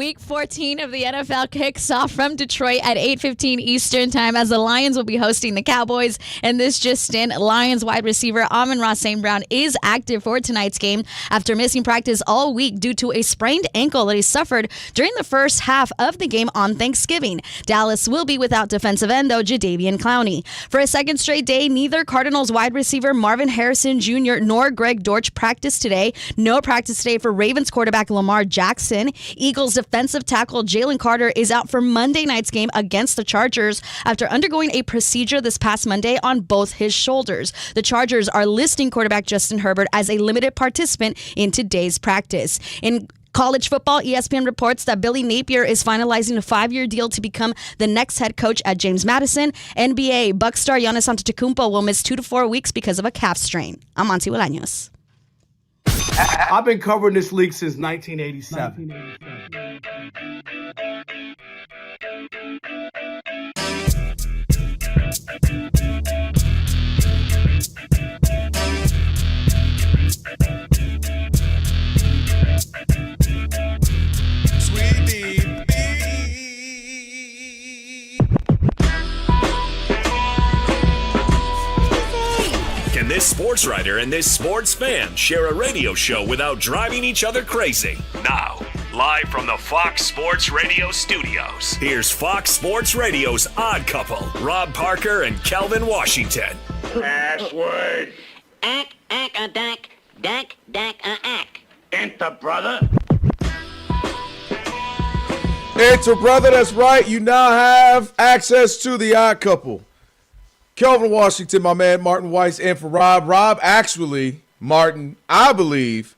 Week 14 of the NFL kicks off from Detroit at 8:15 Eastern Time as the Lions will be hosting the Cowboys. And this just in, Lions wide receiver Amon-Ra St. Brown is active for tonight's game after missing practice all week due to a sprained ankle that he suffered during the first half of the game on Thanksgiving. Dallas will be without defensive end, though, Jadeveon Clowney. For a second straight day, neither Cardinals wide receiver Marvin Harrison Jr. nor Greg Dortch practiced today. No practice today for Ravens quarterback Lamar Jackson. Eagles defensive tackle Jalen Carter is out for Monday night's game against the Chargers after undergoing a procedure this past Monday on both his shoulders. The Chargers are listing quarterback Justin Herbert as a limited participant in today's practice. In college football, ESPN reports that Billy Napier is finalizing a 5-year deal to become the next head coach at James Madison. NBA Bucks star Giannis Antetokounmpo will miss 2 to 4 weeks because of a calf strain. I'm Monty Bolaños. I've been covering this league since 1987. Can this sports writer and this sports fan share a radio show without driving each other crazy? Now, live from the Fox Sports Radio studios, here's Fox Sports Radio's Odd Couple, Rob Parker and Kelvin Washington. Password. Ack, a dack, a ack. Enter, brother. Enter, brother. That's right. You now have access to the Odd Couple. Kelvin Washington, my man, Martin Weiss, in for Rob. Rob, actually, Martin, I believe,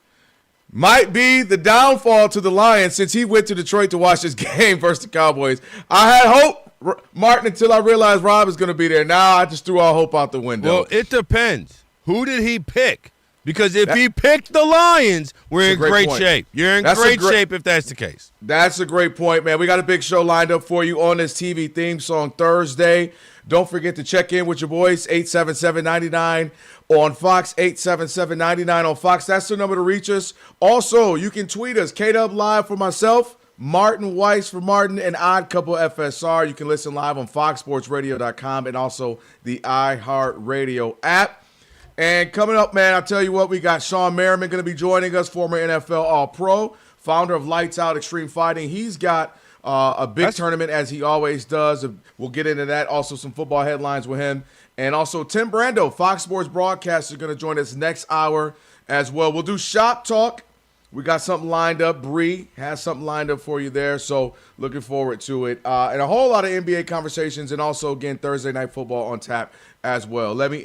might be the downfall to the Lions since he went to Detroit to watch this game versus the Cowboys. I had hope, Martin, until I realized Rob is going to be there. Now I just threw all hope out the window. Well, it depends. Who did he pick? Because if he picked the Lions, we're in great shape. You're in great shape if that's the case. That's a great point, man. We got a big show lined up for you on this TV theme song Thursday. Don't forget to check in with your boys, 877-99 on Fox, 877-99 on Fox. That's the number to reach us. Also, you can tweet us, KW Live for myself, Martin Weiss for Martin, and Odd Couple FSR. You can listen live on foxsportsradio.com and also the iHeartRadio app. And coming up, man, I'll tell you what, we got Sean Merriman going to be joining us, former NFL All-Pro, founder of Lights Out Extreme Fighting. He's got a big tournament, as he always does. We'll get into that. Also, some football headlines with him. And also, Tim Brando, Fox Sports broadcaster, is going to join us next hour as well. We'll do Shop Talk. We got something lined up. Bree has something lined up for you there, so looking forward to it. And a whole lot of NBA conversations, and also, again, Thursday Night Football on tap as well. Let me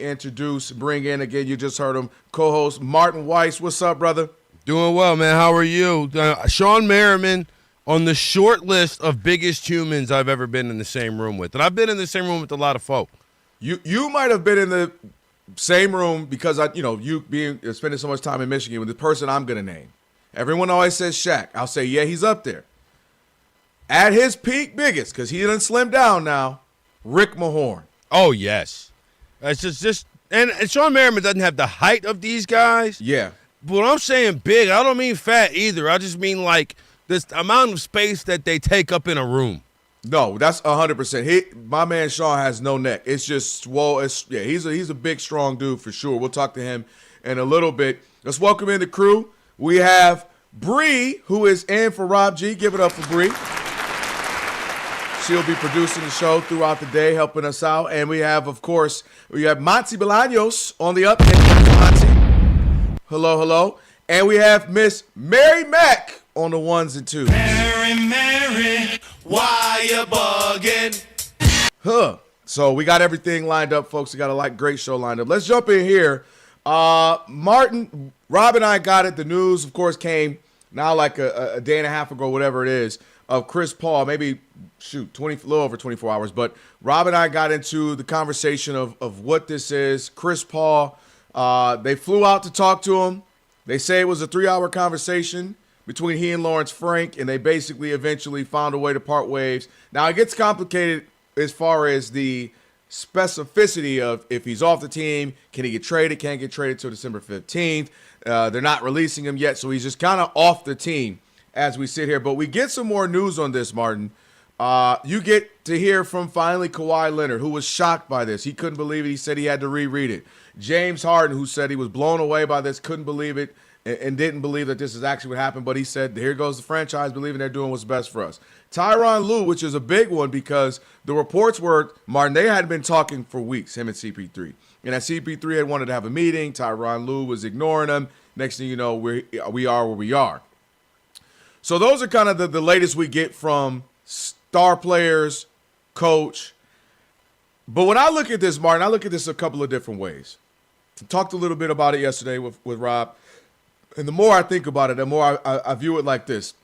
bring in, again, you just heard him, co-host Martin Weiss. What's up, brother? Doing well, man. How are you? Sean Merriman on the short list of biggest humans I've ever been in the same room with. And I've been in the same room with a lot of folk. You might have been in the same room because, you being spending so much time in Michigan with the person I'm going to name. Everyone always says Shaq. I'll say, yeah, he's up there. At his peak biggest, because he done slimmed down now, Rick Mahorn. Oh, yes. It's just and Sean Merriman doesn't have the height of these guys. Yeah. But when I'm saying big, I don't mean fat either. I just mean like this amount of space that they take up in a room. No, that's 100%. My man Sean has no neck. It's just swole. He's a big, strong dude for sure. We'll talk to him in a little bit. Let's welcome in the crew. We have Bree, who is in for Rob G. Give it up for Bree. She'll be producing the show throughout the day, helping us out. And we have, of course, Monty Bolaños on the update. Monty. Hello. And we have Miss Mary Mack on the ones and twos. Mary, why you bugging? So we got everything lined up, folks. We got a great show lined up. Let's jump in here. Martin, Rob and I got it. The news, of course, came now like a day and a half ago, whatever it is, of Chris Paul, maybe, a little over 24 hours. But Rob and I got into the conversation of what this is. Chris Paul, they flew out to talk to him. They say it was a 3-hour conversation between he and Lawrence Frank, and they basically eventually found a way to part ways. Now, it gets complicated as far as the specificity of if he's off the team, can he get traded, can't get traded till December 15th. They're not releasing him yet, so he's just kind of off the team as we sit here. But we get some more news on this, Martin. You get to hear from finally Kawhi Leonard, who was shocked by this. He couldn't believe it. He said he had to reread it. James Harden, who said he was blown away by this, couldn't believe it, and didn't believe that this is actually what happened. But he said, here goes the franchise believing they're doing what's best for us. Tyronn Lue, which is a big one because the reports were, Martin, they had been talking for weeks, him and CP3. And that CP3 had wanted to have a meeting. Tyronn Lue was ignoring him. Next thing you know, we are where we are. So those are kind of the latest we get from star players, coach. But when I look at this, Martin, I look at this a couple of different ways. I talked a little bit about it yesterday with Rob. And the more I think about it, the more I view it like this.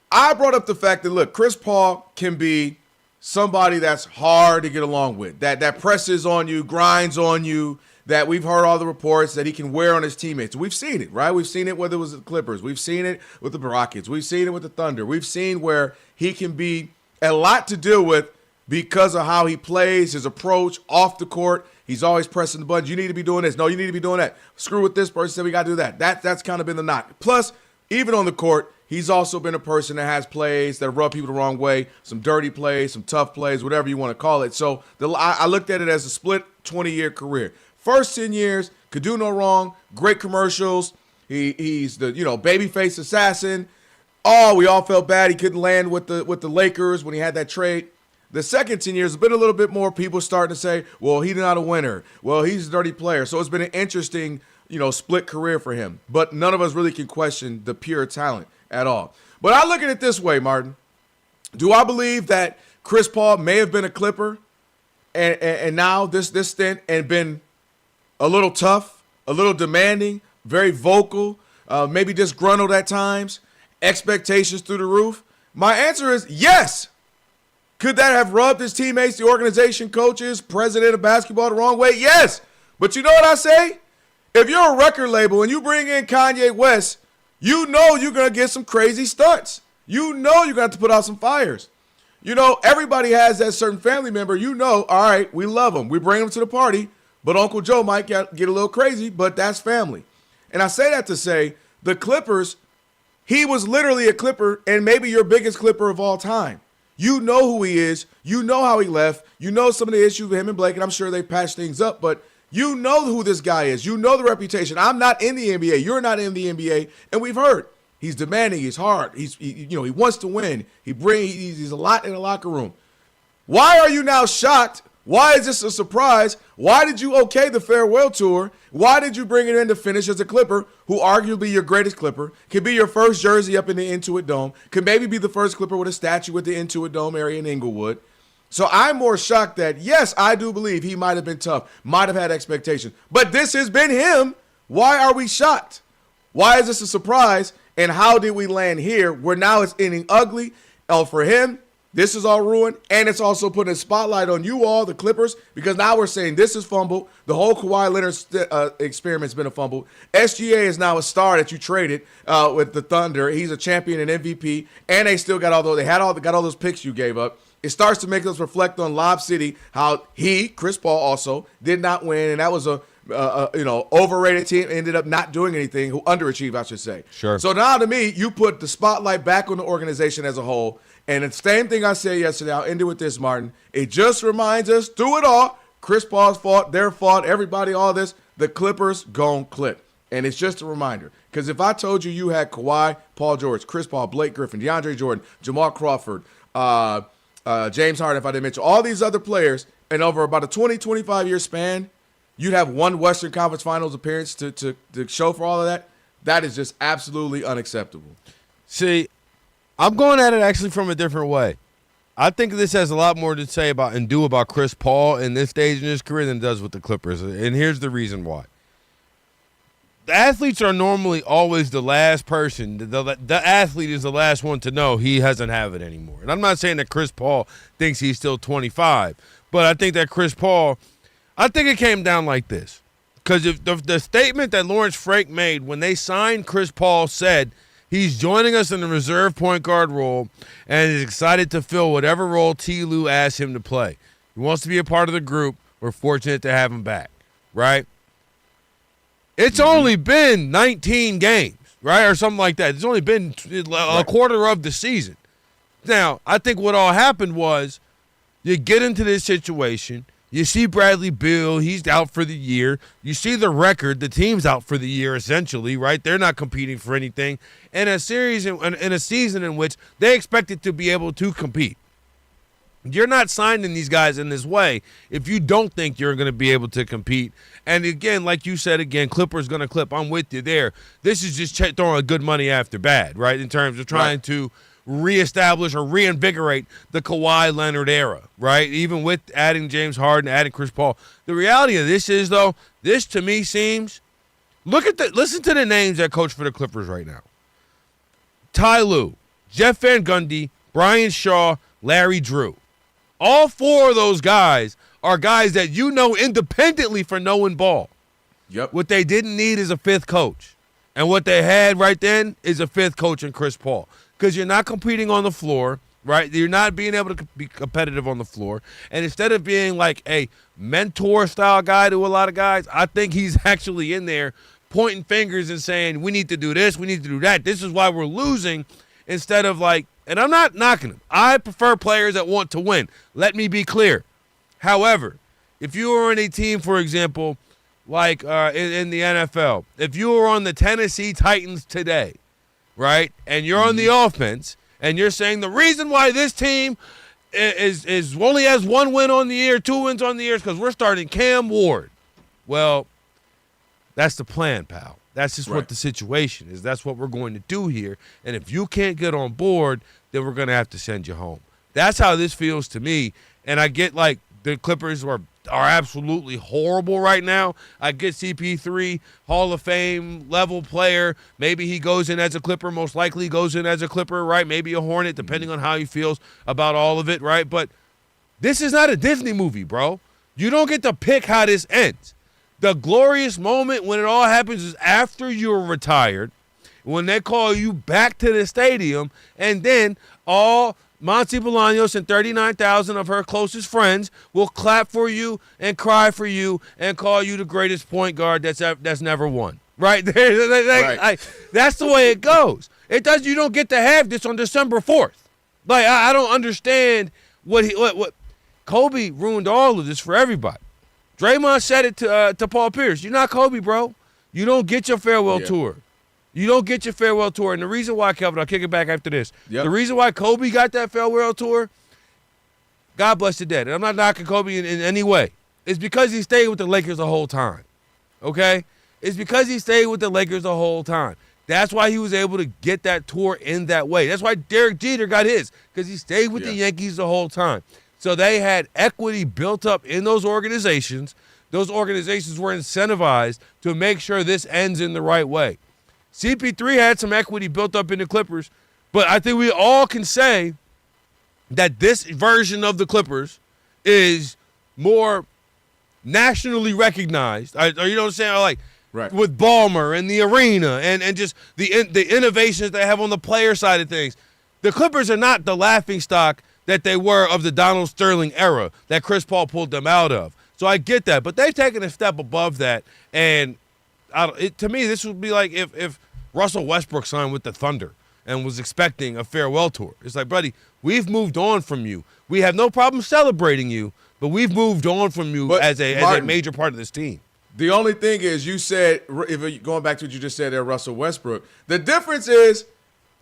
I brought up the fact that, look, Chris Paul can be somebody that's hard to get along with, that presses on you, grinds on you, that we've heard all the reports that he can wear on his teammates. We've seen it, right? We've seen it whether it was the Clippers. We've seen it with the Rockets. We've seen it with the Thunder. We've seen where he can be a lot to deal with because of how he plays, his approach off the court. He's always pressing the buttons. You need to be doing this. No, you need to be doing that. Screw with this person. We got to do that. That's kind of been the knock. Plus, even on the court, he's also been a person that has plays that rub people the wrong way, some dirty plays, some tough plays, whatever you want to call it. So I looked at it as a split 20-year career. First 10 years, could do no wrong, great commercials. He's the babyface assassin. Oh, we all felt bad he couldn't land with the Lakers when he had that trade. The second 10 years has been a little bit more people starting to say, well, he's not a winner. Well, he's a dirty player. So it's been an interesting, split career for him. But none of us really can question the pure talent at all. But I look at it this way, Martin. Do I believe that Chris Paul may have been a Clipper and now this stint and been a little tough, a little demanding, very vocal, maybe disgruntled at times, expectations through the roof? My answer is yes. Could that have rubbed his teammates, the organization, coaches, president of basketball the wrong way? Yes. But you know what I say? If you're a record label and you bring in Kanye West, you know you're going to get some crazy stunts. You know you're going to have to put out some fires. Everybody has that certain family member. All right, we love them. We bring them to the party, but Uncle Joe might get a little crazy, but that's family. And I say that to say the Clippers, he was literally a Clipper and maybe your biggest Clipper of all time. You know who he is. You know how he left. You know some of the issues with him and Blake, and I'm sure they patched things up, but you know who this guy is. You know the reputation. I'm not in the NBA. You're not in the NBA, and we've heard he's demanding. He's hard. He wants to win. He's a lot in the locker room. Why are you now shocked? Why is this a surprise? Why did you okay the farewell tour? Why did you bring it in to finish as a Clipper, who arguably your greatest Clipper, could be your first jersey up in the Intuit Dome, could maybe be the first Clipper with a statue at the Intuit Dome area in Inglewood? So I'm more shocked that, yes, I do believe he might have been tough, might have had expectations, but this has been him. Why are we shocked? Why is this a surprise? And how did we land here where now it's ending ugly? For him, this is all ruined, and it's also putting a spotlight on you all, the Clippers, because now we're saying this is fumbled. The whole Kawhi Leonard experiment's been a fumble. SGA is now a star that you traded with the Thunder. He's a champion and MVP, and they still got all those picks you gave up. It starts to make us reflect on Lob City, how Chris Paul also, did not win, and that was a overrated team, ended up not doing anything, who underachieved, I should say. Sure. So now to me, you put the spotlight back on the organization as a whole. And the same thing I said yesterday, I'll end it with this, Martin. It just reminds us, through it all, Chris Paul's fault, their fault, everybody, all this, the Clippers gon' clip. And it's just a reminder. Because if I told you had Kawhi, Paul George, Chris Paul, Blake Griffin, DeAndre Jordan, Jamal Crawford, James Harden, if I didn't mention all these other players, and over about a 20, 25-year span, you'd have one Western Conference Finals appearance to show for all of that. That is just absolutely unacceptable. See, I'm going at it actually from a different way. I think this has a lot more to say about and do about Chris Paul in this stage in his career than it does with the Clippers. And here's the reason why. The athletes are normally always the last person. The athlete is the last one to know he doesn't have it anymore. And I'm not saying that Chris Paul thinks he's still 25, but I think that Chris Paul, I think it came down like this. Because if the statement that Lawrence Frank made when they signed Chris Paul said, he's joining us in the reserve point guard role and is excited to fill whatever role T. Lue asks him to play. He wants to be a part of the group. We're fortunate to have him back, right? It's only been 19 games, right, or something like that. It's only been a quarter of the season. Now, I think what all happened was you get into this situation. You see Bradley Beal, he's out for the year. You see the record, the team's out for the year essentially, right? They're not competing for anything. In a season in which they expected to be able to compete. You're not signing these guys in this way if you don't think you're going to be able to compete. And again, like you said, Clippers going to clip. I'm with you there. This is just throwing good money after bad, right, in terms of trying to reestablish or reinvigorate the Kawhi Leonard era, right? Even with adding James Harden, adding Chris Paul. The reality of this is, though, this to me seems, listen to the names that coach for the Clippers right now. Ty Lue, Jeff Van Gundy, Brian Shaw, Larry Drew. All four of those guys are guys that you know independently for knowing ball. Yep. What they didn't need is a fifth coach. And what they had right then is a fifth coach in Chris Paul. Because you're not competing on the floor, right? You're not being able to be competitive on the floor. And instead of being like a mentor-style guy to a lot of guys, I think he's actually in there pointing fingers and saying, we need to do this, we need to do that. This is why we're losing, instead of like, and I'm not knocking him. I prefer players that want to win. Let me be clear. However, if you were on a team, for example, like in the NFL, if you were on the Tennessee Titans today, right, and you're on the offense, and you're saying the reason why this team is only has 1 win on the year, 2 wins on the year is because we're starting Cam Ward. Well, that's the plan, pal. That's just what the situation is. That's what we're going to do here. And if you can't get on board, then we're going to have to send you home. That's how this feels to me. And I get like the Clippers are absolutely horrible right now. I get CP3, Hall of Fame level player. Maybe he goes in as a Clipper, most likely goes in as a Clipper, right? Maybe a Hornet, depending on how he feels about all of it, right? But this is not a Disney movie, bro. You don't get to pick how this ends. The glorious moment when it all happens is after you're retired, when they call you back to the stadium, and then all Monty Bolaños and 39,000 of her closest friends will clap for you and cry for you and call you the greatest point guard that's never won. Right? That's the way it goes. You don't get to have this on December 4th. Like, I don't understand what Kobe ruined all of this for everybody. Draymond said it to Paul Pierce. You're not Kobe, bro. You don't get your farewell tour. You don't get your farewell tour. And the reason why, Kelvin, I'll kick it back after this. Yep. The reason why Kobe got that farewell tour, God bless the dead. And I'm not knocking Kobe in any way. It's because he stayed with the Lakers the whole time. Okay? It's because he stayed with the Lakers the whole time. That's why he was able to get that tour in that way. That's why Derek Jeter got his, because he stayed with the Yankees the whole time. So they had equity built up in those organizations. Those organizations were incentivized to make sure this ends in the right way. CP3 had some equity built up in the Clippers, but I think we all can say that this version of the Clippers is more nationally recognized. You know what I'm saying? Like with Ballmer and the arena and just the innovations they have on the player side of things. The Clippers are not the laughingstock that they were of the Donald Sterling era that Chris Paul pulled them out of. So I get that, but they've taken a step above that, and to me, this would be like if Russell Westbrook signed with the Thunder and was expecting a farewell tour. It's like, buddy, we've moved on from you. We have no problem celebrating you, but we've moved on from you as a major part of this team. The only thing is, you said, if going back to what you just said there, Russell Westbrook, the difference is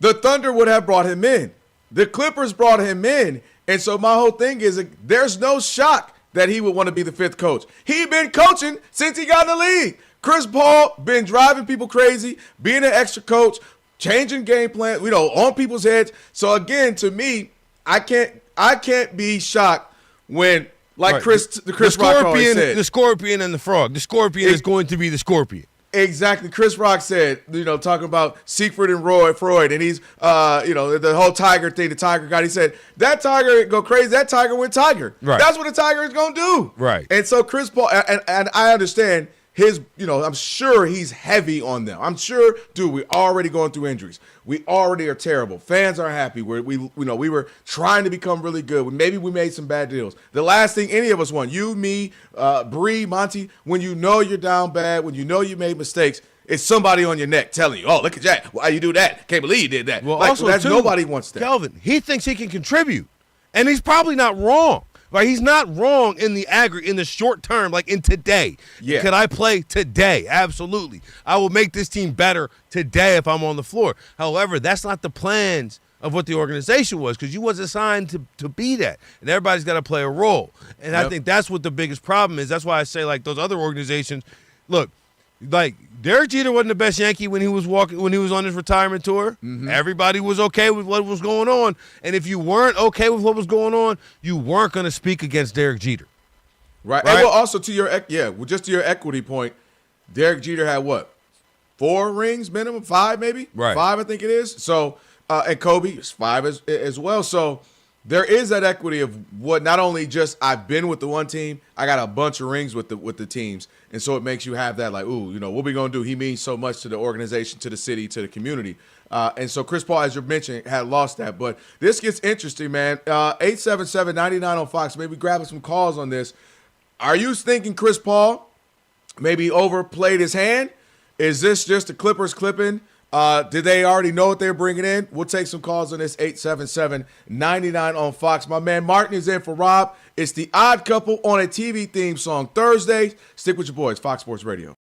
the Thunder would have brought him in. The Clippers brought him in. And so my whole thing is, there's no shock that he would want to be the fifth coach. He's been coaching since he got in the league. Chris Paul been driving people crazy, being an extra coach, changing game plan, on people's heads. So again, to me, I can't be shocked when, like Chris Rock always said, the Scorpion and the Frog. The Scorpion is going to be the Scorpion. Exactly. Chris Rock said, talking about Siegfried and Freud, and he's, the whole tiger thing, the tiger guy. He said, that tiger go crazy, that tiger went tiger. Right. That's what a tiger is going to do. Right. And so Chris Paul, and I understand I'm sure he's heavy on them. I'm sure, dude, we're already going through injuries. We already are terrible. Fans aren't happy. We were trying to become really good. Maybe we made some bad deals. The last thing any of us want, you, me, Bree, Monty, when you know you're down bad, when you know you made mistakes, it's somebody on your neck telling you, oh, look at Jack. Why you do that? Can't believe you did that. Well, also, nobody wants that. Kelvin, he thinks he can contribute, and he's probably not wrong. Right, he's not wrong in the aggregate, in the short term, like in today. Yeah. Could I play today? Absolutely. I will make this team better today if I'm on the floor. However, that's not the plans of what the organization was, because you wasn't signed to be that. And everybody's got to play a role. And I think that's what the biggest problem is. That's why I say, like, those other organizations, look, like Derek Jeter wasn't the best Yankee when he was on his retirement tour. Mm-hmm. Everybody was okay with what was going on, and if you weren't okay with what was going on, you weren't going to speak against Derek Jeter. Right. And well, also to your just to your equity point, Derek Jeter had what? 4 rings minimum, 5 maybe? Right. 5, I think it is. So and Kobe is 5 as well. So there is that equity of what not only just I've been with the one team, I got a bunch of rings with the teams. And so it makes you have that like, ooh, what we going to do? He means so much to the organization, to the city, to the community. And so Chris Paul, as you mentioned, had lost that. But this gets interesting, man. 877-99 on Fox. Maybe grabbing some calls on this. Are you thinking Chris Paul maybe overplayed his hand? Is this just the Clippers clipping? Did they already know what they're bringing in? We'll take some calls on this 877-99 on Fox. My man Martin is in for Rob. It's the Odd Couple on a TV theme song Thursday. Stick with your boys, Fox Sports Radio.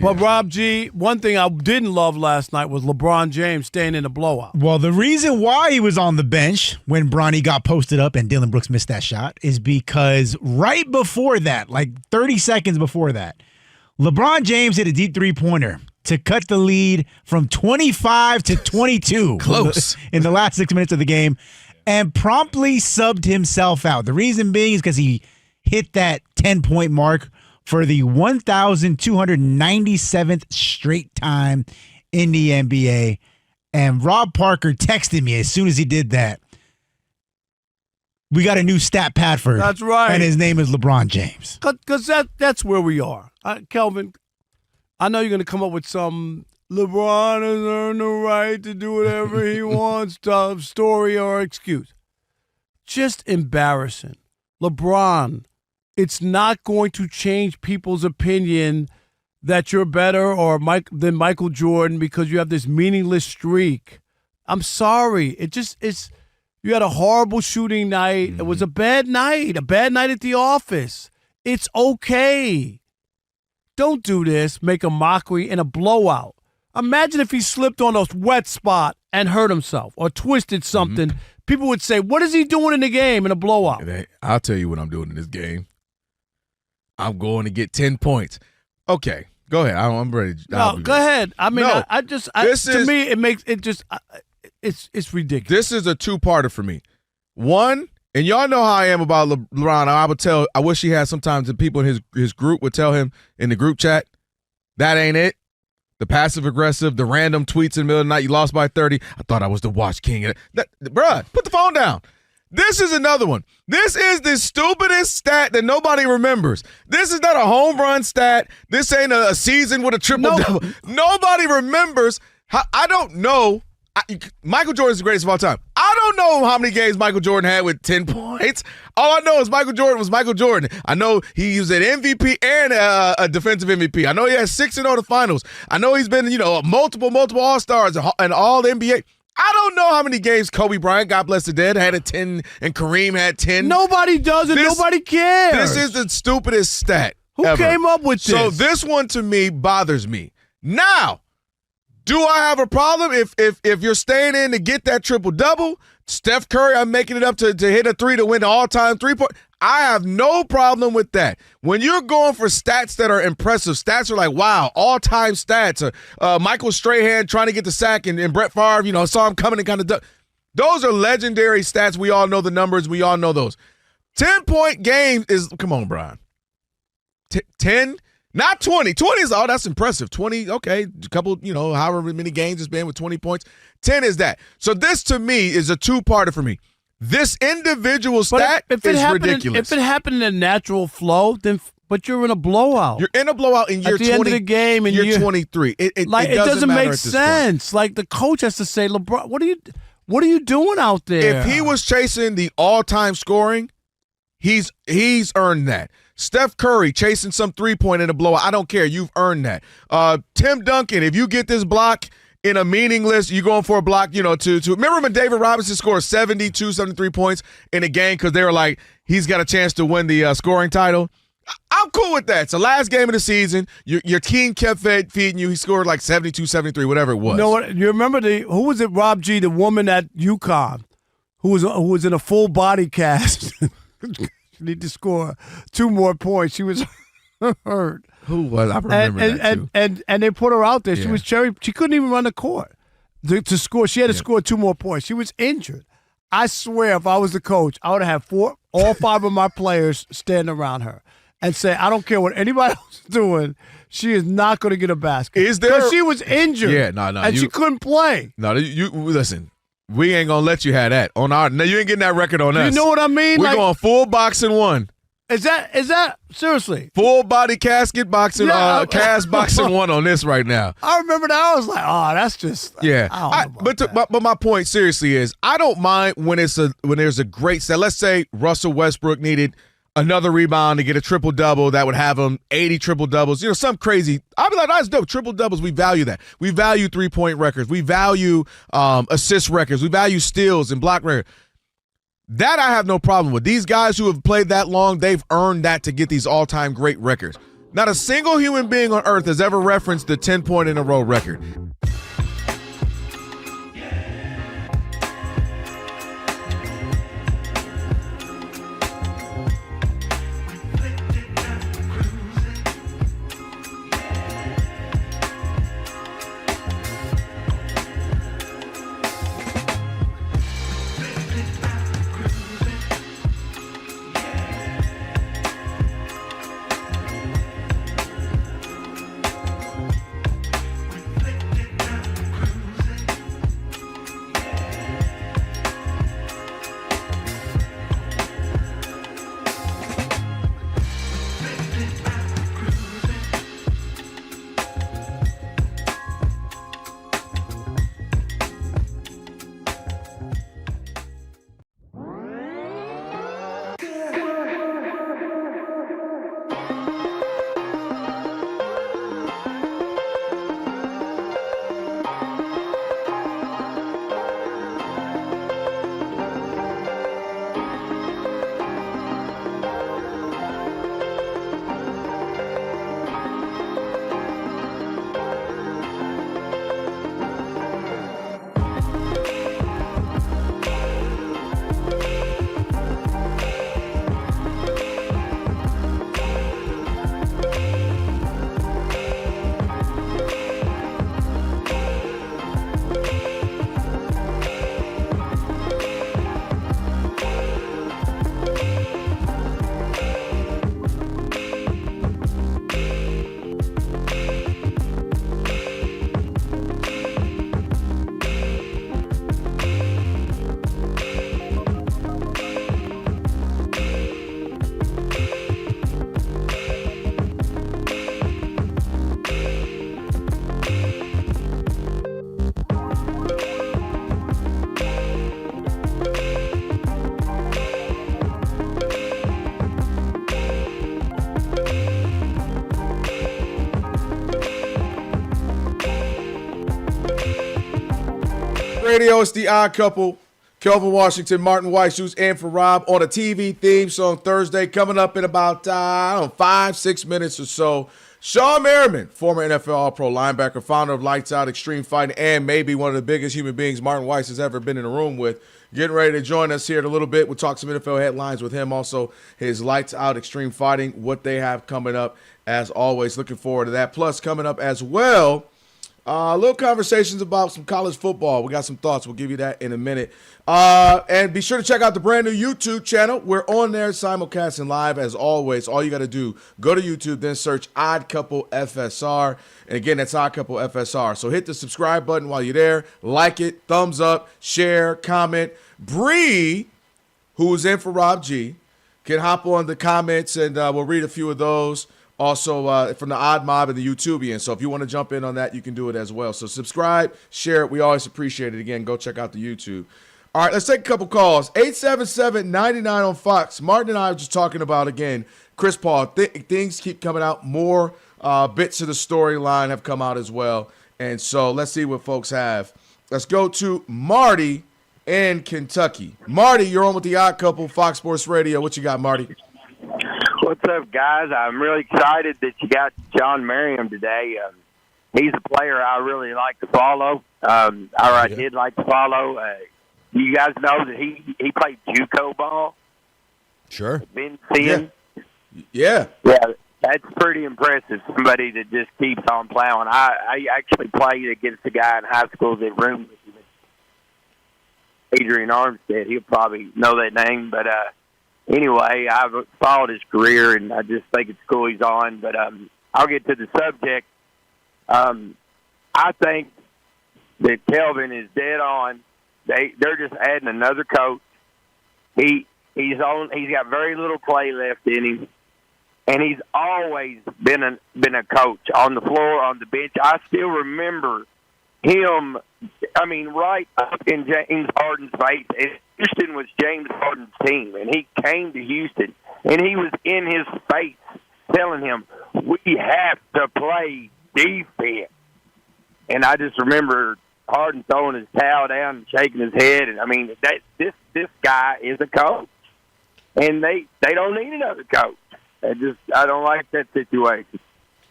But, Rob G., one thing I didn't love last night was LeBron James staying in the blowout. Well, the reason why he was on the bench when Bronny got posted up and Dillon Brooks missed that shot is because right before that, like 30 seconds before that, LeBron James hit a deep three-pointer to cut the lead from 25 to 22. Close. In the last 6 minutes of the game, and promptly subbed himself out. The reason being is because he hit that 10-point mark for the 1,297th straight time in the NBA. And Rob Parker texted me as soon as he did that. We got a new stat pad for him. That's right. And his name is LeBron James. Because that's where we are. Kelvin, I know you're going to come up with some LeBron has earned the right to do whatever he wants story or excuse. Just embarrassing. LeBron, it's not going to change people's opinion that you're better than Michael Jordan because you have this meaningless streak. I'm sorry. You had a horrible shooting night. It was a bad night at the office. It's okay. Don't do this, make a mockery and a blowout. Imagine if he slipped on a wet spot and hurt himself or twisted something. Mm-hmm. People would say, what is he doing in the game in a blowout? I'll tell you what I'm doing in this game. I'm going to get 10 points. Okay, go ahead. I'm ready. No, go ahead. I mean, no, to me, it makes it just it's ridiculous. This is a two-parter for me. One, and y'all know how I am about LeBron. I wish he had sometimes the people in his group would tell him in the group chat, that ain't it. The passive-aggressive, the random tweets in the middle of the night, you lost by 30. I thought I was the watch king. Bruh, put the phone down. This is another one. This is the stupidest stat that nobody remembers. This is not a home run stat. This ain't a season with a triple-double. Nobody remembers. I don't know. Michael Jordan is the greatest of all time. I don't know how many games Michael Jordan had with 10 points. All I know is Michael Jordan was Michael Jordan. I know he was an MVP and a defensive MVP. I know he has 6 in all the finals. I know he's been, multiple All-Stars and all NBA. I don't know how many games Kobe Bryant, God bless the dead, had a 10 and Kareem had 10. Nobody does it. Nobody cares. This is the stupidest stat Who ever. Came up with this? So this one to me bothers me. Now, do I have a problem if you're staying in to get that triple-double? Steph Curry, I'm making it up to hit a 3 to win the all-time 3-point. I have no problem with that. When you're going for stats that are impressive, stats are like, wow, all-time stats. Michael Strahan trying to get the sack and Brett Favre, saw him coming and kind of those are legendary stats. We all know the numbers. We all know those. 10-point game is, come on, Brian. 10, not 20. 20 is, that's impressive. 20, okay, a couple, however many games it's been with 20 points. 10 is that. So this, to me, is a two-parter for me. This individual stat is ridiculous. If it happened in a natural flow, but you're in a blowout. You're in a blowout and you're 20. At the end of the game, and you're 23. It doesn't make sense. Like, the coach has to say, LeBron, what are you doing out there? If he was chasing the all-time scoring, he's earned that. Steph Curry chasing some three-point in a blowout. I don't care. You've earned that. Tim Duncan, if you get this block in a meaningless, you're going for a block, to remember when David Robinson scored 72, 73 points in a game because they were like, he's got a chance to win the scoring title? I'm cool with that. It's the last game of the season. Your team kept feeding you. He scored like 72, 73, whatever it was. You know what? You remember who was it, Rob G., the woman at UConn who was in a full body cast? She needed to score 2 more points. She was hurt. Who was? I remember that too. And they put her out there. She was She couldn't even run the court to score. She had to score 2 more points. She was injured. I swear, if I was the coach, I would have had all 5 of my players standing around her and say, I don't care what anybody else is doing. She is not going to get a basket. Because she was injured. Yeah, no. And she couldn't play. No, you listen. We ain't going to let you have that. No, you ain't getting that record on us. You know what I mean? We're going full boxing 1. Is that seriously? Full body casket boxing, cast boxing 1 on this right now. I remember that. I was like, that's just but my point seriously is I don't mind when there's a great set. Let's say Russell Westbrook needed another rebound to get a triple-double that would have him 80 triple-doubles, something crazy. I'd be like, that's dope. Triple-doubles, we value that. We value three-point records. We value assist records. We value steals and block records. That I have no problem with. These guys who have played that long, they've earned that to get these all-time great records. Not a single human being on earth has ever referenced the 10-point-in-a-row record. Radio, it's the Odd Couple. Kelvin Washington, Martin Weiss, who's in for Rob on a TV theme song Thursday. Coming up in about 5-6 minutes or so. Sean Merriman, former NFL All-Pro linebacker, founder of Lights Out Extreme Fighting, and maybe one of the biggest human beings Martin Weiss has ever been in a room with, getting ready to join us here in a little bit. We'll talk some NFL headlines with him, also his Lights Out Extreme Fighting, what they have coming up, as always. Looking forward to that. Plus, coming up as well, little conversations about some college football. We got some thoughts. We'll give you that in a minute. And be sure to check out the brand new YouTube channel. We're on there simulcasting live as always. All you got to do, go to YouTube, then search Odd Couple FSR. And again, that's Odd Couple FSR. So hit the subscribe button while you're there. Like it, thumbs up, share, comment. Bree, who's in for Rob G, can hop on the comments and we'll read a few of those. Also, from the Odd Mob and the YouTubian. So if you want to jump in on that, you can do it as well. So subscribe, share it. We always appreciate it. Again, go check out the YouTube. All right, let's take a couple calls. 877-99 on Fox. Martin and I were just talking about, again, Chris Paul. Things keep coming out. More bits of the storyline have come out as well. And so let's see what folks have. Let's go to Marty in Kentucky. Marty, you're on with the Odd Couple, Fox Sports Radio. What you got, Marty? What's up, guys? I'm really excited that you got John Merriam today. He's a player I really like to follow. I did like to follow. You guys know that he played JUCO ball. Sure. Been seeing. Yeah. Yeah, that's pretty impressive. Somebody that just keeps on plowing. I actually played against a guy in high school that roomed with him, Adrian Armstead. He'll probably know that name, but anyway, I've followed his career, and I just think it's cool he's on. But I'll get to the subject. I think that Kelvin is dead on. They're just adding another coach. He's got very little play left in him, and he's always been a coach on the floor, on the bench. I still remember him. I mean, right up in James Harden's face. And Houston was James Harden's team, and he came to Houston, and he was in his face telling him, "We have to play defense." And I just remember Harden throwing his towel down and shaking his head. And I mean, this guy is a coach, and they don't need another coach. I don't like that situation.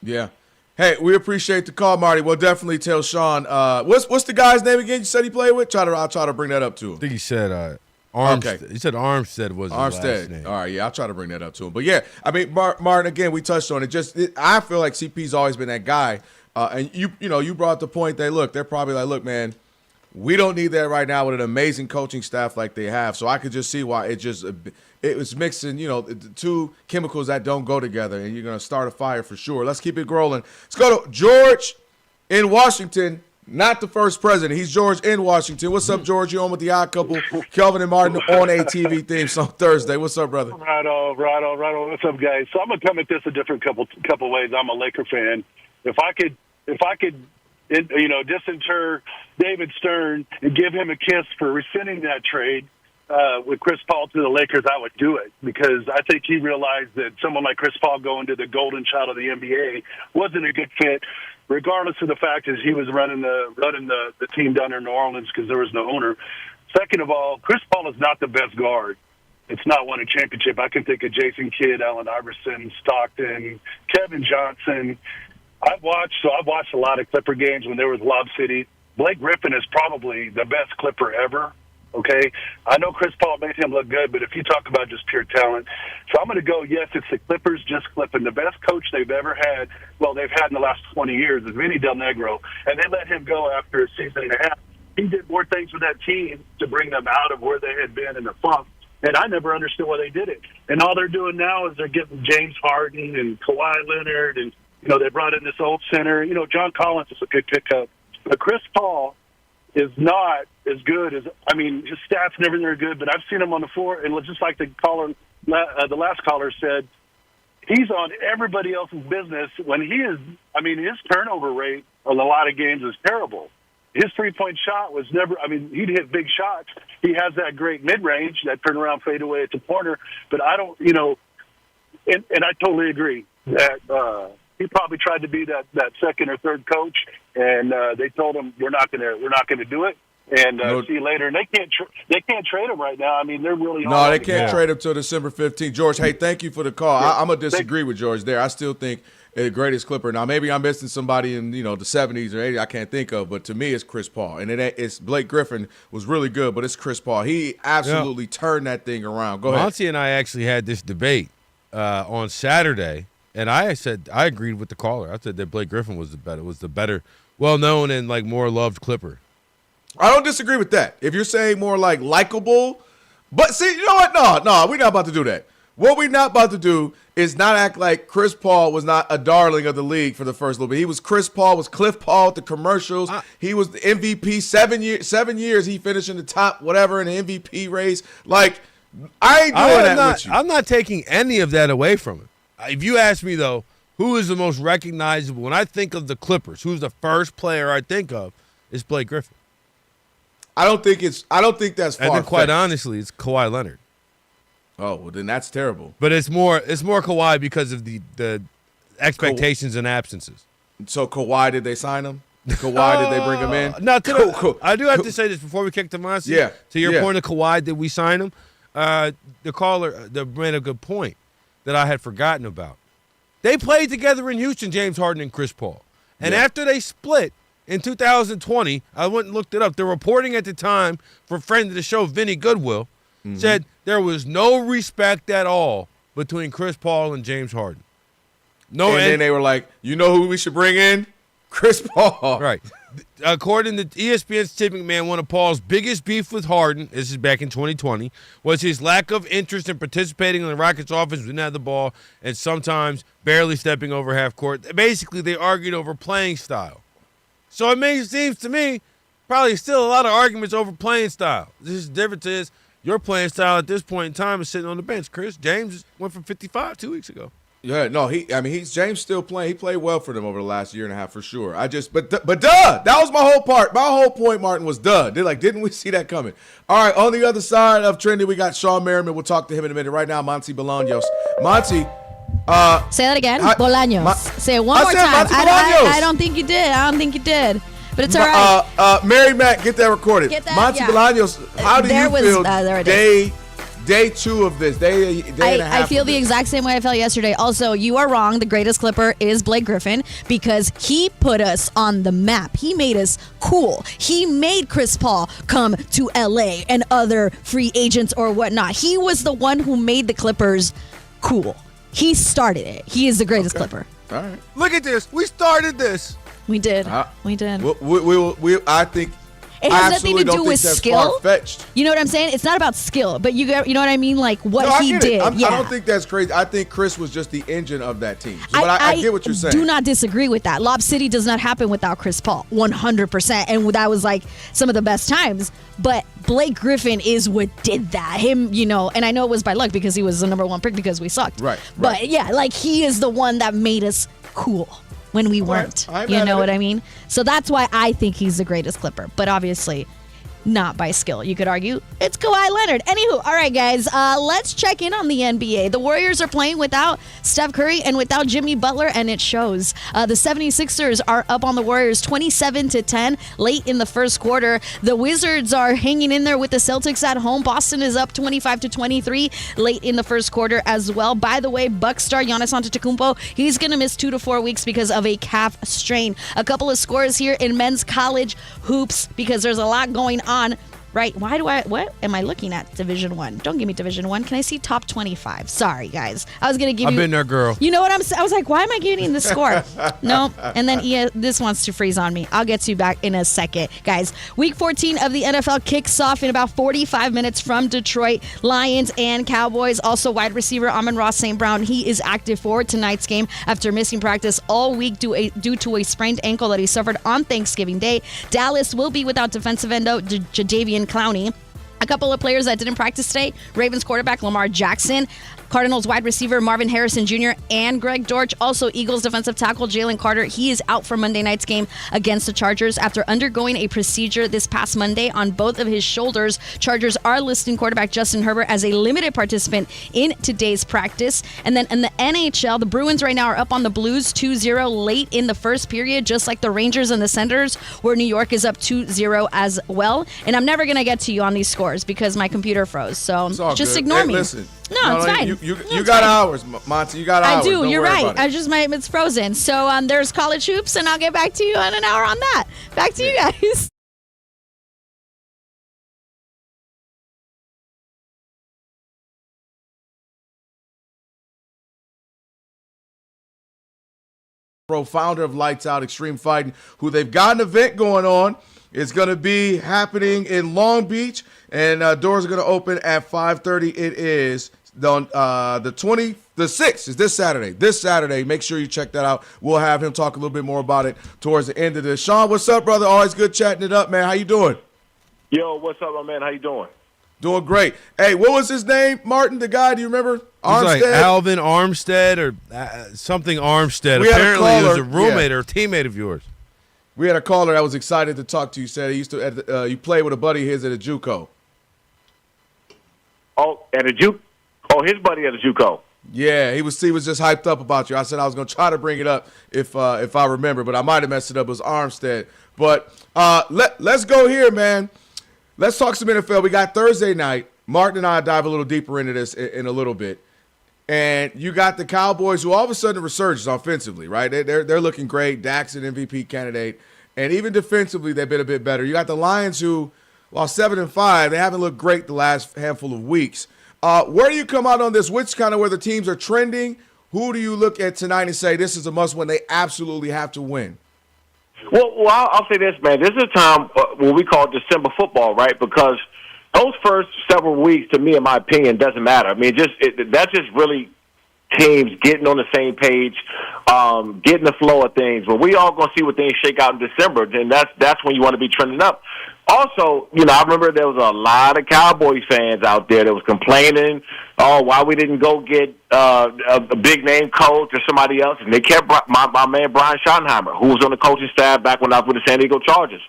Yeah. Hey, we appreciate the call, Marty. We'll definitely tell Sean. What's the guy's name again? You said he played with. I'll try to bring that up to him. I think he said Armstead. Okay. He said Armstead was his last name. All right, yeah, I'll try to bring that up to him. But yeah, I mean, Martin. Again, we touched on it. I feel like CP's always been that guy. And you brought the point that they're probably like, look, man, we don't need that right now with an amazing coaching staff like they have. So I could just see why it was mixing, the two chemicals that don't go together, and you're gonna start a fire for sure. Let's keep it rolling. Let's go to George in Washington. Not the first president. He's George in Washington. What's up, George? You're on with the Odd Couple, Kelvin and Martin on ATV theme song Thursday. What's up, brother? Right on. What's up, guys? So I'm gonna come at this a different couple ways. I'm a Laker fan. If I could, disinter David Stern and give him a kiss for rescinding that trade with Chris Paul to the Lakers, I would do it, because I think he realized that someone like Chris Paul going to the golden child of the NBA wasn't a good fit, regardless of the fact that he was running the team down in New Orleans because there was no owner. Second of all, Chris Paul is not the best guard. It's not won a championship. I can think of Jason Kidd, Allen Iverson, Stockton, Kevin Johnson. I've watched a lot of Clipper games when there was Lob City. Blake Griffin is probably the best Clipper ever. Okay, I know Chris Paul made him look good, but if you talk about just pure talent, so I'm going to go, yes, it's the Clippers just clipping. The best coach they've ever had, they've had in the last 20 years, is Vinny Del Negro, and they let him go after a season and a half. He did more things with that team to bring them out of where they had been in the funk, and I never understood why they did it. And all they're doing now is they're getting James Harden and Kawhi Leonard, and they brought in this old center. John Collins is a good pickup, but Chris Paul is not as good as, his stats and everything are good, but I've seen him on the floor, and just like the last caller said, he's on everybody else's business when he is, his turnover rate on a lot of games is terrible. His three-point shot was never, he'd hit big shots. He has that great mid-range, that turnaround fadeaway at the corner, but I don't, and I totally agree that, he probably tried to be that second or third coach, and they told him we're not gonna do it. And see you later. And they can't trade him right now. They're really hard. No, they can't trade him till December 15th. George, hey, thank you for the call. I'm gonna disagree with George there. I still think the greatest Clipper. Now, maybe I'm missing somebody in, the 70s or 80s I can't think of, but to me it's Chris Paul. And it's Blake Griffin was really good, but it's Chris Paul. He absolutely turned that thing around. Go ahead. Monty and I actually had this debate on Saturday, and I said I agreed with the caller. I said that Blake Griffin was the better, well-known and more loved Clipper. I don't disagree with that. If you're saying more likable, but see, you know what? No, we're not about to do that. What we're not about to do is not act like Chris Paul was not a darling of the league for the first little bit. He was Chris Paul, was Cliff Paul with the commercials. He was the MVP 7 years. He finished in the top whatever in the MVP race. I ain't doing that with you. I'm not taking any of that away from him. If you ask me, though, who is the most recognizable, when I think of the Clippers, who's the first player I think of, is Blake Griffin. I don't think that's far-fetched. And then quite honestly, it's Kawhi Leonard. Oh, well, then that's terrible. But it's more Kawhi because of the expectations and absences. So Kawhi, did they sign him? Kawhi, did they bring him in? No, I do have to say this before we kick to Monty. Yeah. To your point of Kawhi, did we sign him? The caller made a good point that I had forgotten about. They played together in Houston, James Harden and Chris Paul. And after they split in 2020, I went and looked it up. The reporting at the time for a friend of the show, Vinny Goodwill, said there was no respect at all between Chris Paul and James Harden. No, and then they were like, you know who we should bring in? Chris Paul. Right. According to ESPN's Tim McMahon, one of Paul's biggest beef with Harden, this is back in 2020, was his lack of interest in participating in the Rockets' offense, didn't have the ball, and sometimes barely stepping over half court. Basically, they argued over playing style. So it seems to me probably still a lot of arguments over playing style. The difference is your playing style at this point in time is sitting on the bench. Chris James went from 55 2 weeks ago. Yeah, no, he's James still playing. He played well for them over the last year and a half for sure. But that was my whole part. My whole point, Martin, was didn't we see that coming? All right, on the other side of Trendy, we got Sean Merriman. We'll talk to him in a minute. Right now, Monty Bolaños. Monty. Say that again. Bolaños. Say it one more time. I don't think you did. But it's all right. Mary Matt, get that recorded. Monty Bolaños, how do you feel day two of this, day and a half? I feel the exact same way I felt yesterday. Also, you are wrong. The greatest Clipper is Blake Griffin because he put us on the map. He made us cool. He made Chris Paul come to LA and other free agents or whatnot. He was the one who made the Clippers cool. He started it. He is the greatest Clipper. All right. Look at this. We started this. We did. We did. I think it has nothing to do with skill. Far-fetched. You know what I'm saying? It's not about skill, but you know what I mean? Like what he did. I don't think that's crazy. I think Chris was just the engine of that team. So, I get what you're saying. Do not disagree with that. Lob City does not happen without Chris Paul, 100%. And that was like some of the best times. But Blake Griffin is what did that. Him, and I know it was by luck because he was the number one pick because we sucked. Right. But yeah, like he is the one that made us cool when we weren't. You know what I mean? So that's why I think he's the greatest Clipper. But obviously, not by skill. You could argue it's Kawhi Leonard. Anywho, all right, guys, let's check in on the NBA. The Warriors are playing without Steph Curry and without Jimmy Butler, and it shows. The 76ers are up on the Warriors 27-10 late in the first quarter. The Wizards are hanging in there with the Celtics at home. Boston is up 25-23 late in the first quarter as well. By the way, Bucks star Giannis Antetokounmpo, he's going to miss 2 to 4 weeks because of a calf strain. A couple of scores here in men's college hoops because there's a lot going on. Right? What am I looking at? Division 1. Don't give me Division 1. Can I see top 25? Sorry, guys. I was going to give I've been there, girl. You know what I'm saying? I was like, why am I getting the score? No. And then this wants to freeze on me. I'll get to you back in a second. Guys, week 14 of the NFL kicks off in about 45 minutes from Detroit. Lions and Cowboys. Also, wide receiver Amon-Ra St. Brown. He is active for tonight's game after missing practice all week due to a sprained ankle that he suffered on Thanksgiving Day. Dallas will be without defensive end Jadeveon Clowney. A couple of players that didn't practice today: Ravens quarterback Lamar Jackson, Cardinals wide receiver Marvin Harrison Jr., and Greg Dortch. Also, Eagles defensive tackle Jalen Carter. He is out for Monday night's game against the Chargers after undergoing a procedure this past Monday on both of his shoulders. Chargers are listing quarterback Justin Herbert as a limited participant in today's practice. And then in the NHL, the Bruins right now are up on the Blues 2-0 late in the first period, just like the Rangers and the Senators, where New York is up 2-0 as well. And I'm never going to get to you on these scores because my computer froze. So just ignore me. Listen. No, it's fine. You got hours, Monty. You got hours. I do. Don't You're worry right. about it. I just it's frozen. So there's college hoops, and I'll get back to you in an hour on that. Back to you guys. Founder of Lights Out Extreme Fighting, who they've got an event going on. It's going to be happening in Long Beach, and doors are going to open at 5:30. It is on the 6th is this Saturday. This Saturday, make sure you check that out. We'll have him talk a little bit more about it towards the end of this. Sean, what's up, brother? Always good chatting it up, man. How you doing? Yo, what's up, my man? How you doing? Doing great. Hey, what was his name, Martin, the guy? Do you remember? Armstead? Like Alvin Armstead or something Armstead. Apparently he was a roommate or a teammate of yours. We had a caller that was excited to talk to you. Said he used to you played with a buddy of his at a JUCO. Oh, at a JUCO? Oh, his buddy at a JUCO. Yeah, he was just hyped up about you. I said I was going to try to bring it up if I remember, but I might have messed it up. It was Armstead. But let's go here, man. Let's talk some NFL. We got Thursday night. Martin and I dive a little deeper into this in a little bit. And you got the Cowboys, who all of a sudden resurged offensively, right? They're looking great. Dak's an MVP candidate. And even defensively, they've been a bit better. You got the Lions, who, while 7-5, they haven't looked great the last handful of weeks. Where do you come out on this? Which kind of where the teams are trending? Who do you look at tonight and say this is a must-win? They absolutely have to win. Well, I'll say this, man. This is a time what we call December football, right? Because those first several weeks, to me, in my opinion, doesn't matter. I mean, that's just really teams getting on the same page, getting the flow of things. But we all gonna see what things shake out in December, then that's when you want to be trending up. Also, I remember there was a lot of Cowboys fans out there that was complaining, why we didn't go get a big-name coach or somebody else. And they kept my man Brian Schottenheimer, who was on the coaching staff back when I was with the San Diego Chargers.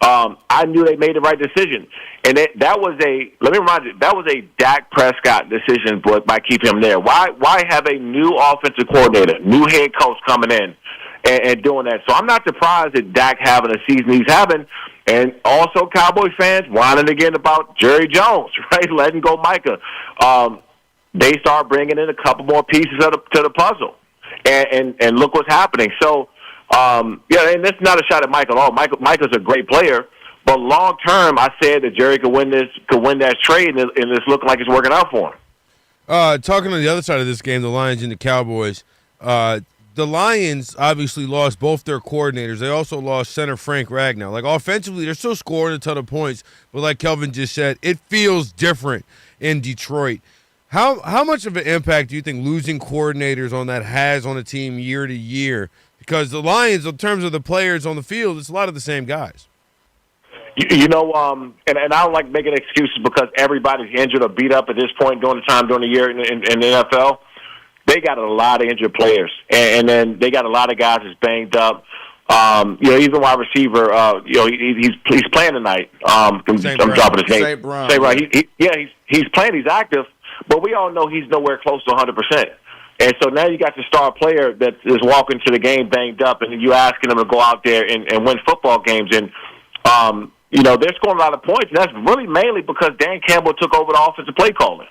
I knew they made the right decision. And that was let me remind you, that was a Dak Prescott decision by keeping him there. Why have a new offensive coordinator, new head coach coming in and doing that? So I'm not surprised that Dak having a season he's having. And also Cowboy fans whining again about Jerry Jones, right? Letting go Micah. They start bringing in a couple more pieces to the puzzle. And look what's happening. So, and this is not a shot at Mike at all. Micah's a great player. But long term, I said that Jerry could win that trade, and it's looking like it's working out for him. Talking on the other side of this game, the Lions and the Cowboys, the Lions obviously lost both their coordinators. They also lost center Frank Ragnow. Like, offensively, they're still scoring a ton of points, but like Kelvin just said, it feels different in Detroit. How much of an impact do you think losing coordinators on that has on a team year to year? Because the Lions, in terms of the players on the field, it's a lot of the same guys. And I don't like making excuses because everybody's injured or beat up at this point during the year in the NFL. They got a lot of injured players, and then they got a lot of guys that's banged up. Even wide receiver, he's playing tonight. I'm dropping his name. St. Brown. He's playing. He's active, but we all know he's nowhere close to 100%. And so now you got the star player that is walking to the game banged up, and you asking them to go out there and win football games. And they're scoring a lot of points, and that's really mainly because Dan Campbell took over the offensive play calling.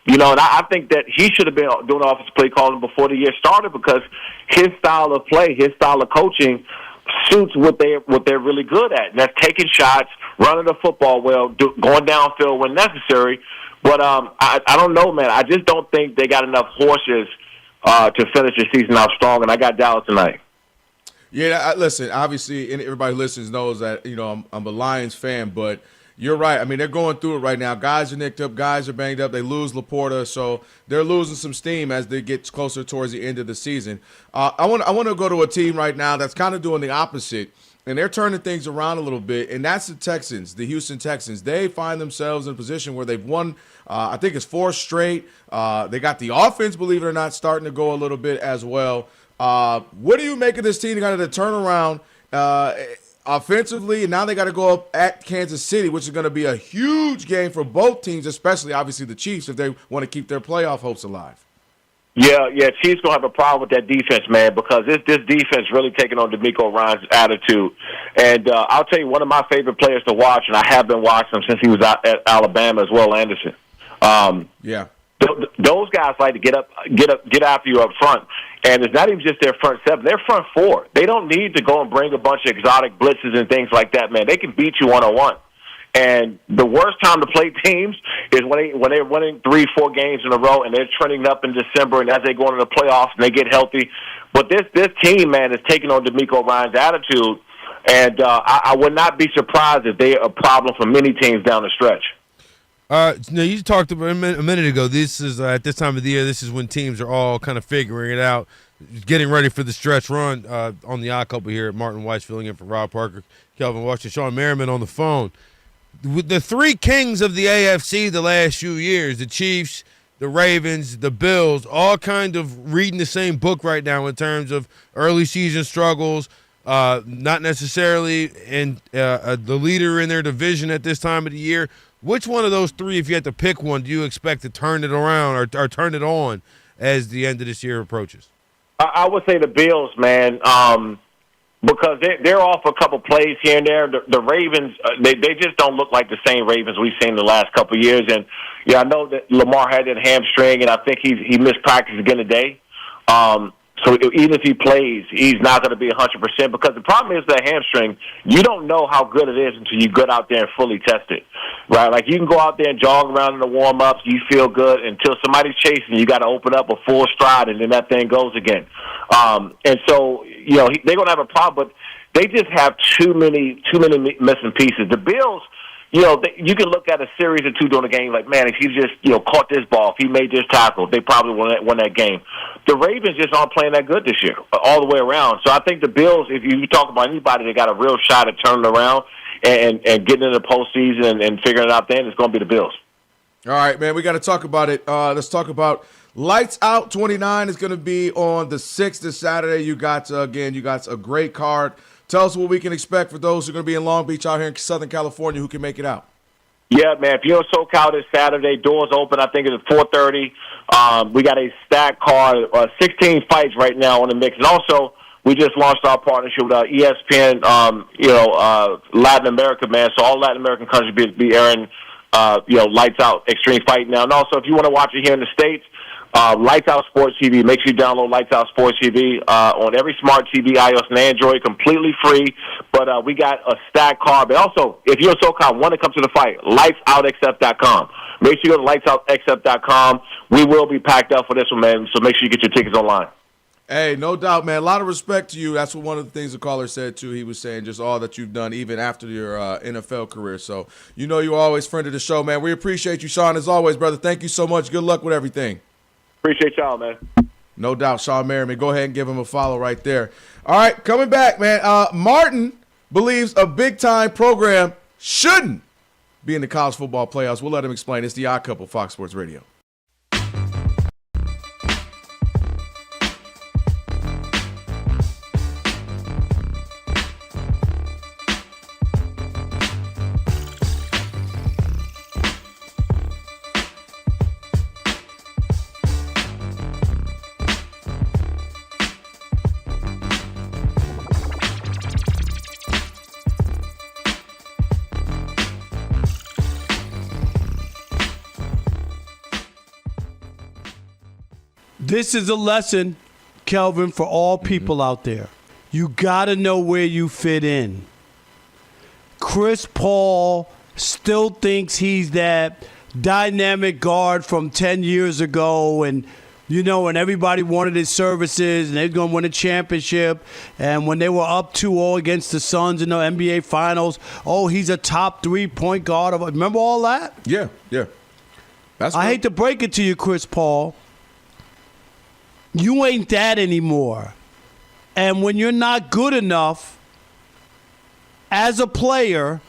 And I think that he should have been doing offensive play calling before the year started because his style of play, his style of coaching suits what they're really good at. And that's taking shots, running the football well, going downfield when necessary. But I don't know, man. I just don't think they got enough horses to finish the season out strong, and I got Dallas tonight. Yeah, listen, obviously, and everybody who listens knows that, I'm a Lions fan, but you're right. I mean, they're going through it right now. Guys are nicked up. Guys are banged up. They lose Laporta, so they're losing some steam as they get closer towards the end of the season. I want to go to a team right now that's kind of doing the opposite, and they're turning things around a little bit, and that's the Texans, the Houston Texans. They find themselves in a position where they've won, I think it's 4 straight. They got the offense, believe it or not, starting to go a little bit as well. What do you make of this team? Kind of the turnaround offensively, and now they got to go up at Kansas City, which is going to be a huge game for both teams, especially obviously the Chiefs if they want to keep their playoff hopes alive. Yeah, Chiefs gonna have a problem with that defense, man, because this defense really taking on DeMeco Ryans' attitude. And I'll tell you, one of my favorite players to watch, and I have been watching him since he was out at Alabama as well, Anderson. Those guys like to get after you up front. And it's not even just their front seven; their front four. They don't need to go and bring a bunch of exotic blitzes and things like that. Man, they can beat you 1-on-1. And the worst time to play teams is when they're winning 3-4 games in a row and they're trending up in December and as they go into the playoffs and they get healthy. But this team, man, is taking on DeMeco Ryans' attitude, and I would not be surprised if they're a problem for many teams down the stretch. Now you talked about a minute ago. This is at this time of the year. This is when teams are all kind of figuring it out, getting ready for the stretch run. On the Odd Couple here, Martin Weiss filling in for Rob Parker, Kelvin Washington, Sean Merriman on the phone. With the three kings of the AFC the last few years, the Chiefs, the Ravens, the Bills, all kind of reading the same book right now in terms of early season struggles. Not necessarily in the leader in their division at this time of the year. Which one of those three, if you had to pick one, do you expect to turn it around or turn it on as the end of this year approaches? I would say the Bills, man, because they're off a couple plays here and there. The Ravens, they just don't look like the same Ravens we've seen the last couple of years. And yeah, I know that Lamar had that hamstring, and I think he missed practice again today. So even if he plays, he's not going to be 100% because the problem is that hamstring, you don't know how good it is until you get out there and fully test it, right? Like you can go out there and jog around in the warm-ups, you feel good until somebody's chasing you got to open up a full stride and then that thing goes again. And so, you know, they're going to have a problem, but they just have too many missing pieces. The Bills, you know, you can look at a series or two during the game like, man, if he just, you know, caught this ball, if he made this tackle, they probably won that game. The Ravens just aren't playing that good this year, all the way around. So I think the Bills, if you talk about anybody that got a real shot at turning around and getting into the postseason and figuring it out then, it's going to be the Bills. All right, man, we got to talk about it. Let's talk about Lights Out 29 is going to be on the 6th this Saturday. You got a great card. Tell us what we can expect for those who are going to be in Long Beach out here in Southern California who can make it out. Yeah, man, if you're in SoCal this Saturday, doors open, I think it's at 4:30. We got a stacked card, 16 fights right now on the mix. And also, we just launched our partnership with ESPN, Latin America, man. So all Latin American countries be airing, Lights Out Extreme Fight now. And also, if you want to watch it here in the States, Lights Out Sports TV. Make sure you download Lights Out Sports TV on every smart TV, iOS and Android, completely free. But we got a stacked card. But also, if you're in SoCal, want to come to the fight, lightsoutxf.com. Make sure you go to lightsoutxf.com. We will be packed up for this one, man. So make sure you get your tickets online. Hey, no doubt, man. A lot of respect to you. That's what one of the things the caller said, too. He was saying just all that you've done, even after your NFL career. So, you know you're always friend of the show, man. We appreciate you, Sean, as always, brother. Thank you so much. Good luck with everything. Appreciate y'all, man. No doubt, Sean Merriman. Go ahead and give him a follow right there. All right, coming back, man. Martin believes a big-time program shouldn't be in the college football playoffs. We'll let him explain. It's the Odd Couple, Fox Sports Radio. This is a lesson, Kelvin, for all people out there. You got to know where you fit in. Chris Paul still thinks he's that dynamic guard from 10 years ago and everybody wanted his services and they were going to win a championship. And when they were up 2-0 against the Suns in the NBA Finals, he's a top 3 point guard. Remember all that? Yeah. I hate to break it to you, Chris Paul. You ain't that anymore. And when you're not good enough as a player,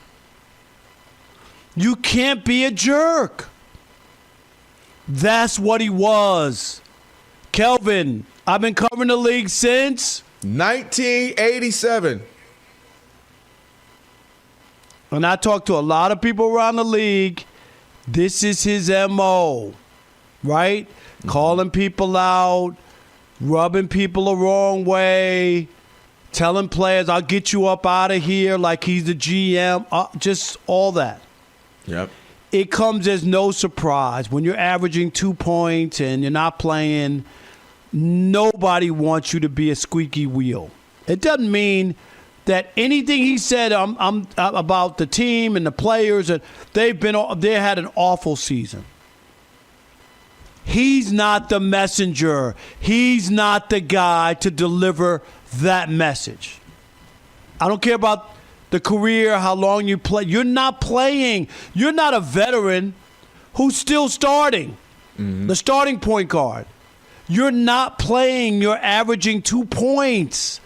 you can't be a jerk. That's what he was. Kelvin, I've been covering the league since 1987. When I talk to a lot of people around the league, this is his MO, right? Mm-hmm. Calling people out, rubbing people the wrong way, telling players, I'll get you up out of here like he's the GM, just all that. Yep. it comes as no surprise when you're averaging 2 points and you're not playing. Nobody wants you to be a squeaky wheel. It doesn't mean that anything he said about the team and the players, that they had an awful season. He's not the messenger. He's not the guy to deliver that message. I don't care about the career, how long you play. You're not playing. You're not a veteran who's still starting. The starting point guard. You're not playing. You're averaging 2 points.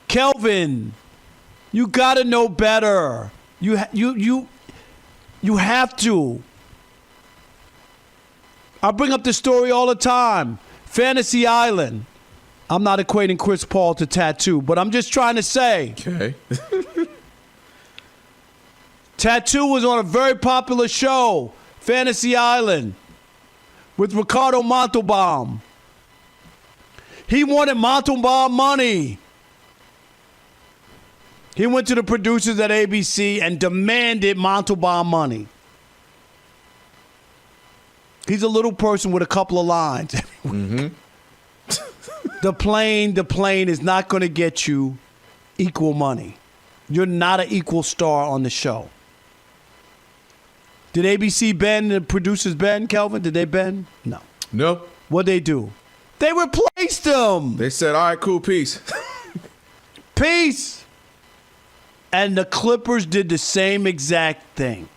Kelvin, you got to know better. You have to. I bring up this story all the time. Fantasy Island. I'm not equating Chris Paul to tattoo, but I'm just trying to say. Okay. Tattoo was on a very popular show, Fantasy Island, with Ricardo Montalban. He wanted Montalban money. He went to the producers at ABC and demanded Montalban money. He's a little person with a couple of lines. The plane is not going to get you equal money. You're not an equal star on the show. Did ABC bend, the producers bend, Kelvin? Did they bend? No. No. What'd they do? They replaced him. They said, all right, cool, peace. Peace. And the Clippers did the same exact thing.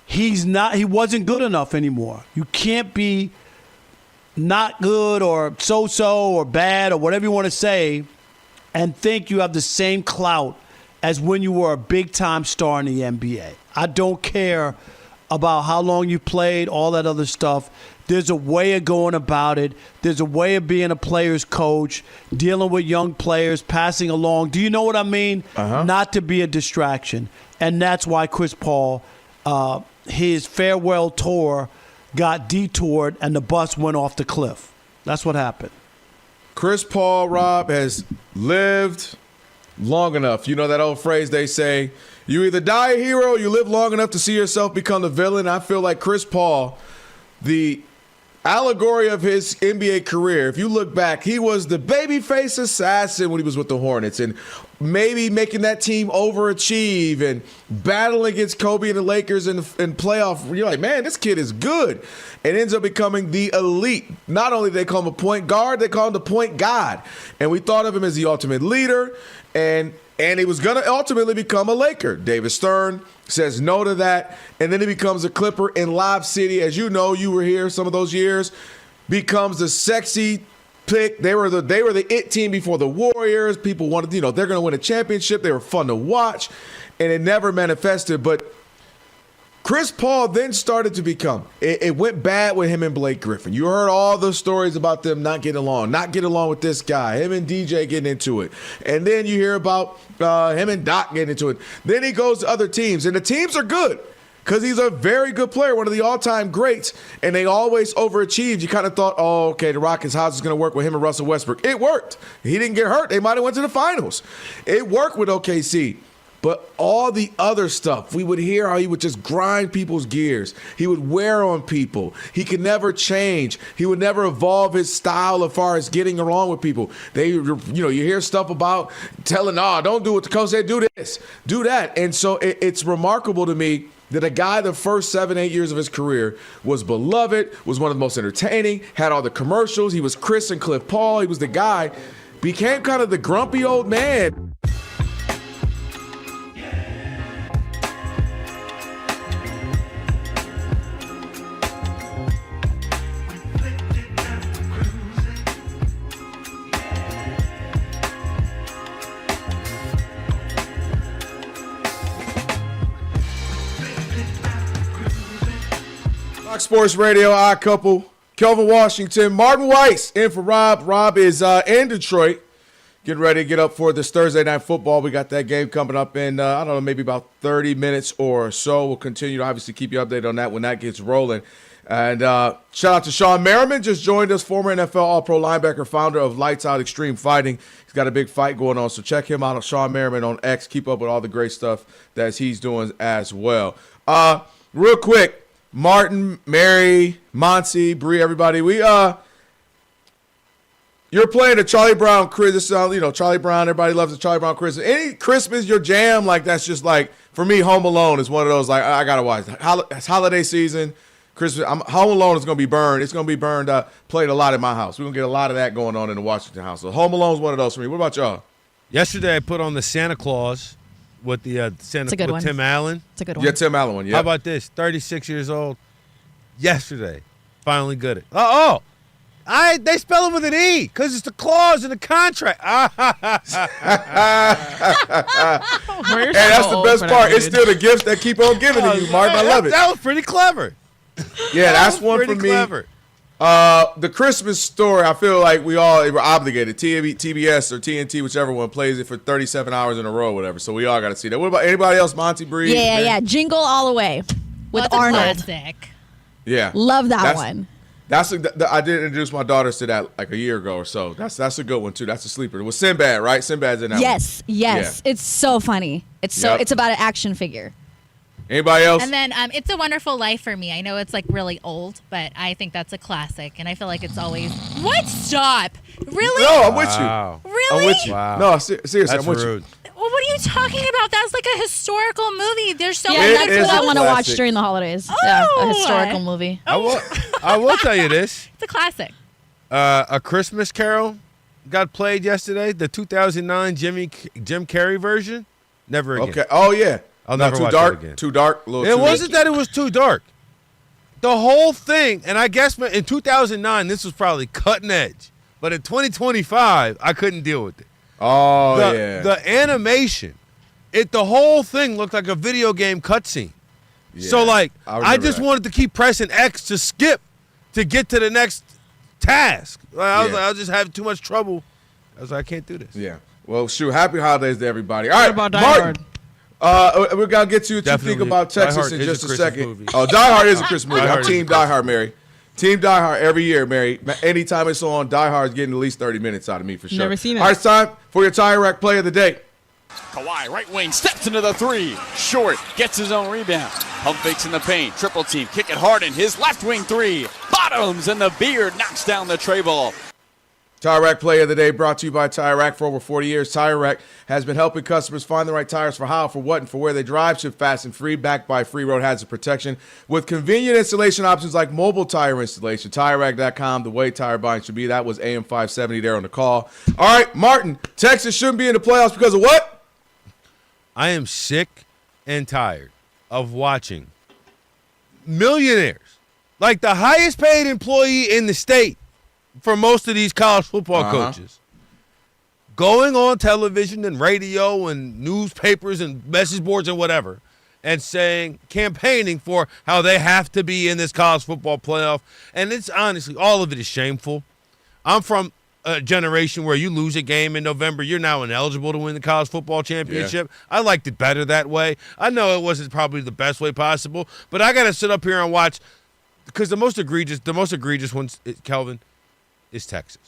He wasn't good enough anymore. You can't be not good or so-so or bad or whatever you want to say and think you have the same clout as when you were a big-time star in the NBA. I don't care about how long you played, all that other stuff. There's a way of going about it. There's a way of being a player's coach, dealing with young players, passing along. Do you know what I mean? Not to be a distraction. And that's why Chris Paul, his farewell tour got detoured and the bus went off the cliff. That's what happened. Chris Paul, Rob, has lived long enough. You know that old phrase they say, you either die a hero or you live long enough to see yourself become the villain. I feel like Chris Paul, the allegory of his NBA career, if you look back, he was the babyface assassin when he was with the Hornets and maybe making that team overachieve and battling against Kobe and the Lakers in playoff. You're like, man, this kid is good. And ends up becoming the elite. Not only do they call him a point guard, they call him the point god. And we thought of him as the ultimate leader, and he was going to ultimately become a Laker. David Stern says no to that, and then he becomes a Clipper in Lob City. As you know, you were here some of those years. Becomes the sexy pick. They were the it team before the Warriors. People wanted, they're going to win a championship. They were fun to watch, and it never manifested. But Chris Paul then started to become, it went bad with him and Blake Griffin. You heard all the stories about them not getting along with this guy, him and DJ getting into it. And then you hear about him and Doc getting into it. Then he goes to other teams, and the teams are good because he's a very good player, one of the all-time greats, and they always overachieved. You kind of thought, oh, okay, the Rockets' house is going to work with him and Russell Westbrook. It worked. He didn't get hurt. They might have went to the finals. It worked with OKC. But all the other stuff, we would hear how he would just grind people's gears. He would wear on people. He could never change. He would never evolve his style as far as getting along with people. You hear stuff about telling, don't do what the coach said, do this, do that. And so it's remarkable to me that a guy the first 7-8 years of his career was beloved, was one of the most entertaining, had all the commercials. He was Chris and Cliff Paul. He was the guy, became kind of the grumpy old man. Sports Radio, Odd Couple, Kelvin Washington, Martin Weiss in for Rob. Rob is in Detroit, getting ready to get up for this Thursday Night Football. We got that game coming up in, maybe about 30 minutes or so. We'll continue to obviously keep you updated on that when that gets rolling. And shout out to Sean Merriman, just joined us, former NFL All-Pro linebacker, founder of Lights Out Extreme Fighting. He's got a big fight going on, so check him out on Sean Merriman on X. Keep up with all the great stuff that he's doing as well. Real quick, Martin, Mary, Monty, Bree, everybody. You're playing a Charlie Brown Christmas. Charlie Brown. Everybody loves the Charlie Brown Christmas. Any Christmas your jam? Like that's just like for me. Home Alone is one of those. Like I gotta watch. It's holiday season. Christmas. Home Alone is gonna be burned. It's gonna be burned. Played a lot in my house. We're gonna get a lot of that going on in the Washington house. So Home Alone is one of those for me. What about y'all? Yesterday I put on the Santa Claus with the with Tim Allen. It's a good one. Yeah, Tim Allen one. Yeah. How about this? 36 years old. Yesterday, finally good at. They spell it with an E because it's the clause in the contract. Hey, that's the best part. It's still the gifts that keep on giving to you, Martin. I love it. That was pretty clever. Yeah, that's one for me. Clever. The Christmas Story, I feel like we all were obligated. TBS or TNT, whichever one, plays it for 37 hours in a row, whatever. So we all got to see that. What about anybody else? Monty, Bree? Yeah. Jingle All the Way with Arnold. Classic. Yeah. Love that one. I did introduce my daughters to that like a year ago or so. That's a good one too. That's a sleeper. It was Sinbad, right? Sinbad's in that one. Yes. Yeah. It's so funny. It's about an action figure. Anybody else? And then It's a Wonderful Life for me. I know it's like really old, but I think that's a classic, and I feel like it's always. What? Stop! Really? No, I'm with you. Really? I'm with you. Wow. No, seriously, That's I'm with rude. you. Well, what are you talking about? That's like a historical movie. There's so Yeah, many. that's what I want to watch classic. during the holidays. Oh. Yeah, a historical movie. I will tell you this. It's a classic. A Christmas Carol got played yesterday. The 2009 Jim Carrey version. Never again. Okay. Oh yeah. I'll never too watch dark. it again. Too dark. A little It too wasn't that it was too dark. The whole thing, and I guess in 2009 this was probably cutting edge, but in 2025 I couldn't deal with it. Oh The animation, the whole thing looked like a video game cutscene. Yeah, So I just that. wanted to keep pressing X to skip to get to the next task. I was like, I'll just have too much trouble. I was like, I can't do this. Yeah. Well, shoot. Happy holidays to everybody. All right, about Die Martin. We're gonna get to what you think Definitely. about Die Texas Hard in is just a a Christmas second. movie. Oh, Die Hard is a Christmas movie. Die I'm Hard is Team a Die Hard, Mary. Team Die Hard every year, Mary. Anytime it's on, Die Hard's getting at least 30 minutes out of me for sure. Never seen it. All right, it's time for your Tire Rack Play of the Day. Kawhi, right wing, steps into the three. Short, gets his own rebound. Pump fakes in the paint. Triple team, kick it hard in his left wing three. Bottoms, and the beard knocks down the tray ball. Tire Rack Play of the Day brought to you by Tire Rack. For over 40 years, Tire Rack has been helping customers find the right tires for how, for what, and for where they drive. Ship fast and free, backed by free road hazard protection. With convenient installation options like mobile tire installation. TireRack.com, the way tire buying should be. That was AM 570 there on the call. All right, Martin, Texas shouldn't be in the playoffs because of what? I am sick and tired of watching millionaires, like the highest paid employee in the state for most of these college football coaches, going on television and radio and newspapers and message boards and whatever and campaigning for how they have to be in this college football playoff. And it's honestly, all of it is shameful. I'm from a generation where you lose a game in November, you're now ineligible to win the college football championship. Yeah. I liked it better that way. I know it wasn't probably the best way possible, but I got to sit up here and watch because the most egregious ones, Kelvin, is Texas.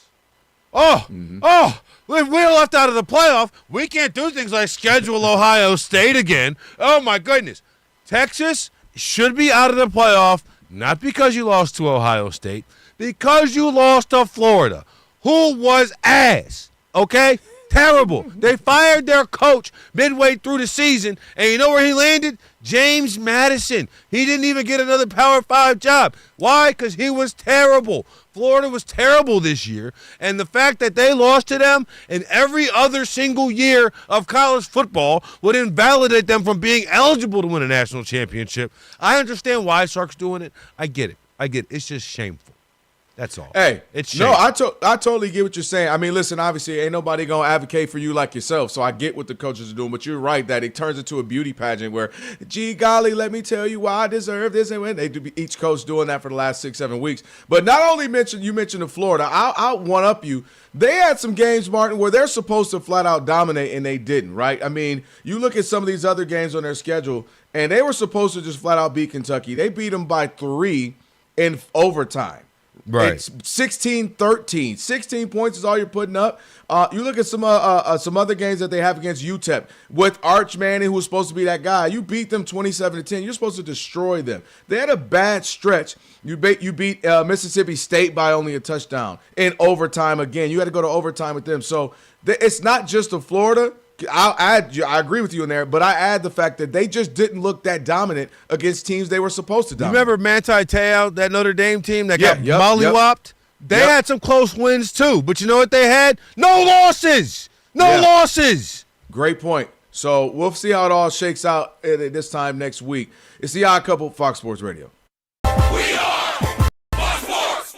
If we're left out of the playoff, we can't do things like schedule Ohio State again. Oh, my goodness. Texas should be out of the playoff, not because you lost to Ohio State, because you lost to Florida, who was ass, okay? Terrible. They fired their coach midway through the season, and you know where he landed? James Madison. He didn't even get another Power 5 job. Why? Because he was terrible. Florida was terrible this year, and the fact that they lost to them in every other single year of college football would invalidate them from being eligible to win a national championship. I understand why Sark's doing it. I get it. It's just shameful. That's all. Hey, it's shameful. I totally get what you're saying. I mean, listen, obviously, ain't nobody going to advocate for you like yourself, so I get what the coaches are doing, but you're right that it turns into a beauty pageant where, gee golly, let me tell you why I deserve this. And when they do, each coach doing that for the last 6-7 weeks. But not only you mentioned Florida, I'll one-up you. They had some games, Martin, where they're supposed to flat out dominate, and they didn't, right? I mean, you look at some of these other games on their schedule, and they were supposed to just flat out beat Kentucky. They beat them by 3 in overtime. Right. It's 16-13. 16 points is all you're putting up. You look at some other games that they have against UTEP with Arch Manning, who was supposed to be that guy. You beat them 27-10. You're supposed to destroy them. They had a bad stretch. You beat Mississippi State by only a touchdown in overtime again. You had to go to overtime with them. So it's not just the Florida. I agree with you in there, but I add the fact that they just didn't look that dominant against teams they were supposed to dominate. You remember Manti Te'o, that Notre Dame team that got mollywopped? They had some close wins too, but you know what they had? No losses. No losses. Great point. So we'll see how it all shakes out this time next week. It's the Odd Couple, Fox Sports Radio. We are Fox Sports.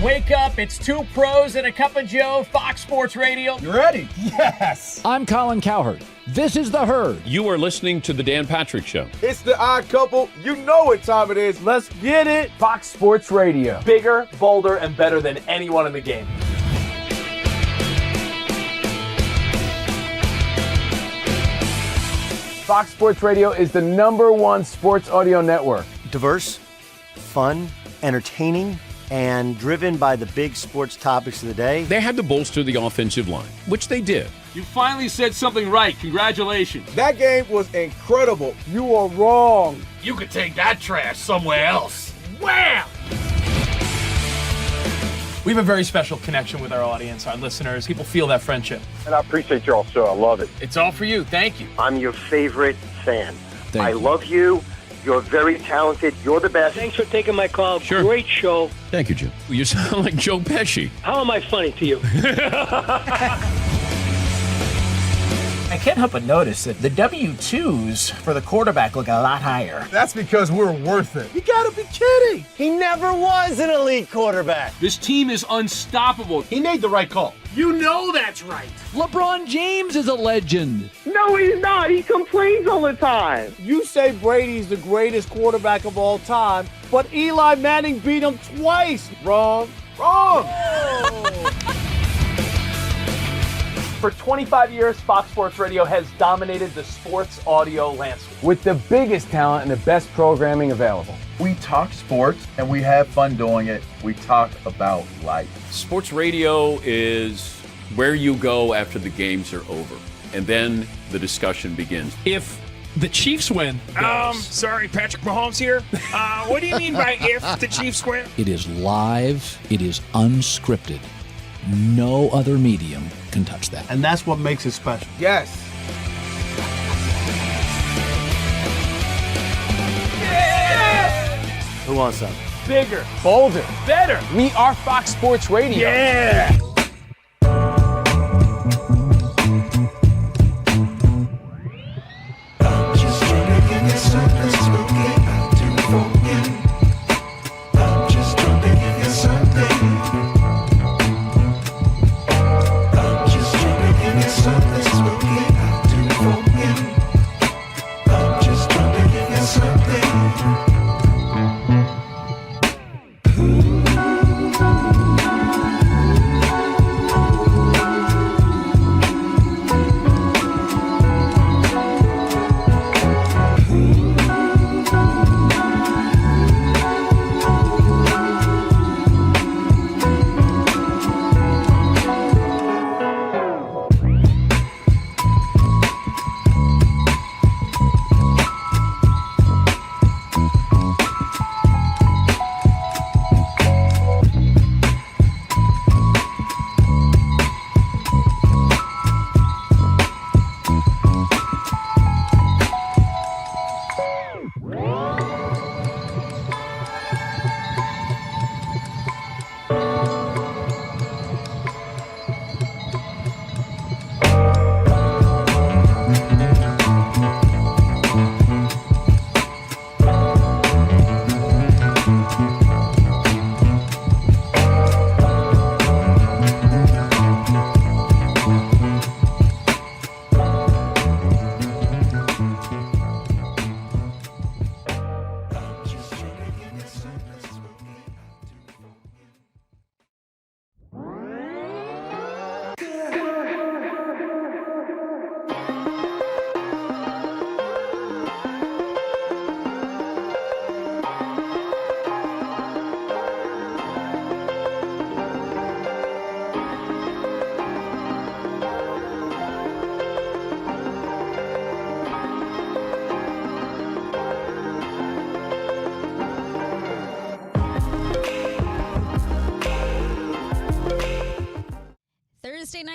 Wake up, it's two pros and a cup of Joe, Fox Sports Radio. You ready? Yes. I'm Colin Cowherd. This is The Herd. You are listening to The Dan Patrick Show. It's the Odd Couple. You know what time it is. Let's get it. Fox Sports Radio. Bigger, bolder, and better than anyone in the game. Fox Sports Radio is the #1 sports audio network. Diverse, fun, entertaining, and driven by the big sports topics of the day. They had to bolster the offensive line, which they did. You finally said something right. Congratulations. That game was incredible. You are wrong. You could take that trash somewhere else. Wham! We have a very special connection with our audience, our listeners. People feel that friendship. And I appreciate y'all so. I love it. It's all for you. Thank you. I'm your favorite fan. Thank you. Love you. You're very talented. You're the best. Thanks for taking my call. Sure. Great show. Thank you, Jim. You sound like Joe Pesci. How am I funny to you? I can't help but notice that the W-2s for the quarterback look a lot higher. That's because we're worth it. You gotta be kidding! He never was an elite quarterback. This team is unstoppable. He made the right call. You know that's right. LeBron James is a legend. No, he's not. He complains all the time. You say Brady's the greatest quarterback of all time, but Eli Manning beat him twice. Wrong. For 25 years, Fox Sports Radio has dominated the sports audio landscape with the biggest talent and the best programming available. We talk sports and we have fun doing it. We talk about life. Sports radio is where you go after the games are over, and then the discussion begins. If the Chiefs win. Sorry, Patrick Mahomes here. What do you mean by if the Chiefs win? It is live. It is unscripted. No other medium can touch that. And that's what makes it special. Yes. Who wants some? Bigger, bolder, better. We are Fox Sports Radio. Yeah.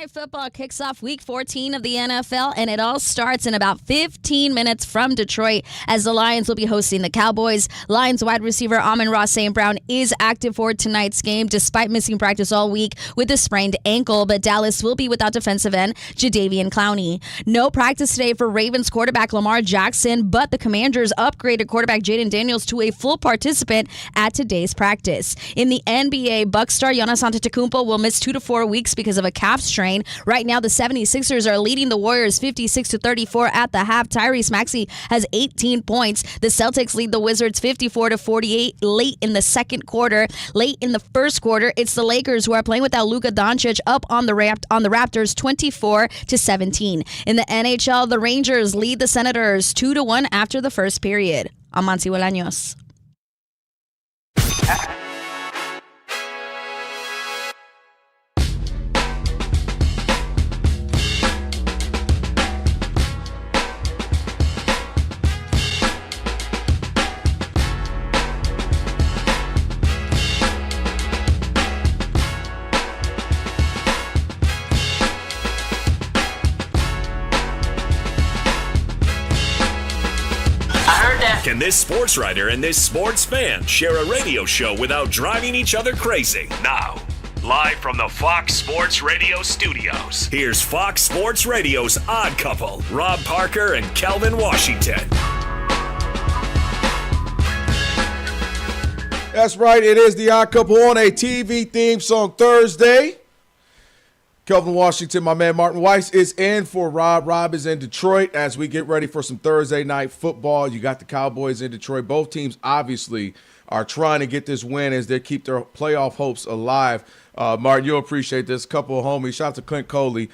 Night Football kicks off Week 14 of the NFL, and it all starts in about 15 minutes from Detroit as the Lions will be hosting the Cowboys. Lions wide receiver Amon-Ra St. Brown is active for tonight's game despite missing practice all week with a sprained ankle, but Dallas will be without defensive end Jadeveon Clowney. No practice today for Ravens quarterback Lamar Jackson, but the Commanders upgraded quarterback Jaden Daniels to a full participant at today's practice. In the NBA, Bucks star Giannis Antetokounmpo will miss 2 to 4 weeks because of a calf strain. Right now, the 76ers are leading the Warriors 56-34 at the half. Tyrese Maxey has 18 points. The Celtics lead the Wizards 54-48 late in the second quarter. Late in the first quarter, it's the Lakers who are playing without Luka Doncic up on the Raptors 24-17. In the NHL, the Rangers lead the Senators 2-1 after the first period. I'm Monty Bolaños. Can this sports writer and this sports fan share a radio show without driving each other crazy? Now, live from the Fox Sports Radio studios, here's Fox Sports Radio's Odd Couple, Rob Parker and Kelvin Washington. That's right. It is the Odd Couple on a TV theme song Thursday. Kelvin Washington, my man Martin Weiss is in for Rob. Rob is in Detroit as we get ready for some Thursday night football. You got the Cowboys in Detroit. Both teams obviously are trying to get this win as they keep their playoff hopes alive. Martin, you'll appreciate this. Couple of homies. Shout out to Clint Coley.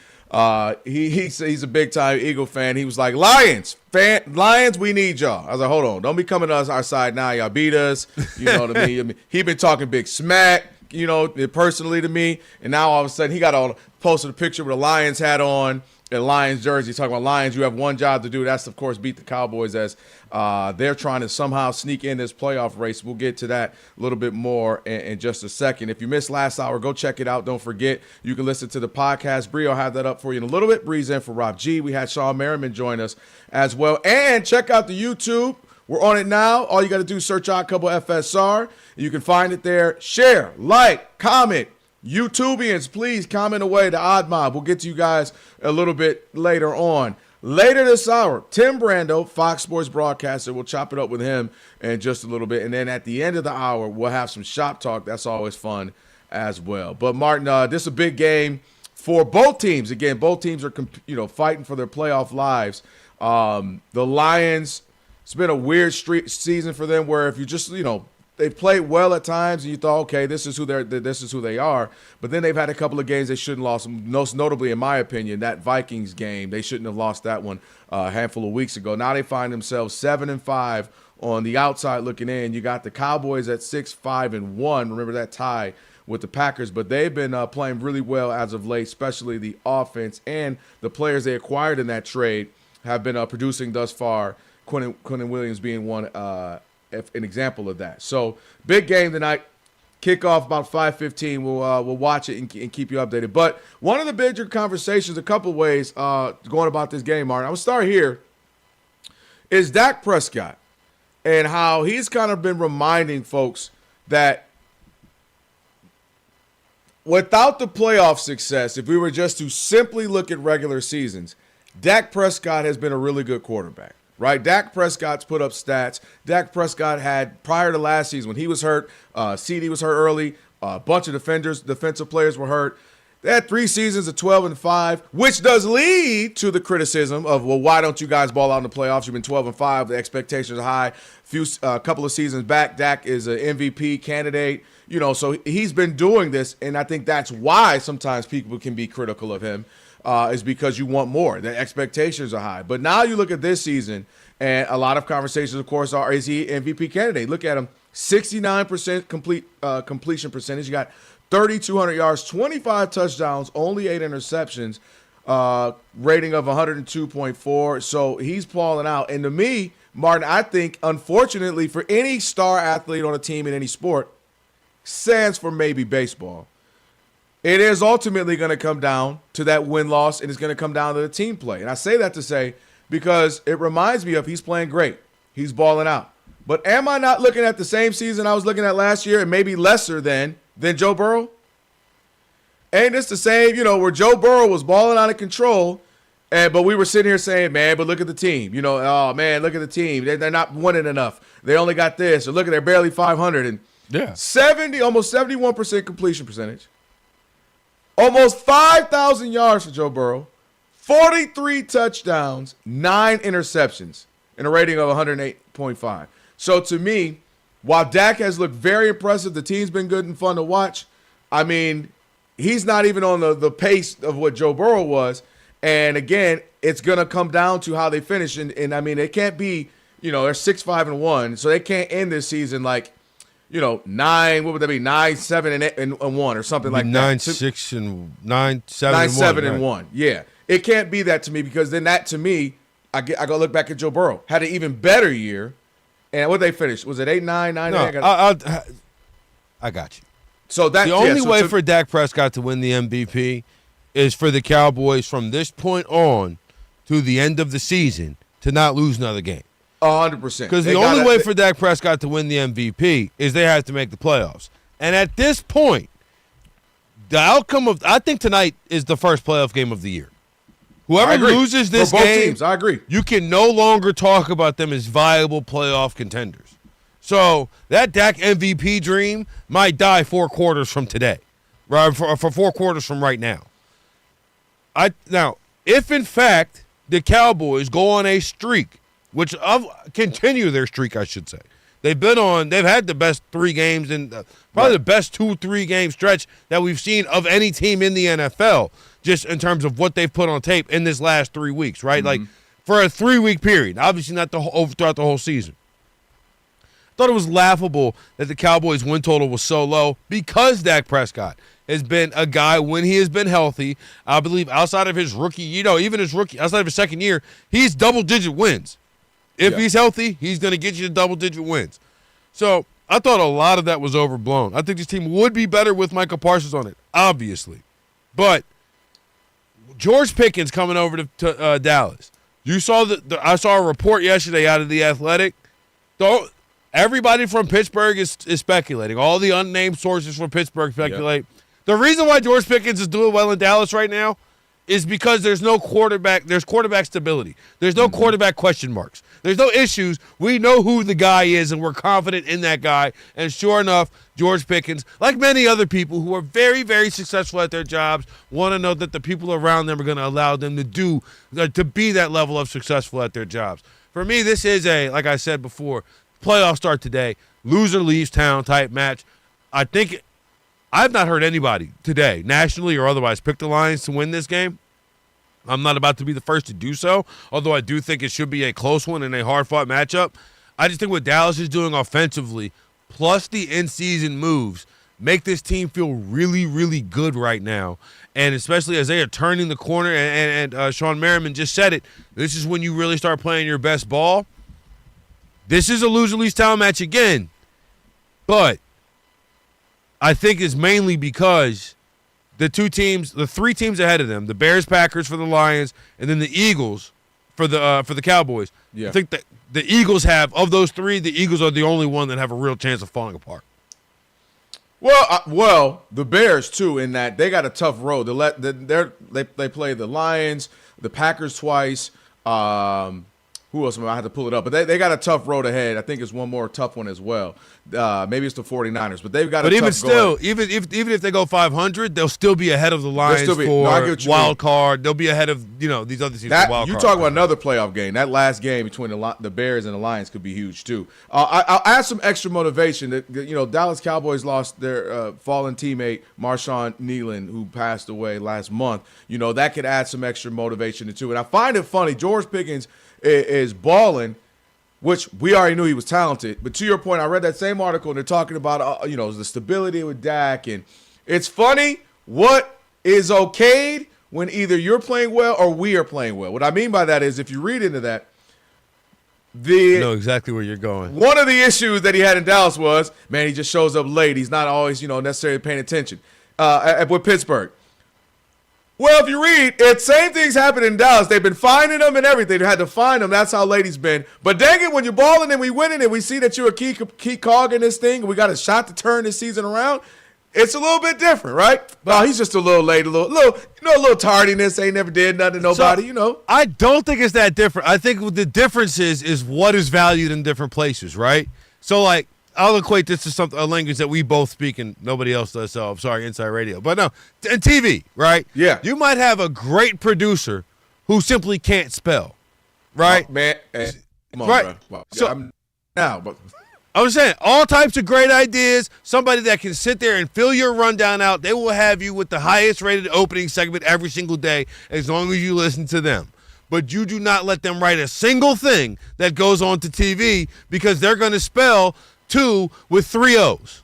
He's a big-time Eagle fan. He was like, Lions, we need y'all. I was like, hold on. Don't be coming to our side now. Y'all beat us. You know what I mean? He been talking big smack, you know, personally to me. And now all of a sudden he got posted a picture with a Lions hat on and Lions jersey. Talking about Lions, you have one job to do. That's, of course, beat the Cowboys as they're trying to somehow sneak in this playoff race. We'll get to that a little bit more in just a second. If you missed last hour, go check it out. Don't forget, you can listen to the podcast. Bree will have that up for you in a little bit. Bree's in for Rob G. We had Sean Merriman join us as well. And check out the YouTube. We're on it now. All you got to do is search Odd Couple FSR. You can find it there. Share, like, comment. YouTubians, please comment away. The Odd Mob. We'll get to you guys a little bit later on. Later this hour, Tim Brando, Fox Sports broadcaster. We'll chop it up with him in just a little bit. And then at the end of the hour, we'll have some shop talk. That's always fun as well. But, Martin, this is a big game for both teams. Again, both teams are fighting for their playoff lives. The Lions, it's been a weird season for them where if you just, they've played well at times, and you thought, okay, this is who they are. But then they've had a couple of games they shouldn't have lost. Most notably, in my opinion, that Vikings game, they shouldn't have lost that one a handful of weeks ago. Now they find themselves 7-5 on the outside looking in. You got the Cowboys at 6-5-1. Remember that tie with the Packers, but they've been playing really well as of late, especially the offense and the players they acquired in that trade have been producing thus far. Quentin Williams being one. An example of that. So big game tonight. Kickoff about 5:15. We'll watch it and keep you updated. But one of the bigger conversations, a couple ways going about this game, Martin. I'm gonna start here. Is Dak Prescott and how he's kind of been reminding folks that without the playoff success, if we were just to simply look at regular seasons, Dak Prescott has been a really good quarterback. Right, Dak Prescott's put up stats. Dak Prescott had, prior to last season, when he was hurt, CD was hurt early, a bunch of defensive players were hurt. They had 3 seasons of 12-5, which does lead to the criticism of, well, why don't you guys ball out in the playoffs? You've been 12-5. The expectations are high. A couple of seasons back, Dak is an MVP candidate. So he's been doing this, and I think that's why sometimes people can be critical of him. Is because you want more. The expectations are high. But now you look at this season, and a lot of conversations, of course, are, is he MVP candidate? Look at him, 69% completion percentage. You got 3,200 yards, 25 touchdowns, only 8 interceptions, rating of 102.4. So he's balling out. And to me, Martin, I think, unfortunately, for any star athlete on a team in any sport, sans for maybe baseball, it is ultimately going to come down to that win-loss, and it's going to come down to the team play. And I say that to say because it reminds me of he's playing great. He's balling out. But am I not looking at the same season I was looking at last year and maybe lesser than Joe Burrow? Ain't this the same, where Joe Burrow was balling out of control, but we were sitting here saying, man, but look at the team. Oh, man, look at the team. They're not winning enough. They only got this. Or look at they're barely 500. And almost 71% completion percentage. Almost 5,000 yards for Joe Burrow, 43 touchdowns, 9 interceptions, and a rating of 108.5. So to me, while Dak has looked very impressive, the team's been good and fun to watch. I mean, he's not even on the pace of what Joe Burrow was. And again, it's going to come down to how they finish. And I mean, it can't be, they're 6-5-1, so they can't end this season like, 9, what would that be? 9-7-1 or something like that. 9-6 and 9-7 9-7-1. Yeah. It can't be that to me because then that to me, I got to look back at Joe Burrow. Had an even better year. And what they finished? Was it 8-9, 9-8? No, I got you. So that the only way for Dak Prescott to win the MVP is for the Cowboys from this point on to the end of the season to not lose another game. 100%. Because the only way for Dak Prescott to win the MVP is they have to make the playoffs. And at this point, the outcome of I think tonight is the first playoff game of the year. Whoever loses this for both game, teams, I agree. You can no longer talk about them as viable playoff contenders. So that Dak MVP dream might die 4 quarters from today, right? For 4 quarters from right now. Now, if in fact the Cowboys go on a streak, which continue their streak, I should say. They've had the best 3 games and probably the best 2-3 game stretch that we've seen of any team in the NFL, just in terms of what they've put on tape in this last 3 weeks, right? Like for a 3-week period, obviously not throughout the whole season. I thought it was laughable that the Cowboys' win total was so low because Dak Prescott has been a guy when he has been healthy. I believe outside of his rookie, outside of his second year, he's double-digit wins. If he's healthy, he's going to get you to double-digit wins. So I thought a lot of that was overblown. I think this team would be better with Micah Parsons on it, obviously. But George Pickens coming over to Dallas. You saw I saw a report yesterday out of The Athletic. Everybody from Pittsburgh is speculating. All the unnamed sources from Pittsburgh speculate. Yep. The reason why George Pickens is doing well in Dallas right now is because there's no quarterback. There's quarterback stability. There's no quarterback question marks. There's no issues. We know who the guy is, and we're confident in that guy. And sure enough, George Pickens, like many other people who are very, very successful at their jobs, want to know that the people around them are going to allow them to be that level of successful at their jobs. For me, this is like I said before, playoff start today, loser leaves town type match. I think I've not heard anybody today, nationally or otherwise, pick the Lions to win this game. I'm not about to be the first to do so, although I do think it should be a close one and a hard-fought matchup. I just think what Dallas is doing offensively, plus the in-season moves, make this team feel really, really good right now. And especially as they are turning the corner, and Sean Merriman just said it, this is when you really start playing your best ball. This is a lose-or-lease town match again, but I think it's mainly because the 3 teams ahead of them, the Bears, Packers for the Lions, and then the Eagles for the Cowboys. Yeah. I think that the Eagles of those 3, the Eagles are the only one that have a real chance of falling apart. Well, the Bears too, in that they got a tough road. They play the Lions, the Packers twice. Who else? I have to pull it up. But they got a tough road ahead. I think it's one more tough one as well. Maybe it's the 49ers. But they've got a tough even still, even if they go 500, they'll still be ahead of the Lions for wild card. They'll be ahead of these other teams for wild card. You talk about another playoff game. That last game between the Bears and the Lions could be huge too. I'll add some extra motivation. Dallas Cowboys lost their fallen teammate Marshawn Nealon, who passed away last month. That could add some extra motivation too. And I find it funny. George Pickens is balling, which we already knew he was talented. But to your point, I read that same article, and they're talking about the stability with Dak. And it's funny what is okayed when either you're playing well or we are playing well. What I mean by that is if you read into that, I know exactly where you're going. One of the issues that he had in Dallas was, man, he just shows up late. He's not always, necessarily paying attention. with Pittsburgh. Well, if you read, it's same things happened in Dallas. They've been finding them and everything. They had to find them. That's how late he's been. But dang it, when you're balling and we winning and we see that you're a key cog in this thing and we got a shot to turn this season around, it's a little bit different, right? Well, he's just a little late, a little tardiness. Ain't never did nothing to nobody, I don't think it's that different. I think the difference is what is valued in different places, right? So, like, I'll equate this to a language that we both speak and nobody else does, so I'm sorry, Inside Radio. But no, in TV, right? Yeah. You might have a great producer who simply can't spell, right? Oh, man, come on, right. bro. Well, So, but I was saying, all types of great ideas, somebody that can sit there and fill your rundown out. They will have you with the highest rated opening segment every single day as long as you listen to them. But you do not let them write a single thing that goes on to TV because they're going to spell 2 with 3 O's,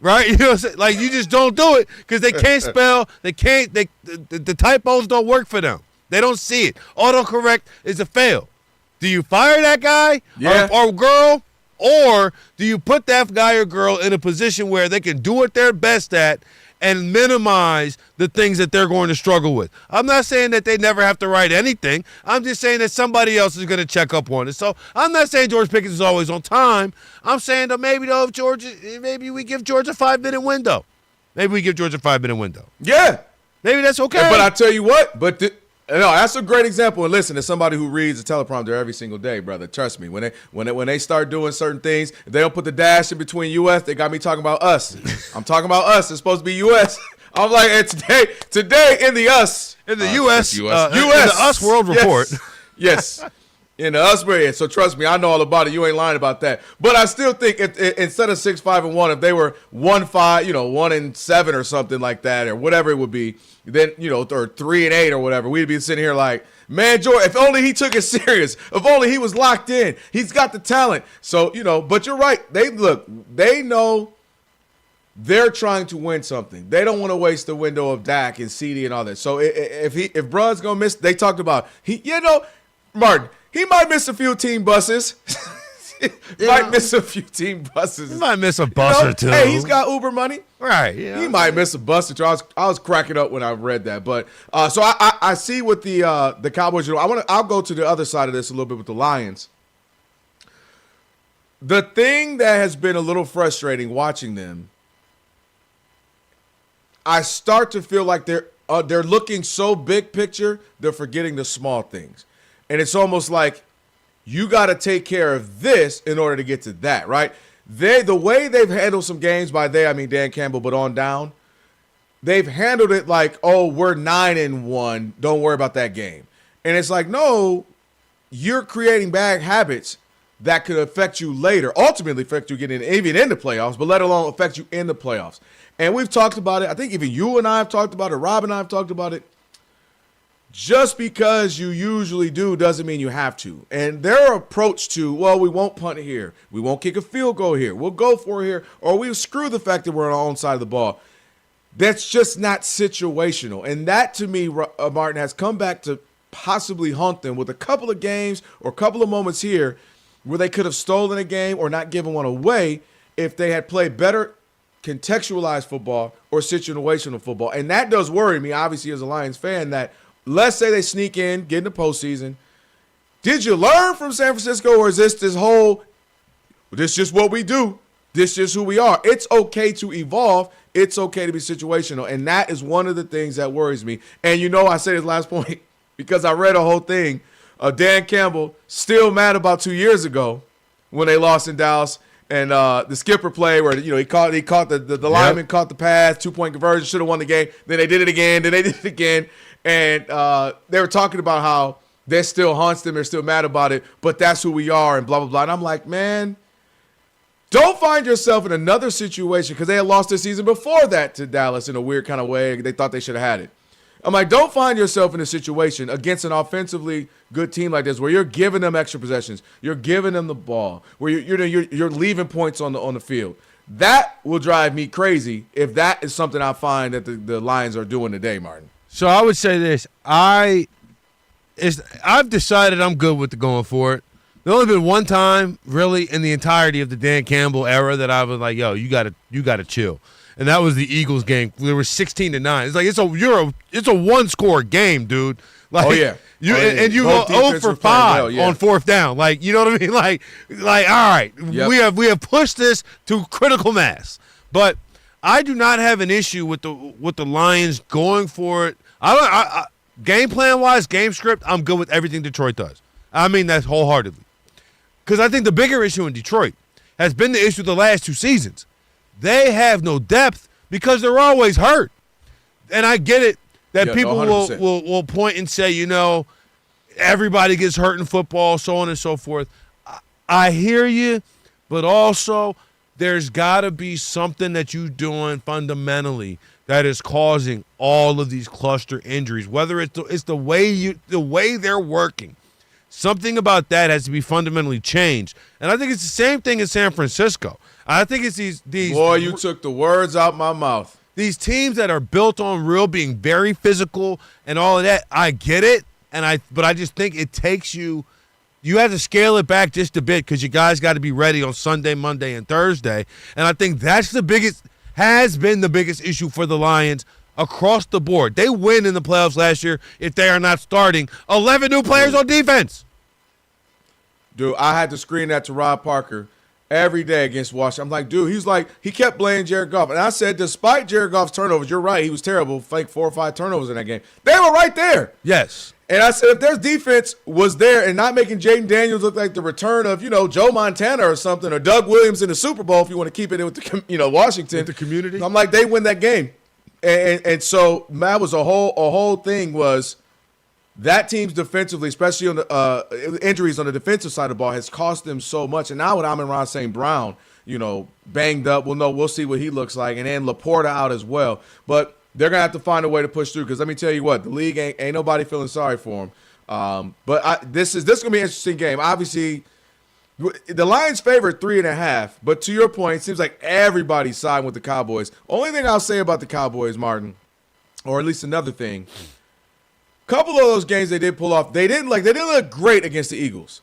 right? You know what I'm saying? Like, you just don't do it because they can't spell. The typos don't work for them. They don't see it. Autocorrect is a fail. Do you fire that guy or girl? Or do you put that guy or girl in a position where they can do what they're best at and minimize the things that they're going to struggle with? I'm not saying that they never have to write anything. I'm just saying that somebody else is going to check up on it. So I'm not saying George Pickens is always on time. I'm saying that maybe we give George a 5-minute window. Maybe we give George a 5-minute window. Yeah. Maybe that's okay. But I tell you what, no, that's a great example. And listen, as somebody who reads a teleprompter every single day, brother, trust me, when they start doing certain things, if they don't put the dash in between U.S., they got me talking about us. I'm talking about us. It's supposed to be U.S. I'm like, today in the us. In the U.S. In the Us World Report. Yes. In the us period. So trust me, I know all about it. You ain't lying about that. But I still think instead of 6-5-1, if they were 1-5, 1-7 or something like that, or whatever it would be, then or 3-8 or whatever, we'd be sitting here like, man, George, if only he took it serious. If only he was locked in. He's got the talent. So but you're right. They know they're trying to win something. They don't want to waste the window of Dak and CD and all that. So if Brod's gonna miss, they talked about Martin. He might miss a few team buses. Might miss a few team buses. He might miss a bus or two. Hey, he's got Uber money. Right. He might miss a bus or two. I was cracking up when I read that. But so I see with the Cowboys. I'll go to the other side of this a little bit with the Lions. The thing that has been a little frustrating watching them, I start to feel like they're looking so big picture, they're forgetting the small things. And it's almost like you got to take care of this in order to get to that, right? The way they've handled some games, by they I mean Dan Campbell, but on down, they've handled it like, oh, we're 9-1. Don't worry about that game. And it's like, no, you're creating bad habits that could affect you later, ultimately affect you getting even in the playoffs, but let alone affect you in the playoffs. And we've talked about it. I think even you and I have talked about it. Rob and I have talked about it. Just because you usually do doesn't mean you have to. And their approach to, well, we won't punt here. We won't kick a field goal here. We'll go for it here. Or we'll screw the fact that we're on our own side of the ball. That's just not situational. And that, to me, Martin, has come back to possibly haunt them with a couple of games or a couple of moments here where they could have stolen a game or not given one away if they had played better contextualized football or situational football. And that does worry me, obviously, as a Lions fan, that let's say they sneak in, get in the postseason. Did you learn from San Francisco, or is this just what we do? This is just who we are. It's okay to evolve. It's okay to be situational. And that is one of the things that worries me. And I say this last point because I read a whole thing of Dan Campbell still mad about 2 years ago when they lost in Dallas. And the skipper play where he caught the lineman caught the pass, 2-point conversion, should have won the game. Then they did it again. Then they did it again. And they were talking about how that still haunts them. They're still mad about it, but that's who we are and blah, blah, blah. And I'm like, man, don't find yourself in another situation, because they had lost their season before that to Dallas in a weird kind of way. They thought they should have had it. I'm like, don't find yourself in a situation against an offensively good team like this where you're giving them extra possessions, you're giving them the ball, where you're leaving points on the field. That will drive me crazy if that is something I find that the Lions are doing today, Martin. So I would say this. I've decided I'm good with the going for it. There's only been one time, really, in the entirety of the Dan Campbell era that I was like, yo, you gotta chill. and that was the Eagles game. There was 16-9. It's like it's a one-score game, dude. Like, Oh, yeah. And you Both go 0 defenses for were playing 5 well, yeah. on fourth down. Like, you know what I mean? Like all right, Yep. we have pushed this to critical mass. But I do not have an issue with the Lions going for it. I game plan wise, game script, I'm good with everything Detroit does. I mean that wholeheartedly. Because I think the bigger issue in Detroit has been the issue the last 2 seasons. They have no depth because they're always hurt. And I get it that Yeah, people no, 100%. will point and say, everybody gets hurt in football, so on and so forth. I hear you, but also there's got to be something that you're doing fundamentally that is causing all of these cluster injuries, whether it's the way they're working. Something about that has to be fundamentally changed. And I think it's the same thing in San Francisco. I think it's these Boy, you took the words out my mouth. These teams that are built on being very physical and all of that. I get it, but I just think it takes you have to scale it back just a bit because you guys got to be ready on Sunday, Monday, and Thursday. And I think has been the biggest issue for the Lions across the board. They win in the playoffs last year if they are not starting 11 new players on defense. Dude, I had to screen that to Rob Parker every day against Washington. I'm like, dude, he kept blaming Jared Goff. And I said, despite Jared Goff's turnovers, you're right, he was terrible, like 4 or 5 turnovers in that game. They were right there. Yes. And I said, if their defense was there and not making Jaden Daniels look like the return of, Joe Montana or something, or Doug Williams in the Super Bowl, if you want to keep it in with the, Washington. With the community. I'm like, they win that game. And so that was a whole thing was that team's defensively, especially on the injuries on the defensive side of the ball, has cost them so much. And now with Amon-Ra St. Brown, banged up, we'll see what he looks like. And then Laporta out as well. But they're going to have to find a way to push through because let me tell you what, the league ain't nobody feeling sorry for them. But this is going to be an interesting game. Obviously, the Lions favored 3.5, but to your point, it seems like everybody's siding with the Cowboys. Only thing I'll say about the Cowboys, Martin, or at least another thing, a couple of those games they did pull off, they didn't look great against the Eagles.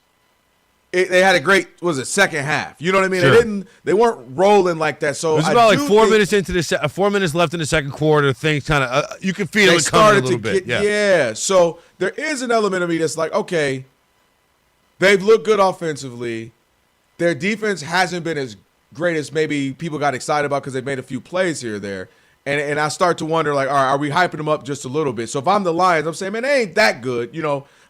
They had a great, second half. You know what I mean? Sure. They weren't rolling like that. So it was about 4 minutes into 4 minutes left in the second quarter. Things kind of you can feel it coming a little bit. Yeah. So there is an element of me that's like, okay, they've looked good offensively. Their defense hasn't been as great as maybe people got excited about because they've made a few plays here or there. And I start to wonder, like, all right, are we hyping them up just a little bit? So if I'm the Lions, I'm saying, man, they ain't that good,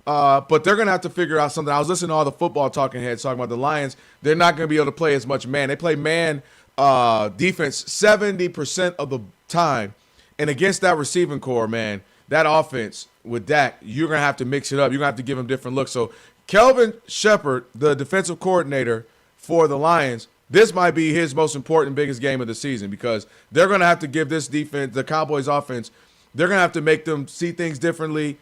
but they're going to have to figure out something. I was listening to all the football talking heads talking about the Lions. They're not going to be able to play as much man. They play man defense 70% of the time. And against that receiving core, man, that offense with Dak, you're going to have to mix it up. You're going to have to give them different looks. So Kelvin Shepard, the defensive coordinator for the Lions, this might be his most important, biggest game of the season because they're going to have to give this defense, the Cowboys offense, they're going to have to make them see things differently.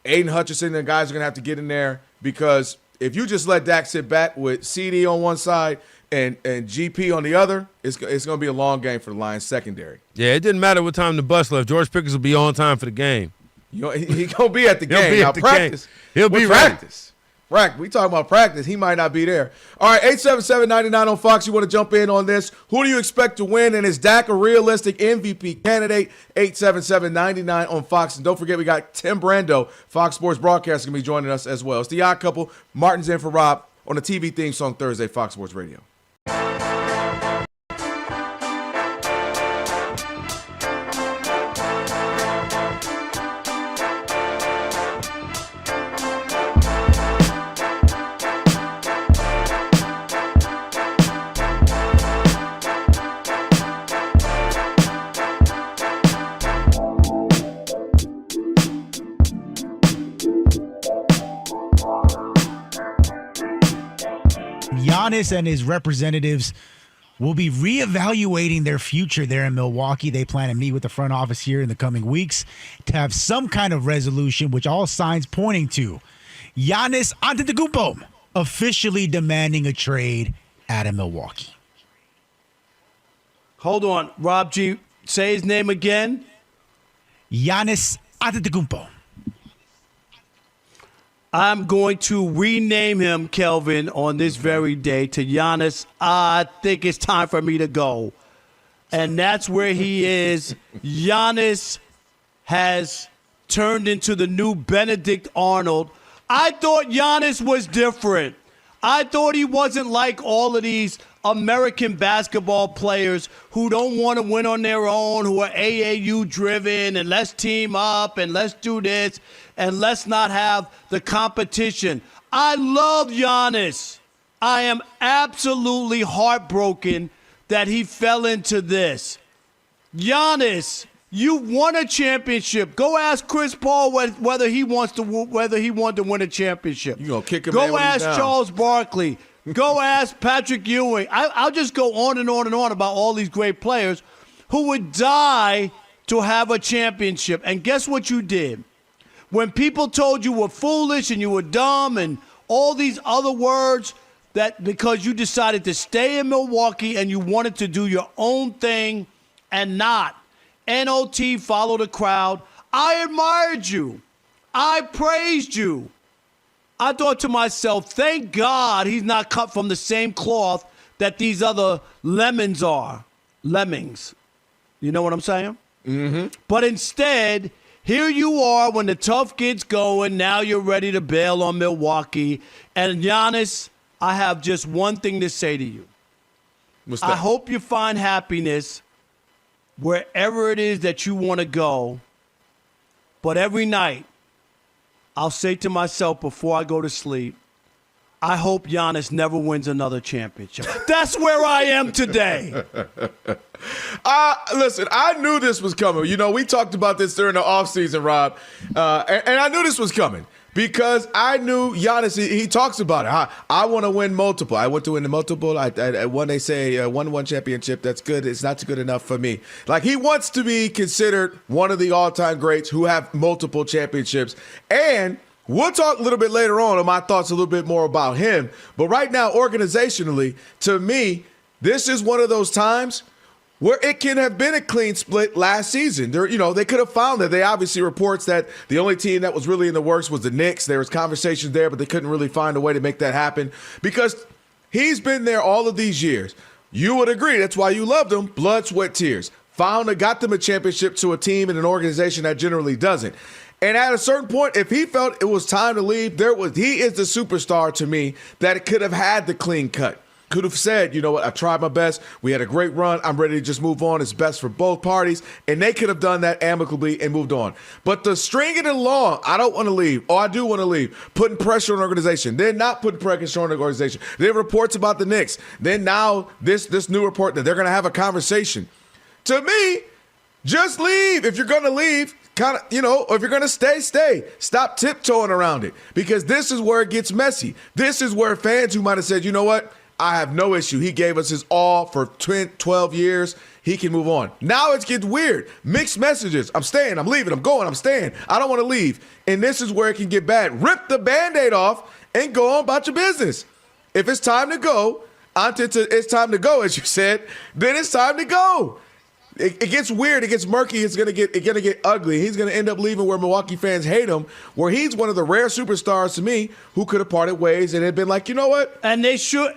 Aiden Hutchinson and guys are going to have to get in there because if you just let Dak sit back with CD on one side and GP on the other, it's going to be a long game for the Lions secondary. Yeah, it didn't matter what time the bus left. George Pickens will be on time for the game. He's going to be at the game. He'll be now, at the practice. game. He'll be practice. We talking about practice. He might not be there. All right, 877-99 on Fox. You want to jump in on this? Who do you expect to win? And is Dak a realistic MVP candidate? 877-99 on Fox. And don't forget, we got Tim Brando, Fox Sports broadcaster, going to be joining us as well. It's the Odd Couple. Martin's in for Rob on the TV theme song Thursday, Fox Sports Radio. Giannis and his representatives will be reevaluating their future there in Milwaukee. They plan to meet with the front office here in the coming weeks to have some kind of resolution, which all signs pointing to Giannis Antetokounmpo officially demanding a trade out of Milwaukee. Hold on, Rob G. Say his name again. Giannis Antetokounmpo. I'm going to rename him, Kelvin, on this very day to Giannis. I think it's time for me to go. and that's where he is. Giannis has turned into the new Benedict Arnold. I thought Giannis was different. I thought he wasn't like all of these American basketball players who don't want to win on their own, who are AAU driven, and let's team up and let's do this and let's not have the competition. I love Giannis. I am absolutely heartbroken that he fell into this. Giannis, you won a championship. Go ask Chris Paul whether he wanted to win a championship. You gonna kick him? Go ask Charles Barkley. Go ask Patrick Ewing. I'll just go on and on and on about all these great players who would die to have a championship. And guess what you did? When people told you were foolish and you were dumb and all these other words, that because you decided to stay in Milwaukee and you wanted to do your own thing and not NOT follow the crowd, I admired you. I praised you. I thought to myself, thank God he's not cut from the same cloth that these other lemons are. Lemmings. You know what I'm saying? Mm-hmm. But instead, here you are when the tough gets going. Now you're ready to bail on Milwaukee. And Giannis, I have just one thing to say to you. What's that? I hope you find happiness wherever it is that you want to go. But every night, I'll say to myself before I go to sleep, I hope Giannis never wins another championship. That's where I am today. Listen, I knew this was coming. You know, we talked about this during the offseason, Rob, and I knew this was coming because I knew Giannis, he talks about it. I want to win multiple. I want to win the multiple. When they say one championship, that's good. It's not good enough for me. Like, he wants to be considered one of the all-time greats who have multiple championships. And we'll talk a little bit later on my thoughts a little bit more about him. But right now, organizationally, to me, this is one of those times where it can have been a clean split last season. They could have found that. They obviously reports that the only team that was really in the works was the Knicks. There was conversations there, but they couldn't really find a way to make that happen because he's been there all of these years. You would agree. That's why you loved him. Blood, sweat, tears. Got them a championship to a team and an organization that generally doesn't. And at a certain point, if he felt it was time to leave, he is the superstar to me that could have had the clean cut. Could have said, you know what, I tried my best. We had a great run. I'm ready to just move on. It's best for both parties. And they could have done that amicably and moved on. But the string it along, I don't want to leave. Oh, I do want to leave. Putting pressure on the organization. Then not putting pressure on the organization. Then reports about the Knicks. Then now this new report that they're going to have a conversation. To me, just leave. If you're going to leave, or if you're going to stay. Stop tiptoeing around it because this is where it gets messy. This is where fans who might have said, you know what, I have no issue. He gave us his all for 12 years. He can move on. Now it gets weird. Mixed messages. I'm staying. I'm leaving. I'm going. I'm staying. I don't want to leave. And this is where it can get bad. Rip the Band-Aid off and go on about your business. If it's time to go, it's time to go, as you said, then it's time to go. It gets weird. It gets murky. It's gonna get ugly. He's gonna end up leaving where Milwaukee fans hate him, where he's one of the rare superstars to me who could have parted ways and had been like, you know what? And they should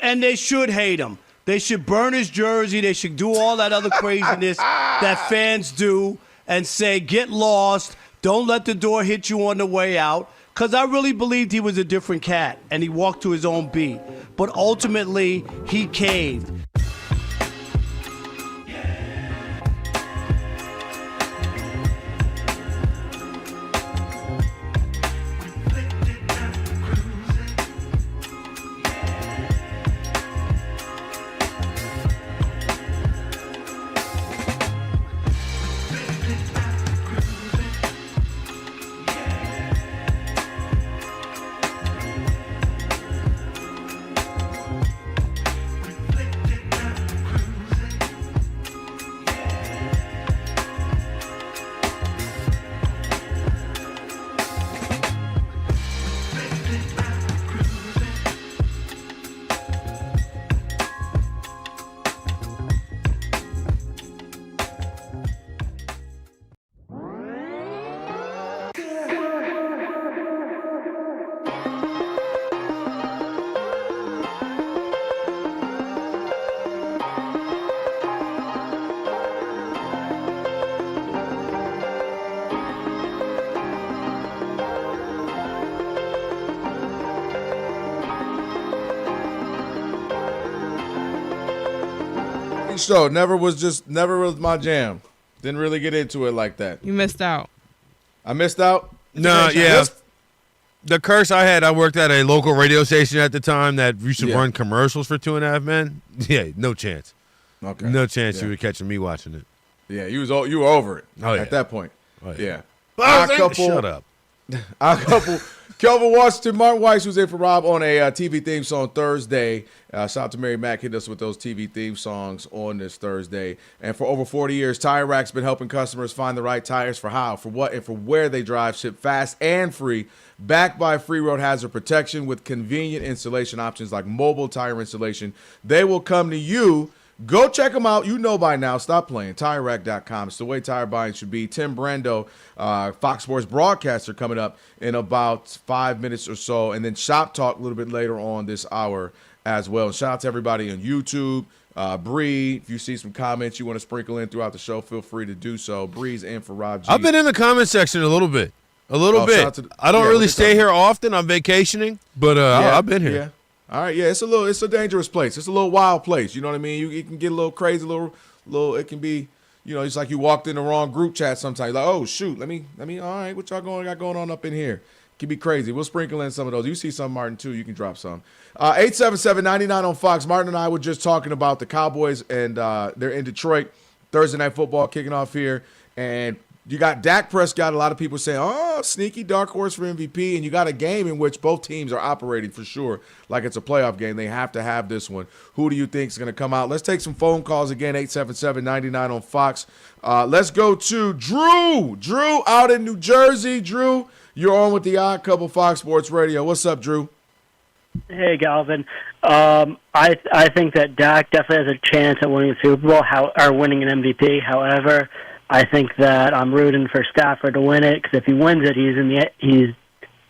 hate him. They should burn his jersey. They should do all that other craziness that fans do and say, get lost. Don't let the door hit you on the way out. Because I really believed he was a different cat and he walked to his own beat. But ultimately, he caved. good show. Never was my jam. Didn't really get into it like that. You missed out. I missed out? No, yeah. The curse I had, I worked at a local radio station at the time that used to run commercials for 2.5 Men. Yeah, no chance. Okay. No chance you were catching me watching it. Yeah, you were over it at that point. Oh, yeah. Shut up. Our couple, Kelvin Washington, Martin Weiss, who's in for Rob on a TV theme song Thursday. Shout out to Mary Mack hitting us with those TV theme songs on this Thursday. And for over 40 years, Tire Rack's been helping customers find the right tires for how, for what, and for where they drive, shipped fast and free, backed by free road hazard protection with convenient installation options like mobile tire installation. They will come to you. Go check them out. You know by now. Stop playing. TireRack.com. It's the way tire buying should be. Tim Brando, Fox Sports broadcaster, coming up in about 5 minutes or so. And then Shop Talk a little bit later on this hour as well. And shout out to everybody on YouTube. Bree, if you see some comments you want to sprinkle in throughout the show, feel free to do so. Bree's in for Rob G. I've been in the comment section a little bit. I don't really stay here often. I'm vacationing, but I've been here. Yeah. All right, it's a dangerous place. It's a little wild place. You know what I mean? It can get a little crazy, it can be, it's like you walked in the wrong group chat sometimes. Like, oh shoot, let me. All right, what y'all got going on up in here? It can be crazy. We'll sprinkle in some of those. You see some, Martin, too. You can drop some. 877-99 on Fox. Martin and I were just talking about the Cowboys, and they're in Detroit. Thursday Night Football kicking off here, and you got Dak Prescott. A lot of people saying, oh, sneaky dark horse for MVP. And you got a game in which both teams are operating for sure like it's a playoff game. They have to have this one. Who do you think is going to come out? Let's take some phone calls again, 877-99 on Fox. Let's go to Drew. Drew out in New Jersey. Drew, you're on with the Odd Couple Fox Sports Radio. What's up, Drew? Hey, Galvin. I think that Dak definitely has a chance at winning the Super Bowl or winning an MVP. However, I think that I'm rooting for Stafford to win it because if he wins it, he's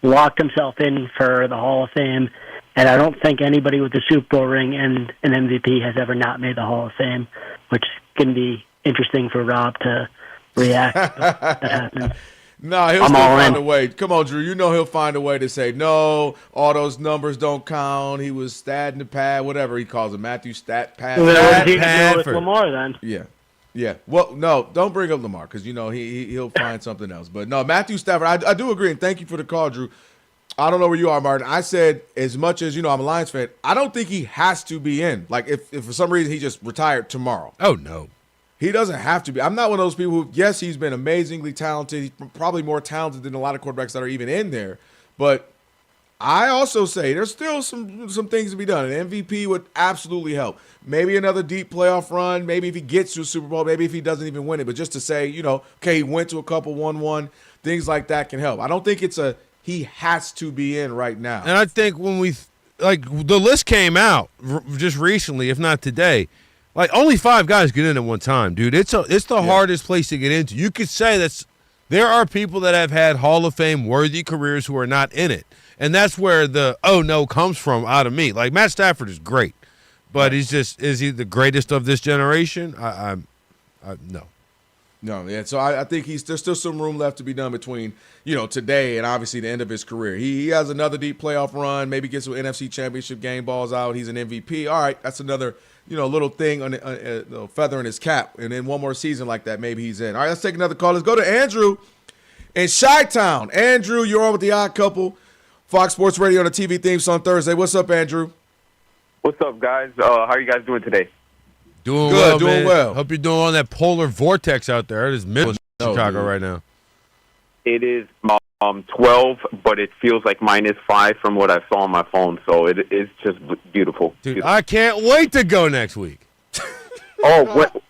locked himself in for the Hall of Fame. And I don't think anybody with a Super Bowl ring and an MVP has ever not made the Hall of Fame, which can be interesting for Rob to react if that happens. No, he'll still find a way. Come on, Drew. You know he'll find a way to say, no, all those numbers don't count. He was stat in the pad, whatever he calls it. Matthew Stat Pad. What did he do with Lamar then? Yeah. Yeah. Well, no, don't bring up Lamar because, he'll find something else. But, no, Matthew Stafford, I do agree, and thank you for the call, Drew. I don't know where you are, Martin. I said as much as, I'm a Lions fan, I don't think he has to be in. Like, if for some reason he just retired tomorrow. Oh, no. He doesn't have to be. I'm not one of those people who, yes, he's been amazingly talented. He's probably more talented than a lot of quarterbacks that are even in there. But I also say there's still some things to be done. An MVP would absolutely help. Maybe another deep playoff run. Maybe if he gets to a Super Bowl. Maybe if he doesn't even win it. But just to say, okay, he went to a couple 1-1. Things like that can help. I don't think it's he has to be in right now. And I think when the list came out just recently, if not today, only 5 guys get in at one time, dude. It's the hardest place to get into. You could say there are people that have had Hall of Fame worthy careers who are not in it. And that's where the oh no comes from out of me. Like Matt Stafford is great, but is he the greatest of this generation? No. No, yeah. So I think there's still some room left to be done between today and obviously the end of his career. He has another deep playoff run. Maybe gets some NFC Championship game balls out. He's an MVP. All right, that's another little thing on a feather in his cap. And then one more season like that, maybe he's in. All right, let's take another call. Let's go to Andrew in Chi-Town. Andrew, you're on with the Odd Couple. Fox Sports Radio on the TV theme song Thursday. What's up, Andrew? What's up, guys? How are you guys doing today? Doing good, well, doing man. well. Hope you're doing on that polar vortex out there. It is middle Chicago right now. It is 12, but it feels like -5 from what I saw on my phone. So it's just beautiful. Dude, beautiful. I can't wait to go next week. What?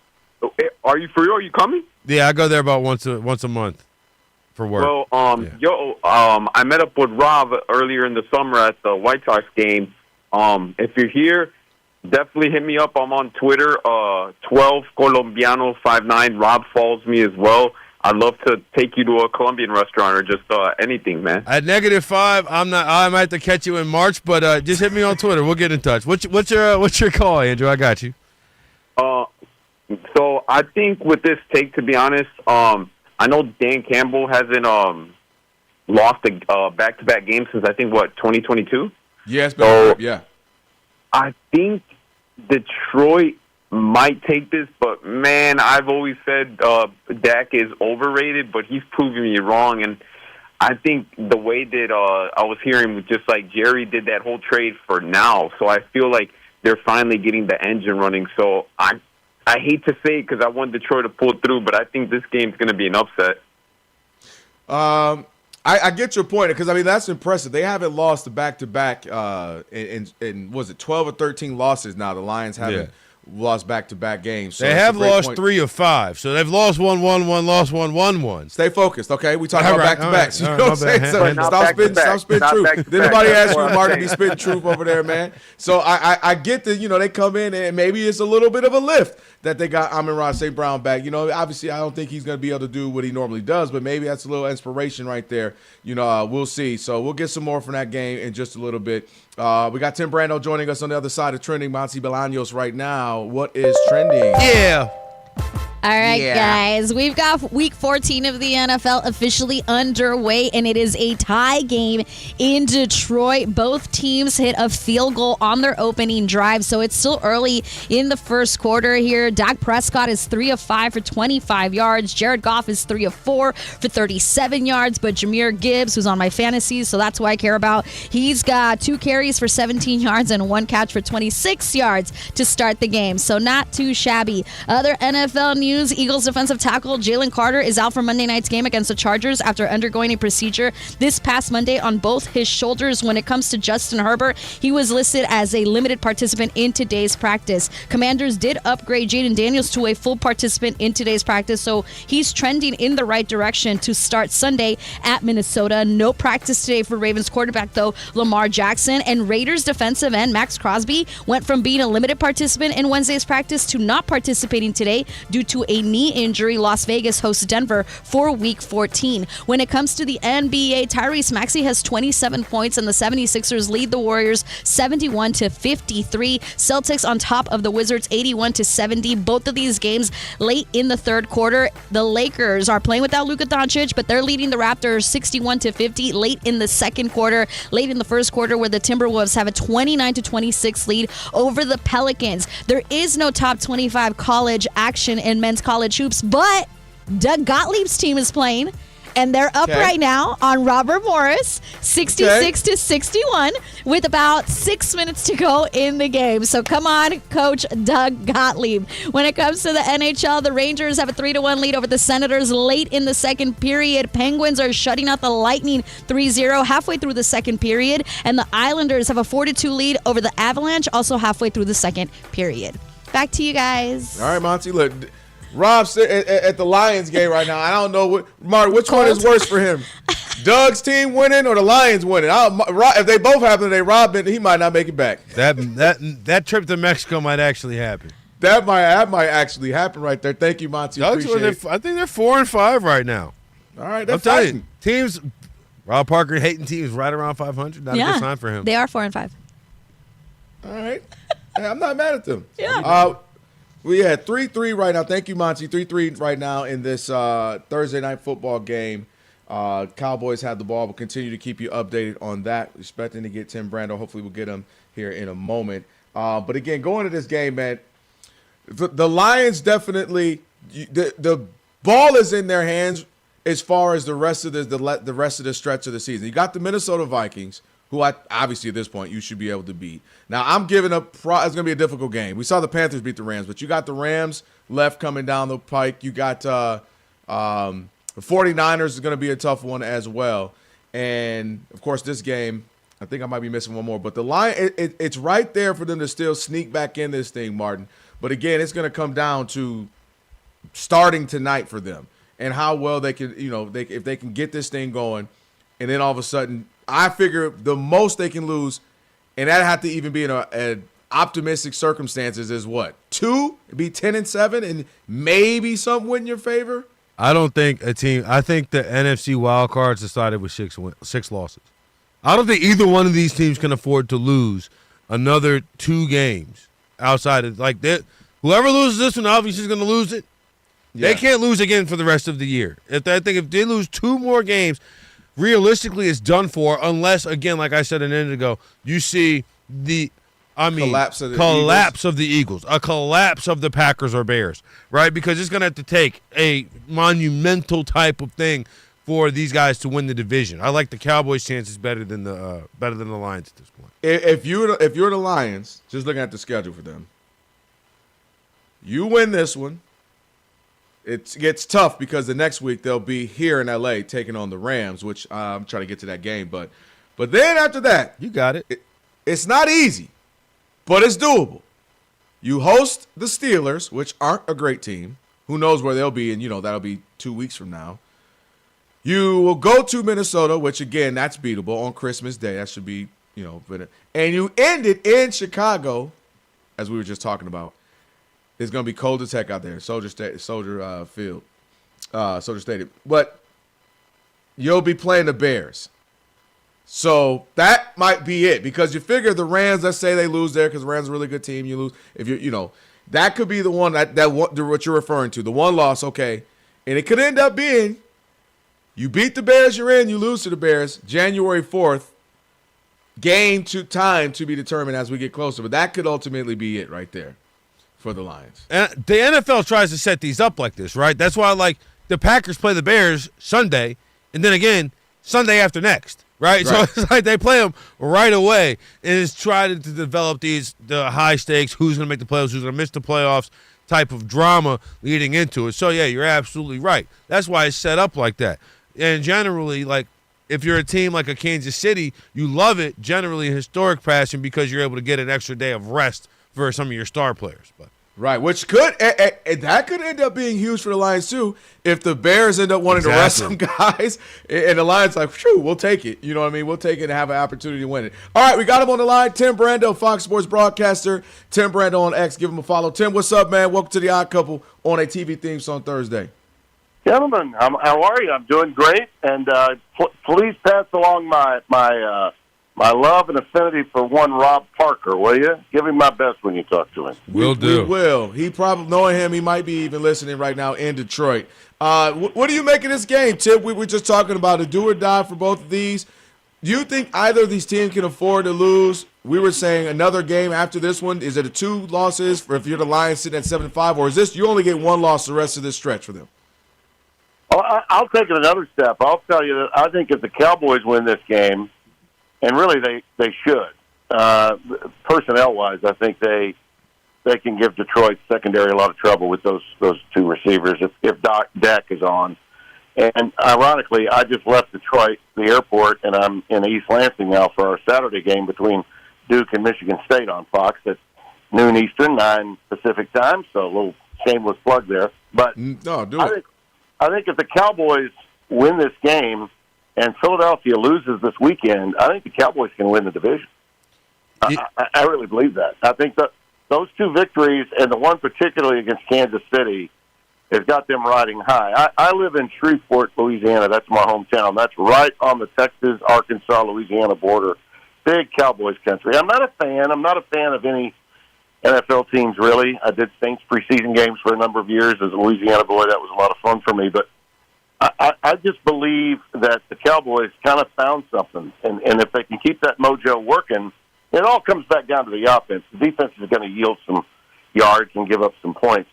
Are you for real? Are you coming? Yeah, I go there about once a month for work. Well, I met up with Rob earlier in the summer at the White Sox game. If you're here, definitely hit me up. I'm on Twitter, 12 Colombiano 59. Rob follows me as well. I'd love to take you to a Colombian restaurant or just anything, man. At -5, I might have to catch you in March, but just hit me on Twitter. We'll get in touch. What's your call, Andrew? I got you. So I think with this take, to be honest, I know Dan Campbell hasn't lost a back-to-back game since I think 2022. Yeah, it's been yeah. I think Detroit might take this, but man, I've always said Dak is overrated, but he's proving me wrong. And I think the way that I was hearing was just like Jerry did that whole trade for now. So I feel like they're finally getting the engine running. So I hate to say it because I want Detroit to pull through, but I think this game's going to be an upset. I get your point because, I mean, that's impressive. They haven't lost the back-to-back in was it 12 or 13 losses now. The Lions haven't lost back-to-back games. So they have lost 3 of 5. So they've lost 1-1, lost 1-1. Stay focused, okay? We talk about back-to-backs. Right. You know what I'm saying? So stop spitting truth. Did anybody ask you if Martin be spitting truth over there, man? So I get that, they come in and maybe it's a little bit of a lift that they got Amon-Ra St. Brown back. Obviously I don't think he's going to be able to do what he normally does, but maybe that's a little inspiration right there. We'll see. So we'll get some more from that game in just a little bit. We got Tim Brando joining us on the other side of trending. Monty Bolaños right now. What is trending? Yeah. All right, guys. We've got week 14 of the NFL officially underway, and it is a tie game in Detroit. Both teams hit a field goal on their opening drive, so it's still early in the first quarter here. Dak Prescott is 3 of 5 for 25 yards. Jared Goff is 3 of 4 for 37 yards, but Jahmyr Gibbs, who's on my fantasies, so that's who I care about, he's got 2 carries for 17 yards and 1 catch for 26 yards to start the game, so not too shabby. Other NFL news. Eagles defensive tackle Jalen Carter is out for Monday night's game against the Chargers after undergoing a procedure this past Monday on both his shoulders. When it comes to Justin Herbert, he was listed as a limited participant in today's practice. Commanders did upgrade Jaden Daniels to a full participant in today's practice, so he's trending in the right direction to start Sunday at Minnesota. No practice today for Ravens quarterback, though, Lamar Jackson. And Raiders defensive end Max Crosby went from being a limited participant in Wednesday's practice to not participating today due to a knee injury. Las Vegas hosts Denver for Week 14. When it comes to the NBA, Tyrese Maxey has 27 points, and the 76ers lead the Warriors 71-53. Celtics on top of the Wizards 81-70. Both of these games late in the third quarter. The Lakers are playing without Luka Doncic, but they're leading the Raptors 61-50 late in the second quarter. Late in the first quarter, where the Timberwolves have a 29-26 lead over the Pelicans. There is no top 25 college action in men's college hoops, but Doug Gottlieb's team is playing, and they're up right now on Robert Morris 66-61 with about 6 minutes to go in the game. So come on, Coach Doug Gottlieb. When it comes to the NHL, the Rangers have a 3-1 lead over the Senators late in the second period. Penguins are shutting out the Lightning 3-0 halfway through the second period, and the Islanders have a 4-2 lead over the Avalanche also halfway through the second period. Back to you guys. All right, Monty, look, Rob's at the Lions game right now. I don't know which one is worse for him. Doug's team winning or the Lions winning? If they both happen today, Rob, he might not make it back. That trip to Mexico might actually happen. That might actually happen right there. Thank you, Monty. I think they're 4-5 right now. All right, I'm telling you, teams. Rob Parker hating teams right around 500. Not a good sign for him. They are 4-5. All right, hey, I'm not mad at them. Yeah. We had 3-3 right now. Thank you, Monty. 3-3 right now in this Thursday night football game. Cowboys have the ball. We'll continue to keep you updated on that. Expecting to get Tim Brando. Hopefully we'll get him here in a moment. But again, going to this game, man, the Lions definitely the ball is in their hands as far as the rest of the stretch of the season. You got the Minnesota Vikings, who obviously at this point you should be able to beat. Now, I'm giving up it's going to be a difficult game. We saw the Panthers beat the Rams, but you got the Rams left coming down the pike. You got the 49ers is going to be a tough one as well. And, of course, this game, I think I might be missing one more. But the Lions, it's right there for them to still sneak back in this thing, Martin. But, again, it's going to come down to starting tonight for them and how well they can, if they can get this thing going. And then all of a sudden, I figure the most they can lose, and that have to even be in an optimistic circumstances, is what? 2? It'd be 10-7, and maybe something went in your favor? I don't think a team. I think the NFC wild cards decided with 6 losses. I don't think either one of these teams can afford to lose another 2 games outside of that. Whoever loses this one obviously is going to lose it. Yeah. They can't lose again for the rest of the year. I think if they lose 2 more games, realistically it's done for, unless, again, like I said a minute ago, you see I mean, collapse of the Eagles, a collapse of the Packers or Bears, right? Because it's going to have to take a monumental type of thing for these guys to win the division. I like the Cowboys' chances better than the Lions at this point. If you're the Lions, just looking at the schedule for them, you win this one. It gets tough because the next week they'll be here in LA taking on the Rams, which I'm trying to get to that game. But then after that, you got it. It's not easy, but it's doable. You host the Steelers, which aren't a great team. Who knows where they'll be, and that'll be 2 weeks from now. You will go to Minnesota, which again, that's beatable on Christmas Day. That should be, and you end it in Chicago, as we were just talking about. It's going to be cold as heck out there, Soldier Stadium. But you'll be playing the Bears. So that might be it, because you figure the Rams, let's say they lose there because the Rams are a really good team. You lose. If that could be the one that what you're referring to, the one loss, okay. And it could end up being you beat the Bears, you're in, you lose to the Bears, January 4th, game to time to be determined as we get closer. But that could ultimately be it right there for the Lions. And the NFL tries to set these up like this, right? That's why, the Packers play the Bears Sunday, and then again Sunday after next, right? So it's like they play them right away, and it's trying to develop the high stakes, who's going to make the playoffs, who's going to miss the playoffs type of drama leading into it. So, yeah, you're absolutely right. That's why it's set up like that. And generally, if you're a team like a Kansas City, you love it, generally in historic fashion, because you're able to get an extra day of rest for some of your star players. But right, which could that could end up being huge for the Lions too if the Bears end up wanting to rest some guys, and the Lions phew, we'll take it. You know what I mean? We'll take it and have an opportunity to win it. All right, we got him on the line. Tim Brando, Fox Sports broadcaster. Tim Brando on X. Give him a follow. Tim, what's up, man? Welcome to the Odd Couple on a TV theme song Thursday. Gentlemen, how are you? I'm doing great, and please pass along my love and affinity for one Rob Parker, will you? Give him my best when you talk to him. Will do. We will. He probably, knowing him, he might be even listening right now in Detroit. What do you make of this game, Tip? We were just talking about a do or die for both of these. Do you think either of these teams can afford to lose? We were saying another game after this one. Is it a 2 losses for if you're the Lions sitting at 7-5, or is this you only get 1 loss the rest of this stretch for them? Well, I'll take it another step. I'll tell you that I think if the Cowboys win this game, and really they should, personnel-wise, I think they can give Detroit's secondary a lot of trouble with those 2 receivers if Dak is on. And ironically, I just left Detroit, the airport, and I'm in East Lansing now for our Saturday game between Duke and Michigan State on Fox at noon Eastern, 9 Pacific time. So a little shameless plug there. But no, do it. I think if the Cowboys win this game and Philadelphia loses this weekend, I think the Cowboys can win the division. I really believe that. I think that those 2 victories, and the one particularly against Kansas City, has got them riding high. I live in Shreveport, Louisiana. That's my hometown. That's right on the Texas, Arkansas, Louisiana border. Big Cowboys country. I'm not a fan. I'm not a fan of any NFL teams, really. I did Saints preseason games for a number of years as a Louisiana boy. That was a lot of fun for me. But I just believe that the Cowboys kind of found something. And if they can keep that mojo working, it all comes back down to the offense. The defense is going to yield some yards and give up some points.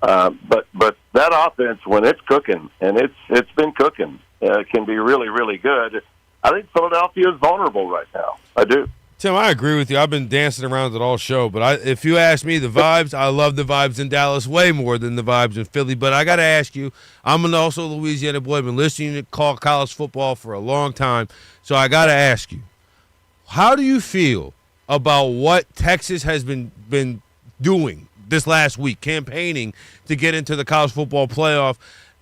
But that offense, when it's cooking, and it's been cooking, can be really, really good. I think Philadelphia is vulnerable right now. I do. Tim, I agree with you. I've been dancing around it all show, but if you ask me the vibes, I love the vibes in Dallas way more than the vibes in Philly. But I got to ask you, I'm also a Louisiana boy. I've been listening to call college football for a long time, so I got to ask you, how do you feel about what Texas has been doing this last week, campaigning to get into the college football playoff,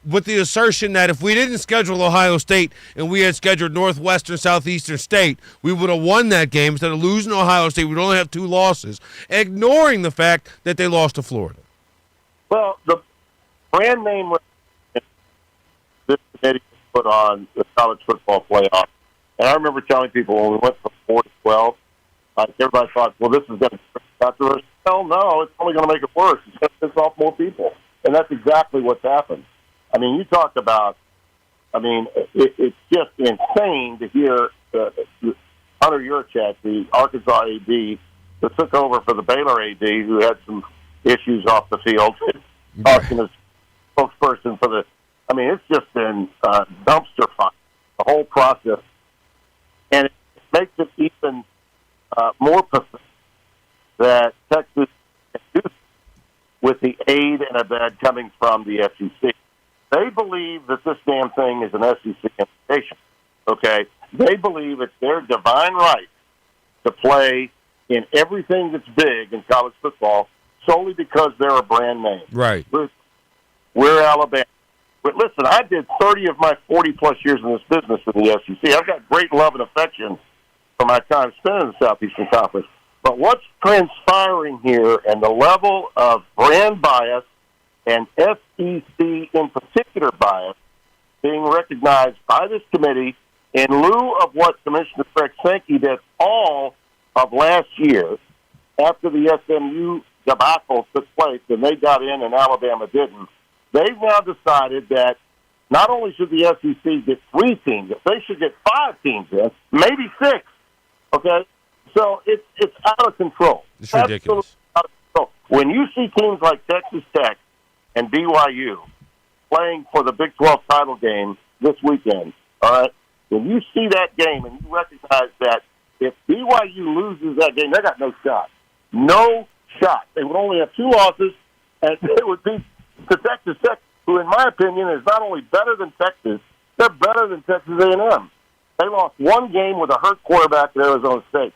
with the assertion that if we didn't schedule Ohio State and we had scheduled Northwestern, Southeastern State, we would have won that game. Instead of losing Ohio State, we'd only have 2 losses, ignoring the fact that they lost to Florida. Well, the brand name this committee put on the college football playoff, and I remember telling people when we went from 4 to 12, everybody thought, well, this is going to after us. Hell no, it's only going to make it worse. It's going to piss off more people. And that's exactly what's happened. I mean, you talk about, it's just insane to hear Hunter Yurchak, the Arkansas AD, that took over for the Baylor AD, who had some issues off the field, talking as spokesperson for the. I mean, it's just been dumpster fire, the whole process, and it makes it even more pathetic that Texas with the aid and abet coming from the SEC. They believe that this damn thing is an SEC invitation, okay? They believe it's their divine right to play in everything that's big in college football solely because they're a brand name. Right. We're Alabama. But listen, I did 30 of my 40-plus years in this business in the SEC. I've got great love and affection for my time spent in the Southeastern Conference. But what's transpiring here and the level of brand bias and SEC in particular bias being recognized by this committee in lieu of what Commissioner Greg Sankey did all of last year after the SMU debacle took place and they got in and Alabama didn't. They've now decided that not only should the SEC get 3 teams, they should get 5 teams in, maybe 6, okay? So it's out of control. It's ridiculous. Out of control. When you see teams like Texas Tech and BYU playing for the Big 12 title game this weekend, all right, when you see that game and you recognize that if BYU loses that game, they got no shot. No shot. They would only have 2 losses, and it would be to Texas Tech, who, in my opinion, is not only better than Texas, they're better than Texas A&M. They lost 1 game with a hurt quarterback at Arizona State.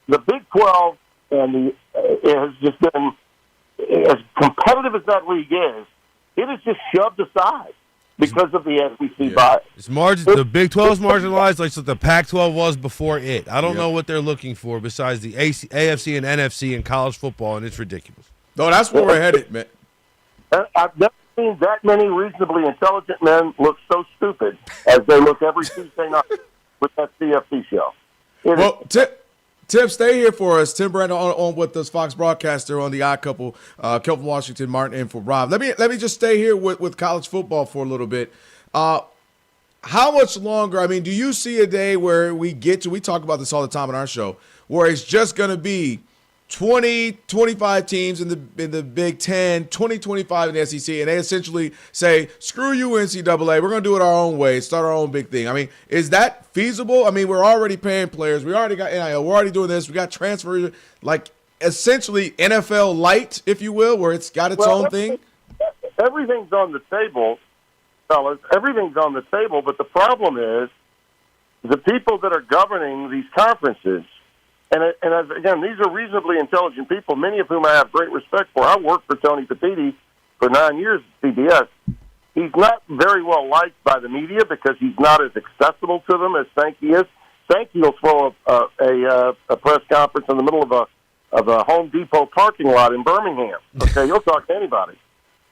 The Big 12 and it has just been, as competitive as that league is, it is just shoved aside because of the SEC bias. It's the Big 12's marginalized like the Pac-12 was before it. I don't know what they're looking for besides the AFC and NFC in college football, and it's ridiculous. No, that's where we're headed, man. I've never seen that many reasonably intelligent men look so stupid as they look every Tuesday night with that CFP show. Tim, stay here for us. Tim Brandon on with us, Fox broadcaster on the Odd Couple. Kelvin Washington, Martin, and for Rob. Let me just stay here with college football for a little bit. How much longer? I mean, do you see a day where we talk about this all the time on our show, where it's just going to be 20, 25 teams in the Big 10, 20, 25 in the SEC, and they essentially say, screw you, NCAA, we're going to do it our own way, start our own big thing. I mean, is that feasible? I mean, we're already paying players. We already got NIL. We're already doing this. We got transfers, like essentially NFL light, if you will, where it's got its own thing. Everything's on the table, fellas. Everything's on the table, but the problem is the people that are governing these conferences. And again, these are reasonably intelligent people, many of whom I have great respect for. I worked for Tony Petitti for 9 years at CBS. He's not very well liked by the media because he's not as accessible to them as Sankey is. Sankey will throw a press conference in the middle of a Home Depot parking lot in Birmingham. Okay, he'll talk to anybody.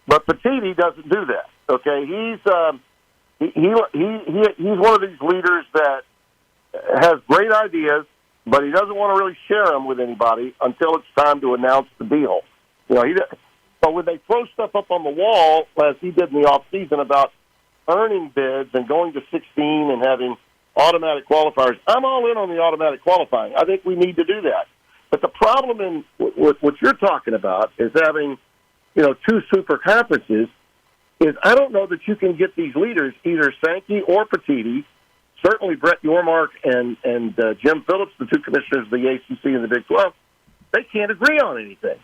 But Petitti doesn't do that. Okay, he's one of these leaders that has great ideas, but he doesn't want to really share them with anybody until it's time to announce the deal. You know, but when they throw stuff up on the wall, as he did in the offseason about earning bids and going to 16 and having automatic qualifiers, I'm all in on the automatic qualifying. I think we need to do that. But the problem in what you're talking about is having, 2 super conferences is I don't know that you can get these leaders, either Sankey or Petitti, certainly Brett Yormark and Jim Phillips, the 2 commissioners of the ACC and the Big 12, they can't agree on anything.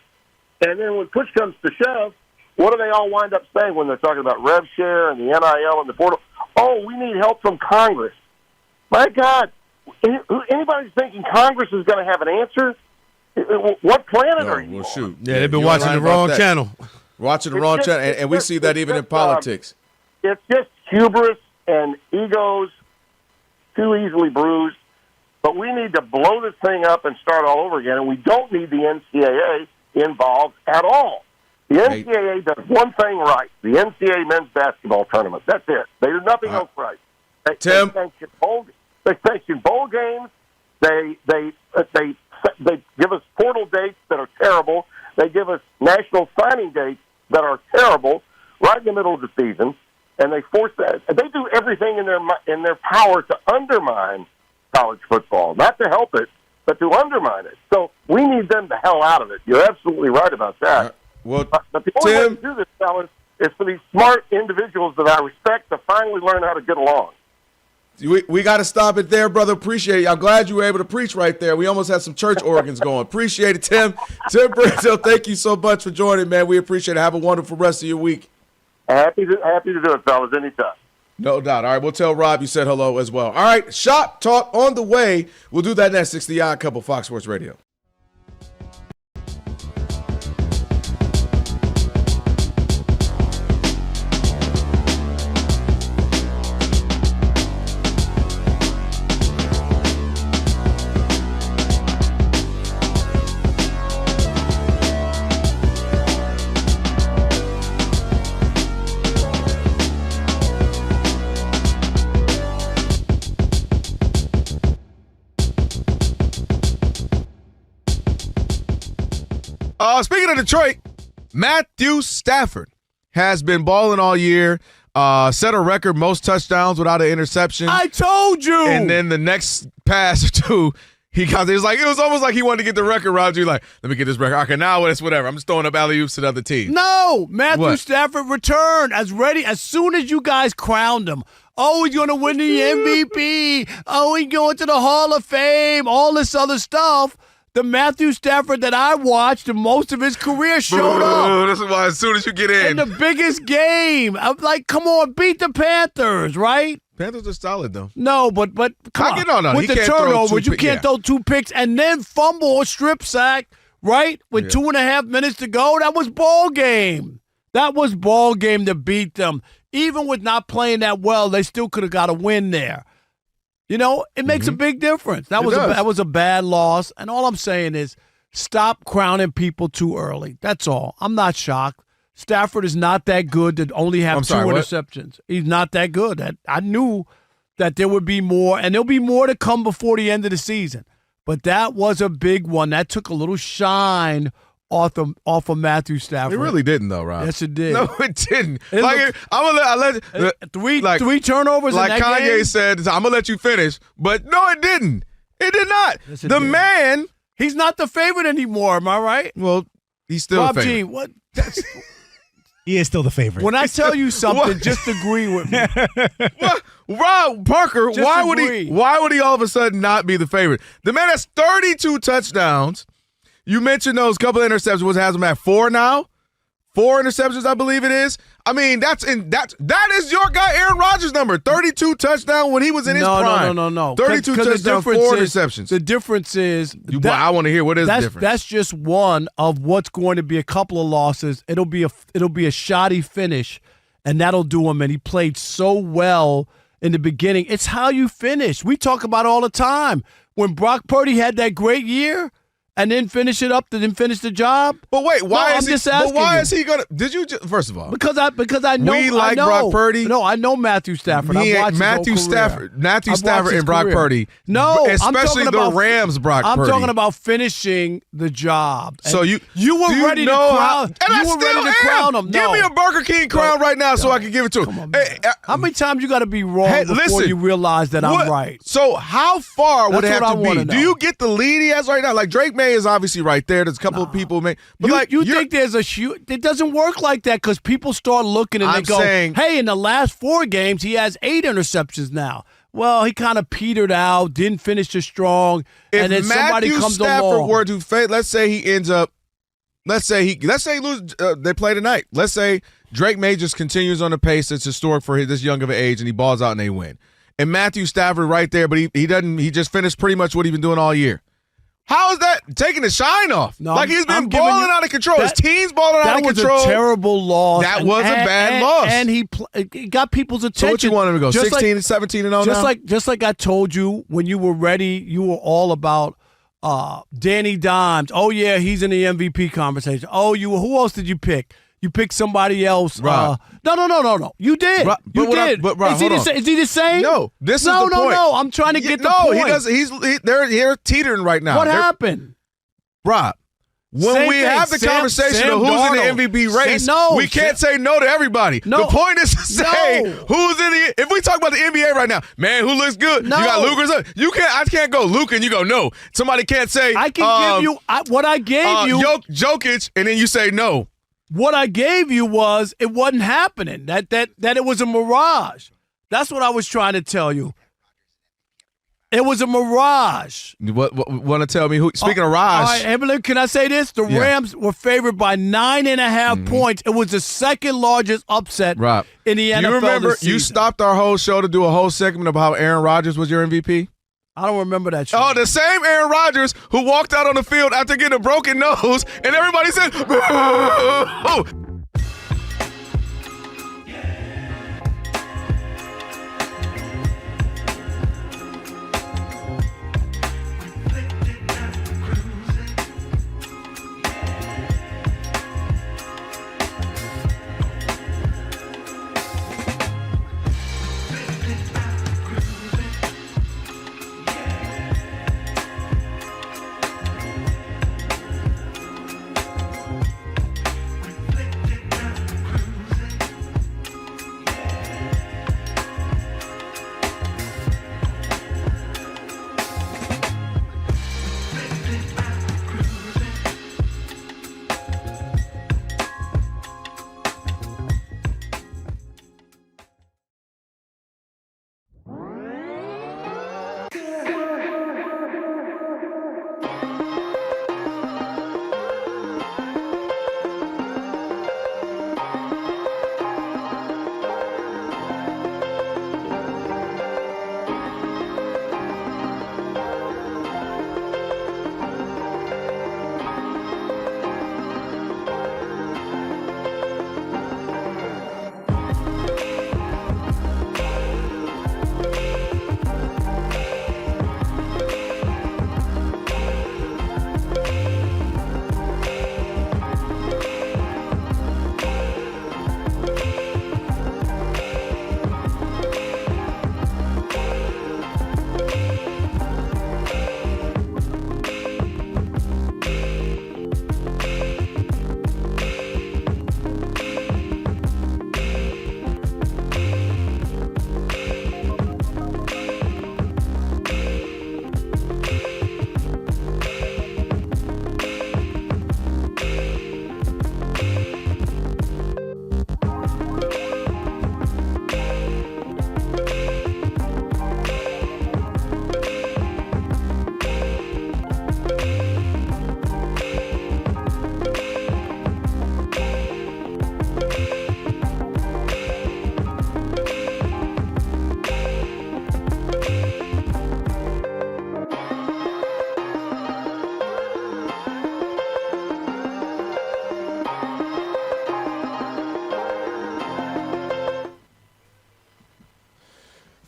And then when push comes to shove, what do they all wind up saying when they're talking about rev share and the NIL and the portal? Oh, we need help from Congress. My God, anybody's thinking Congress is going to have an answer? What planet are you? Well, shoot. Yeah, they've been watching the wrong channel. Watching the wrong channel, and we see that even in politics. It's just hubris and egos too easily bruised. But we need to blow this thing up and start all over again, and we don't need the NCAA involved at all. The NCAA does one thing right: the NCAA men's basketball tournament. That's it. They do nothing else right. They sanction bowl games. They give us portal dates that are terrible. They give us national signing dates that are terrible right in the middle of the season, and they force that. They do everything in their power to undermine college football, not to help it. but to undermine it. So we need them the hell out of it. You're absolutely right about that. Well, but the only way to do this, fellas, is for these smart individuals that I respect to finally learn how to get along. We got to stop it there, brother. Appreciate it. I'm glad you were able to preach right there. We almost had some church organs going. Appreciate it, Tim. Tim Brazil, thank you so much for joining, man. We appreciate it. Have a wonderful rest of your week. Happy to do it, fellas, anytime. No doubt. All right, we'll tell Rob you said hello as well. All right, Shop Talk on the way. We'll do that next. It's the Odd Couple, Fox Sports Radio. Speaking of Detroit, Matthew Stafford has been balling all year. Set a record most touchdowns without an interception. I told you. And then the next pass or two, it was almost like he wanted to get the record, Roger. Like, let me get this record. Okay, now it's whatever. I'm just throwing up alley-oops to the other team. No, Matthew Stafford returned as soon as you guys crowned him. Oh, he's going to win the MVP. Oh, he's going to the Hall of Fame. All this other stuff. The Matthew Stafford that I watched and most of his career showed up. This is why as soon as you get in the biggest game. I'm like, come on, beat the Panthers, right? Panthers are solid, though. No, but come on. With the turnovers, you can't throw 2 picks and then fumble or strip sack, right? With 2.5 minutes to go. That was ball game. That was ball game to beat them. Even with not playing that well, they still could have got a win there. You know, it makes a big difference. That was a bad loss. And all I'm saying is stop crowning people too early. That's all. I'm not shocked. Stafford is not that good to only have 2 interceptions. He's not that good. I knew that there would be more, and there'll be more to come before the end of the season. But that was a big one. That took a little shine off of Matthew Stafford. It really didn't, though, Rob. Yes, it did. No, it didn't. Three turnovers like in that Kanye game? said, I'm going to let you finish. But no, it didn't. It did not. Yes, the did. man. He's not the favorite anymore, am I right? Well, he's still Rob a favorite. G, what? He is still the favorite. When I tell you something, just agree with me. Rob Parker, Just why agree. would he all of a sudden not be the favorite? The man has 32 touchdowns. You mentioned those couple of interceptions. What has him at 4 now? 4 interceptions, I believe it is. I mean, that is your guy Aaron Rodgers' number. 32 touchdowns when he was in his prime. No. 32 touchdowns, 4 interceptions. The difference is I want to hear what is the difference. That's just one of what's going to be a couple of losses. It'll be a shoddy finish, and that'll do him. And he played so well in the beginning. It's how you finish. We talk about it all the time. When Brock Purdy had that great year, and then finish it up, then finish the job. But wait, why is he gonna? Did you first of all? Because I know we like Brock Purdy. No, I know Matthew Stafford. He I've watched Matthew his whole career. Stafford, Matthew I've Stafford, watched his and Brock career. Purdy. No, especially the Rams. Brock Purdy. I'm talking about finishing the job. So you were ready to crown. And I you were still ready to crown him. Give me a Burger King crown right now so I can give it to him. Come on, how many times you got to be wrong before listen, you realize that I'm right? So how far would it That's have what I to wanna be? know. Do you get the lead he has right now? Like Drake May is obviously right there. There's a couple of people, but you think there's a shoot? It doesn't work like that because people start looking and they go, "Hey, in the last 4 games, he has 8 interceptions now." Well, he kind of petered out, didn't finish as strong, and then somebody Matthew comes Stafford along. were to fail, let's say he ends up, let's say he loses. They play tonight. Let's say Drake May just continues on the pace that's historic for this young of an age, and he balls out and they win. And Matthew Stafford right there, but he doesn't. He just finished pretty much what he's been doing all year. How is that taking the shine off? No, like he's been balling out of control. His team's balling out of control. That was a terrible loss. That was a bad loss. And he got people's attention. So what you want him to go? 16, 17, and 0 now? Just like I told you when you were ready, you were all about Danny Dimes. Oh, yeah, he's in the MVP conversation. Oh, who else did you pick? You picked somebody else. Rob. No. You did. You did. Rob, is he the same? No. This is the point. No. I'm trying to get the point. No, he doesn't. They're teetering right now. What happened? Rob, When Same we thing. have the conversation of who's in the MVP race, we can't say no to everybody. No. The point is to say who's in the. If we talk about the NBA right now, man, who looks good? No. You got Luka. You can't. I can't go Luka and you go no. Somebody can't say. I can give you what I gave you. Jokic, and then you say no. What I gave you was it wasn't happening. That it was a mirage. That's what I was trying to tell you. It was a mirage. What want to tell me who? Speaking of Raj, all right, Evelyn, can I say this? The Rams were favored by 9.5 points. It was the second largest upset in the NFL. You remember this season. you stopped our whole show to do a whole segment about how Aaron Rodgers was your MVP? I don't remember that show. Oh, the same Aaron Rodgers who walked out on the field after getting a broken nose, and everybody said, "Boo!"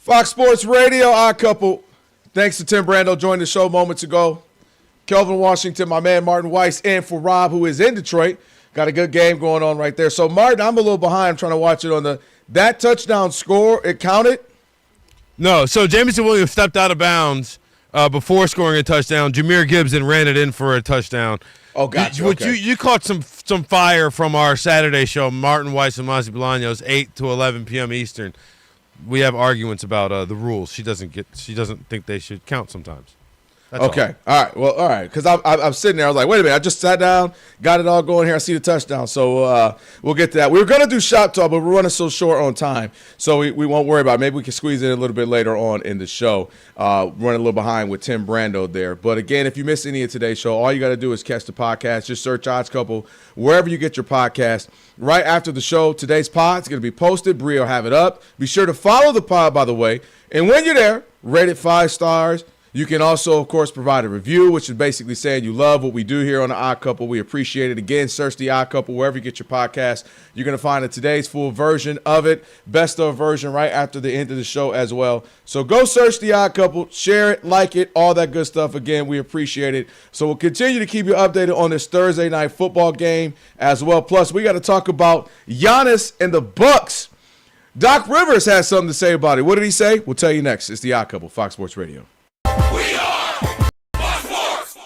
Fox Sports Radio, Odd Couple. Thanks to Tim Brando, joined the show moments ago. Kelvin Washington, my man Martin Weiss, and for Rob, who is in Detroit. Got a good game going on right there. So, Martin, I'm a little behind. I'm trying to watch it on that touchdown score. It counted? No. So, Jameson Williams stepped out of bounds before scoring a touchdown. Jameer Gibbs then ran it in for a touchdown. Oh, gotcha. You caught some fire from our Saturday show, Martin Weiss and Mazzi Bolaños, 8 to 11 p.m. Eastern. We have arguments about the rules. She doesn't think they should count sometimes. That's okay. All right. Well, all right. Because I'm sitting there. I was like, wait a minute. I just sat down, got it all going here. I see the touchdown. So we'll get to that. We were going to do shop talk, but we're running so short on time. So we won't worry about it. Maybe we can squeeze in a little bit later on in the show. Running a little behind with Tim Brando there. But again, if you missed any of today's show, all you got to do is catch the podcast. Just search Odds Couple wherever you get your podcast. Right after the show, today's pod is going to be posted. Bree will have it up. Be sure to follow the pod, by the way. And when you're there, rate it 5 stars. You can also, of course, provide a review, which is basically saying you love what we do here on The Odd Couple. We appreciate it. Again, search The Odd Couple wherever you get your podcast. You're going to find today's full version of it, best of version right after the end of the show as well. So go search The Odd Couple, share it, like it, all that good stuff. Again, we appreciate it. So we'll continue to keep you updated on this Thursday night football game as well. Plus, we got to talk about Giannis and the Bucks. Doc Rivers has something to say about it. What did he say? We'll tell you next. It's The Odd Couple, Fox Sports Radio. We are Fox Sports.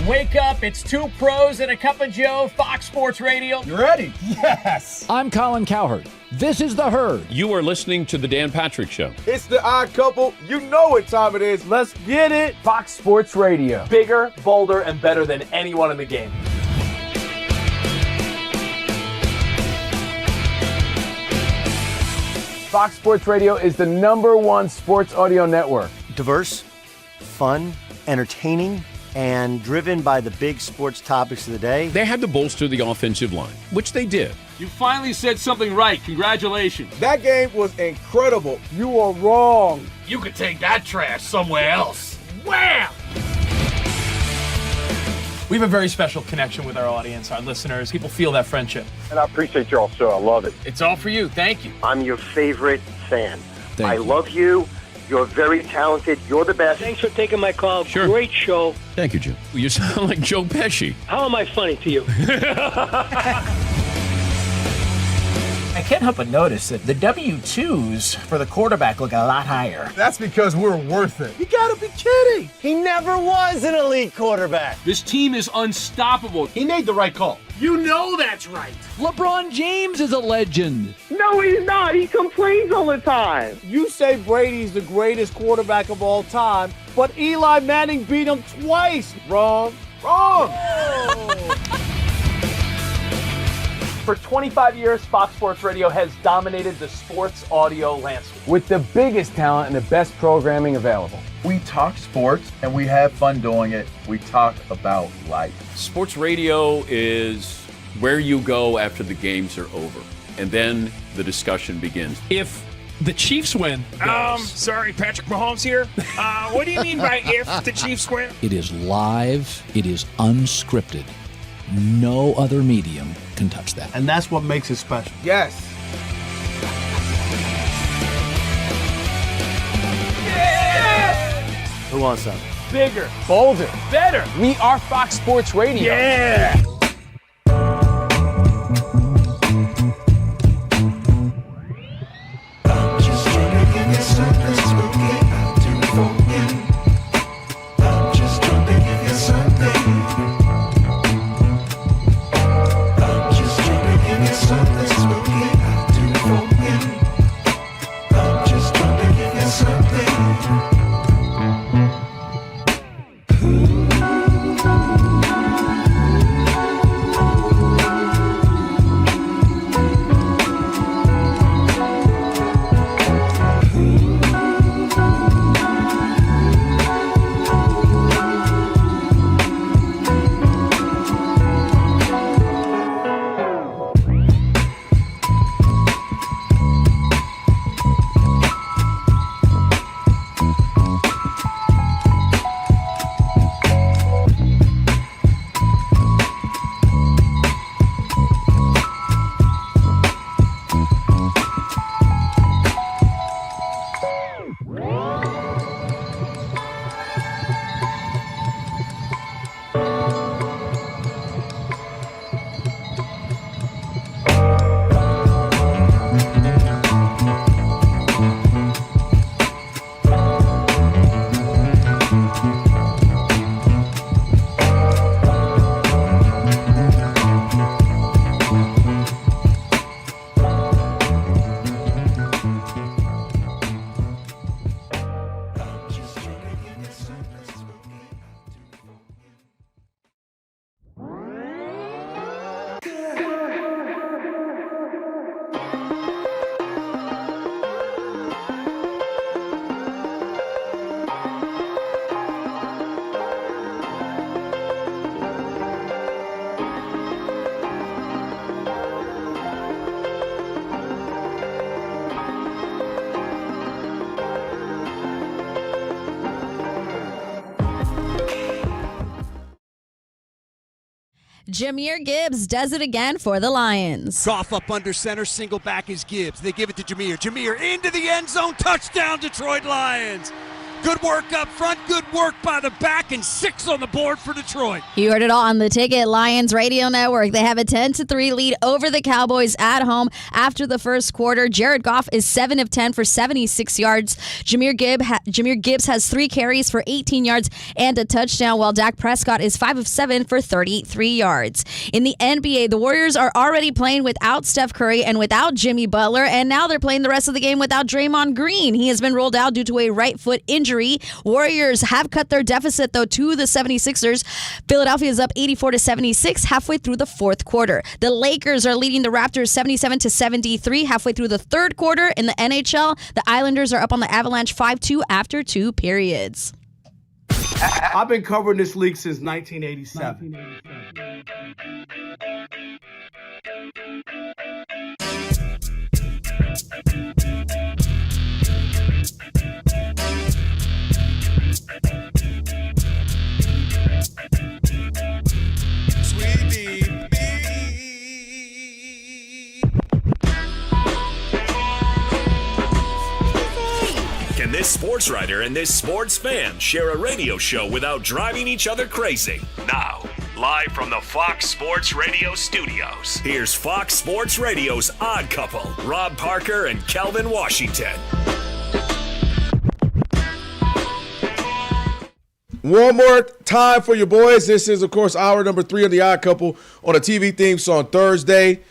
Wake up, it's two pros and a cup of Joe, Fox Sports Radio. You ready? Yes. I'm Colin Cowherd. This is The Herd. You are listening to The Dan Patrick Show. It's the odd couple. You know what time it is. Let's get it. Fox Sports Radio. Bigger, bolder, and better than anyone in the game. Fox Sports Radio is the #1 sports audio network. Diverse, fun, entertaining, and driven by the big sports topics of the day. They had to bolster the offensive line, which they did. You finally said something right. Congratulations. That game was incredible. You are wrong. You could take that trash somewhere else. Wham! We have a very special connection with our audience, our listeners. People feel that friendship. And I appreciate y'all so. I love it. It's all for you. Thank you. I'm your favorite fan. Thank I you. love you. You're very talented. You're the best. Thanks for taking my call. Sure. Great show. Thank you, Joe. You sound like Joe Pesci. How am I funny to you? I can't help but notice that the W-2s for the quarterback look a lot higher. That's because we're worth it. You gotta be kidding. He never was an elite quarterback. This team is unstoppable. He made the right call. You know that's right. LeBron James is a legend. No, he's not. He complains all the time. You say Brady's the greatest quarterback of all time, but Eli Manning beat him twice. Wrong. Wrong. For 25 years, Fox Sports Radio has dominated the sports audio landscape with the biggest talent and the best programming available. We talk sports and we have fun doing it. We talk about life. Sports radio is where you go after the games are over, and then the discussion begins. If the Chiefs win. Sorry, Patrick Mahomes here. What do you mean by if the Chiefs win? It is live. It is unscripted. No other medium can touch that. And that's what makes it special. Yes. Who wants some? Bigger, bolder, better. We are Fox Sports Radio. Yeah. Jahmyr Gibbs does it again for the Lions. Goff up under center, single back is Gibbs. They give it to Jahmyr. Jahmyr into the end zone, touchdown Detroit Lions. Good work up front, good work by the back, and 6 on the board for Detroit. You heard it all on the Ticket Lions Radio Network. They have a 10-3 lead over the Cowboys at home after the first quarter. Jared Goff is 7 of 10 for 76 yards. Jahmyr Gibbs has 3 carries for 18 yards and a touchdown, while Dak Prescott is 5 of 7 for 33 yards. In the NBA, the Warriors are already playing without Steph Curry and without Jimmy Butler, and now they're playing the rest of the game without Draymond Green. He has been ruled out due to a right foot injury. Warriors have cut their deficit, though, to the 76ers. Philadelphia is up 84-76 halfway through the fourth quarter. The Lakers are leading the Raptors 77-73 halfway through the third quarter. In the NHL, the Islanders are up on the Avalanche 5-2 after 2 periods. I've been covering this league since 1987. Can this sports writer and this sports fan share a radio show without driving each other crazy? Now, live from the Fox Sports Radio studios, here's Fox Sports Radio's Odd Couple, Rob Parker and Kelvin Washington. One more time for you boys. This is, of course, hour number 3 of the Odd Couple on a TV theme song Thursday.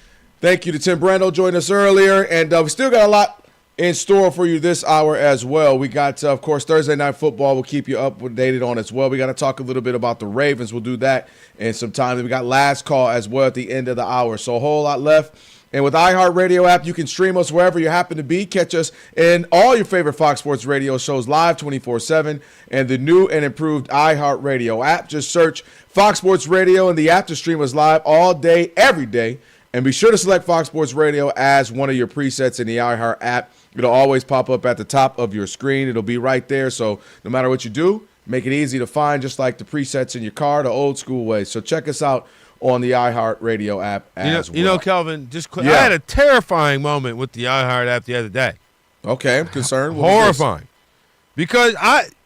Thank you to Tim Brando joining us earlier. And we still got a lot in store for you this hour as well. We got, of course, Thursday Night Football. We'll keep you updated on as well. We got to talk a little bit about the Ravens. We'll do that in some time. Then we got Last Call as well at the end of the hour. So a whole lot left. And with iHeartRadio app, you can stream us wherever you happen to be. Catch us in all your favorite Fox Sports Radio shows live 24/7 and the new and improved iHeartRadio app. Just search Fox Sports Radio in the app to stream us live all day, every day. And be sure to select Fox Sports Radio as one of your presets in the iHeart app. It'll always pop up at the top of your screen. It'll be right there. So no matter what you do, make it easy to find, just like the presets in your car, the old school way. So check us out on the iHeartRadio app as well. You know, Kelvin, I had a terrifying moment with the iHeart app the other day. Okay, I'm concerned. Horrifying. Because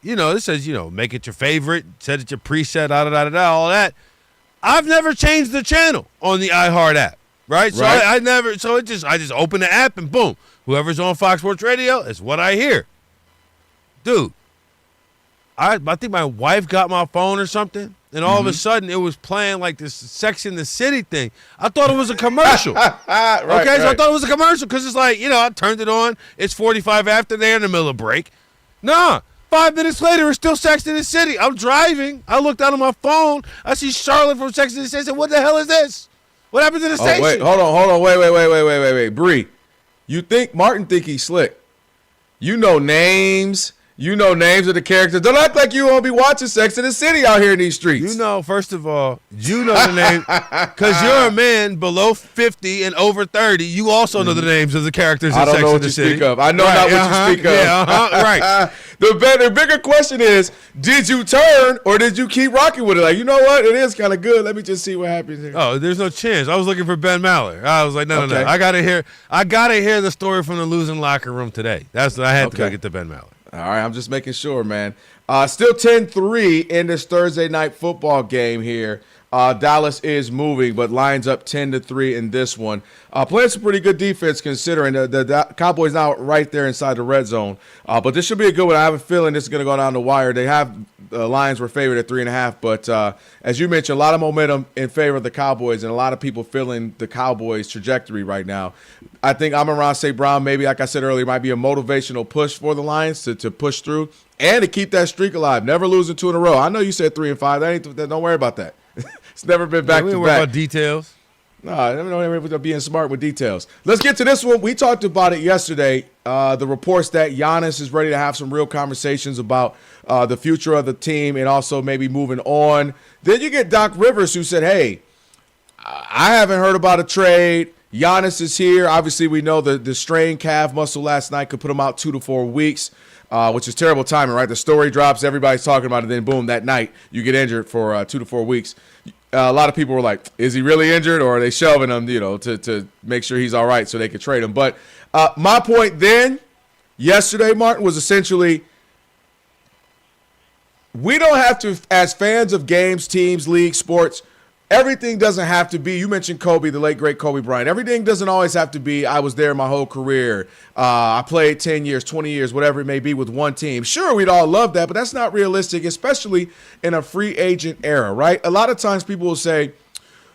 it says, make it your favorite, set it your preset, all that. I've never changed the channel on the iHeart app, right? So I just open the app and boom, whoever's on Fox Sports Radio is what I hear. Dude, I think my wife got my phone or something. And all of a sudden, it was playing like this Sex in the City thing. I thought it was a commercial. So I thought it was a commercial because it's like, I turned it on. It's 45 after they're in the middle of break. Nah, 5 minutes later, it's still Sex in the City. I'm driving. I look down on my phone. I see Charlotte from Sex in the City. I said, what the hell is this? What happened to the station? Wait, hold on. Wait. Bree, you think Martin think he's slick. You know names. You know names of the characters. Don't act like you won't be watching Sex in the City out here in these streets. First of all, you know the name. Because you're a man below 50 and over 30. You also know the names of the characters in Sex in the City. I know not what you speak of. Yeah, right. The bigger question is, did you turn or did you keep rocking with it? Like, you know what? It is kind of good. Let me just see what happens here. Oh, there's no chance. I was looking for Ben Maller. I was like, no. I gotta hear the story from the losing locker room today. That's what I had to go get to Ben Maller. All right, I'm just making sure, man. Still 10-3 in this Thursday night football game here. Dallas is moving, but Lions up 10-3 in this one. Playing some pretty good defense considering the Cowboys now right there inside the red zone. But this should be a good one. I have a feeling this is going to go down the wire. They have the Lions were favored at 3.5, but as you mentioned, a lot of momentum in favor of the Cowboys and a lot of people feeling the Cowboys' trajectory right now. I think Amon-Ra St. Brown, maybe, like I said earlier, might be a motivational push for the Lions to push through and to keep that streak alive. Never losing 2 in a row. I know you said 3 and 5. Don't worry about that. It's never been back to back. We don't worry about details. No, I don't worry about being smart with details. Let's get to this one. We talked about it yesterday. The reports that Giannis is ready to have some real conversations about the future of the team and also maybe moving on. Then you get Doc Rivers, who said, hey, I haven't heard about a trade. Giannis is here. Obviously, we know the strained calf muscle last night could put him out 2 to 4 weeks, which is terrible timing, right? The story drops, everybody's talking about it, then boom, that night you get injured for 2 to 4 weeks. A lot of people were like, is he really injured or are they shelving him, to make sure he's all right so they could trade him? But my point then, yesterday, Martin, was essentially we don't have to, as fans of games, teams, leagues, sports, everything doesn't have to be, you mentioned Kobe, the late, great Kobe Bryant. Everything doesn't always have to be, I was there my whole career. I played 10 years, 20 years, whatever it may be with one team. Sure, we'd all love that, but that's not realistic, especially in a free agent era, right? A lot of times people will say,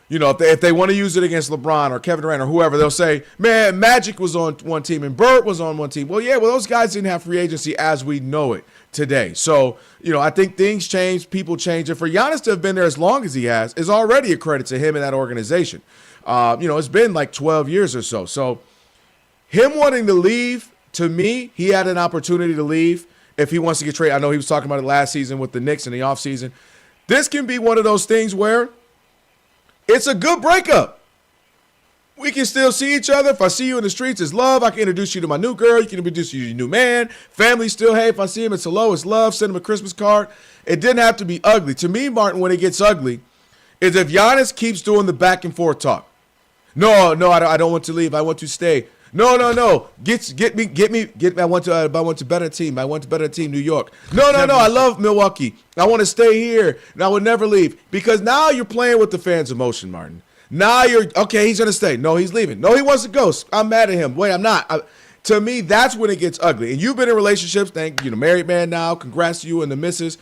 you know, if they want to use it against LeBron or Kevin Durant or whoever, they'll say, man, Magic was on one team and Bird was on one team. Well, yeah, those guys didn't have free agency as we know it today. So, you know, I think things change, people change. And for Giannis to have been there as long as he has is already a credit to him and that organization. You know, it's been like 12 years or so. So him wanting to leave, to me, he had an opportunity to leave if he wants to get traded. I know he was talking about it last season with the Knicks in the offseason. This can be one of those things where it's a good breakup. We can still see each other. If I see you in the streets, it's love. I can introduce you to my new girl. You can introduce you to your new man. Family still, hey, if I see him, it's hello, it's love. Send him a Christmas card. It didn't have to be ugly. To me, Martin, when it gets ugly, is if Giannis keeps doing the back and forth talk. No, I don't want to leave. I want to stay. No. Get me. I want to better team. I want to better team, New York. No. I love Milwaukee. I want to stay here, and I would never leave. Because now you're playing with the fans' emotion, Martin. Now you're, okay, he's going to stay. No, he's leaving. No, he wants to go. I'm mad at him. Wait, I'm not. To me, that's when it gets ugly. And you've been in relationships, married man now. Congrats to you and the missus.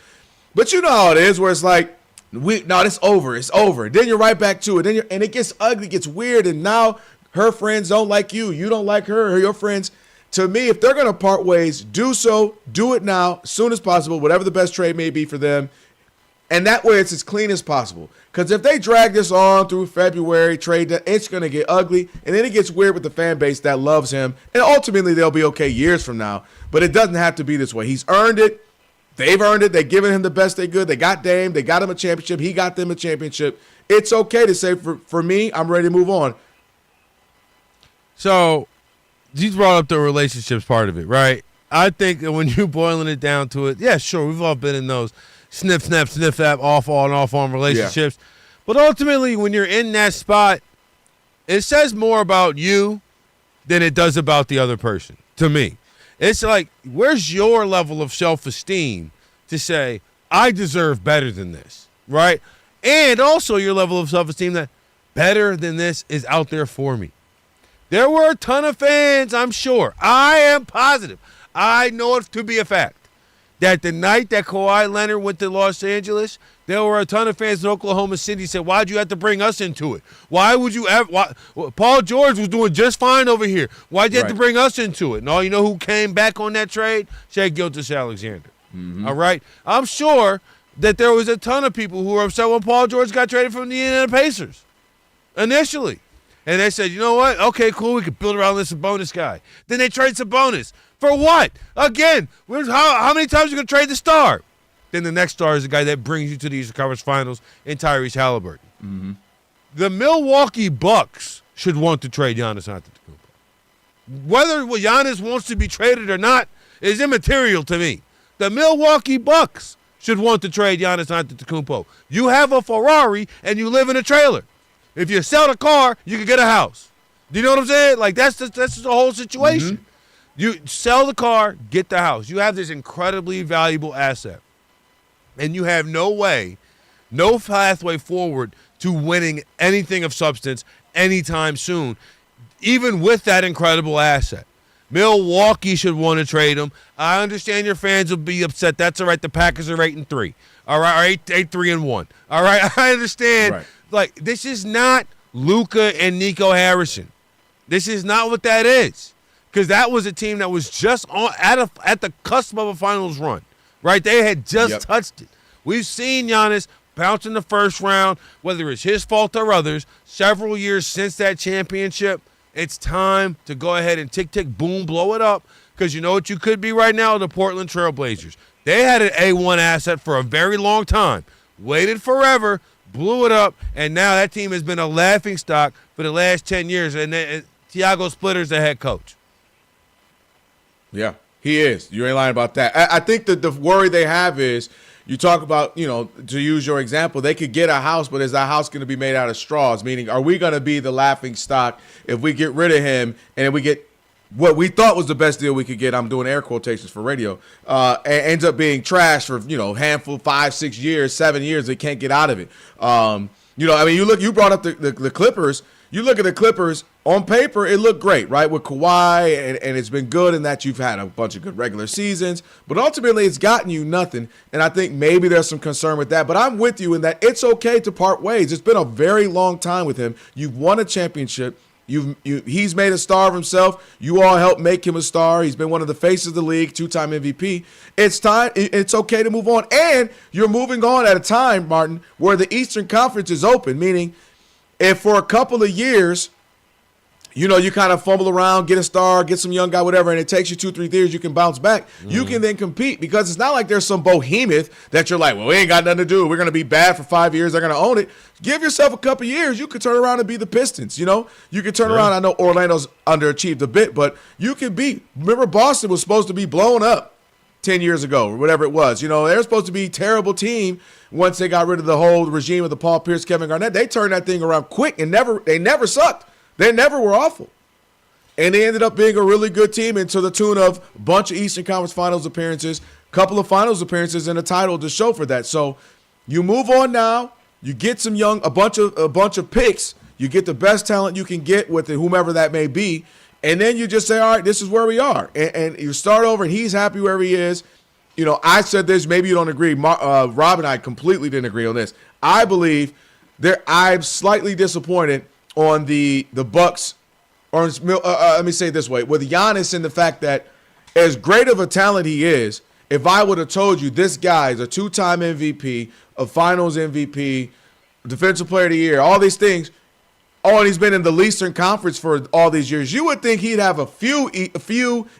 But you know how it is, where it's like, it's over. It's over. Then you're right back to it. And it gets ugly, gets weird, and now her friends don't like you. You don't like her or your friends. To me, if they're going to part ways, do so. Do it now, as soon as possible, whatever the best trade may be for them. And that way it's as clean as possible. Because if they drag this on through February, it's going to get ugly. And then it gets weird with the fan base that loves him. And ultimately, they'll be okay years from now. But it doesn't have to be this way. He's earned it. They've earned it. They've given him the best they could. They got Dame. They got him a championship. He got them a championship. It's okay to say, for me, I'm ready to move on. So, you brought up the relationships part of it, right? I think that when you're boiling it down to it, yeah, sure, we've all been in those sniff, snap, sniff, that, off on relationships. Yeah. But ultimately, when you're in that spot, it says more about you than it does about the other person, to me. It's like, where's your level of self-esteem to say, I deserve better than this, right? And also your level of self-esteem that better than this is out there for me. There were a ton of fans, I'm sure. I am positive. I know it to be a fact that the night that Kawhi Leonard went to Los Angeles, there were a ton of fans in Oklahoma City said, why'd you have to bring us into it? Why would you ever? Paul George was doing just fine over here. Why'd you have to bring us into it? And all you know who came back on that trade? Shai Gilgeous-Alexander. Mm-hmm. All right? I'm sure that there was a ton of people who were upset when Paul George got traded from the Indiana Pacers initially. And they said, you know what? Okay, cool. We could build around this Sabonis guy. Then they trade Sabonis. For what? Again, how many times are you going to trade the star? Then the next star is the guy that brings you to the Eastern Conference Finals in Tyrese Halliburton. Mm-hmm. The Milwaukee Bucks should want to trade Giannis Antetokounmpo. Whether Giannis wants to be traded or not is immaterial to me. The Milwaukee Bucks should want to trade Giannis Antetokounmpo. You have a Ferrari and you live in a trailer. If you sell the car, you can get a house. Do you know what I'm saying? Like, that's the whole situation. Mm-hmm. You sell the car, get the house. You have this incredibly valuable asset. And you have no pathway forward to winning anything of substance anytime soon, even with that incredible asset. Milwaukee should want to trade him. I understand your fans will be upset. That's all right. The Packers are 8-3. All right, or 8-3-1. All right, I understand. Right. Like, this is not Luka and Nico Harrison. This is not what that is. Because that was a team that was just at the cusp of a finals run, right? They had just touched it. We've seen Giannis bounce in the first round, whether it's his fault or others, several years since that championship. It's time to go ahead and tick, boom, blow it up. Because you know what you could be right now? The Portland Trail Blazers. They had an A1 asset for a very long time, waited forever, blew it up, and now that team has been a laughingstock for the last 10 years. And Thiago Splitter's the head coach. Yeah, he is. You ain't lying about that. I think that the worry they have is, you talk about, to use your example, they could get a house, but is that house going to be made out of straws? Meaning, are we going to be the laughing stock if we get rid of him and we get what we thought was the best deal we could get, I'm doing air quotations for radio, ends up being trash for, handful, 5, 6 years, 7 years. They can't get out of it. You brought up the Clippers. You look at the Clippers, on paper, it looked great, right? With Kawhi, and it's been good in that you've had a bunch of good regular seasons. But ultimately, it's gotten you nothing. And I think maybe there's some concern with that. But I'm with you in that it's okay to part ways. It's been a very long time with him. You've won a championship. He's made a star of himself. You all helped make him a star. He's been one of the faces of the league, 2-time MVP. It's time. It's okay to move on. And you're moving on at a time, Martin, where the Eastern Conference is open, meaning if for a couple of years, you kind of fumble around, get a star, get some young guy, whatever, and it takes you 2-3 years, you can bounce back. You can then compete because it's not like there's some behemoth that you're like, well, we ain't got nothing to do. We're going to be bad for 5 years. They're going to own it. Give yourself a couple years. You could turn around and be the Pistons, You could turn around. I know Orlando's underachieved a bit, but you could be. Remember, Boston was supposed to be blown up 10 years ago or whatever it was. They're supposed to be a terrible team once they got rid of the whole regime of the Paul Pierce, Kevin Garnett. They turned that thing around quick and they never sucked. They never were awful. And they ended up being a really good team, and to the tune of a bunch of Eastern Conference Finals appearances, couple of Finals appearances, and a title to show for that. So you move on now. You get some a bunch of picks. You get the best talent you can get with it, whomever that may be, and then you just say, all right, this is where we are. And you start over, and he's happy wherever he is. I said this. Maybe you don't agree. Rob and I completely didn't agree on this. I believe I'm slightly disappointed on the Bucks. Or let me say it this way, with Giannis in the fact that as great of a talent he is, if I would have told you this guy is a 2-time MVP, a Finals MVP, Defensive Player of the Year, all these things, and he's been in the Eastern Conference for all these years, you would think he'd have a few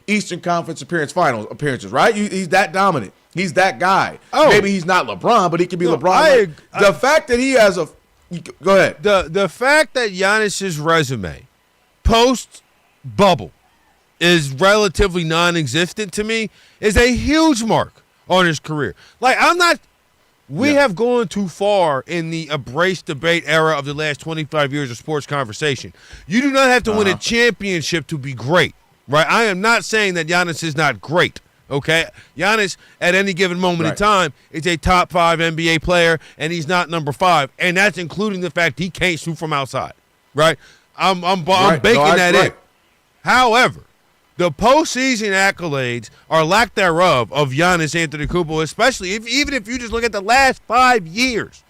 Eastern Conference Finals appearances, right? He's that dominant. He's that guy. Oh. Maybe he's not LeBron, but he could be LeBron. The fact that he has a – go ahead. The fact that Giannis's resume – post-bubble is relatively non-existent to me is a huge mark on his career. We have gone too far in the embrace debate era of the last 25 years of sports conversation. You do not have to win a championship to be great, right? I am not saying that Giannis is not great, okay? Giannis, at any given moment in time, is a top 5 NBA player, and he's not number 5, and that's including the fact he can't shoot from outside, right? I'm baking that in. However, the postseason accolades or lack thereof of Giannis Antetokounmpo, especially even if you just look at the last 5 years,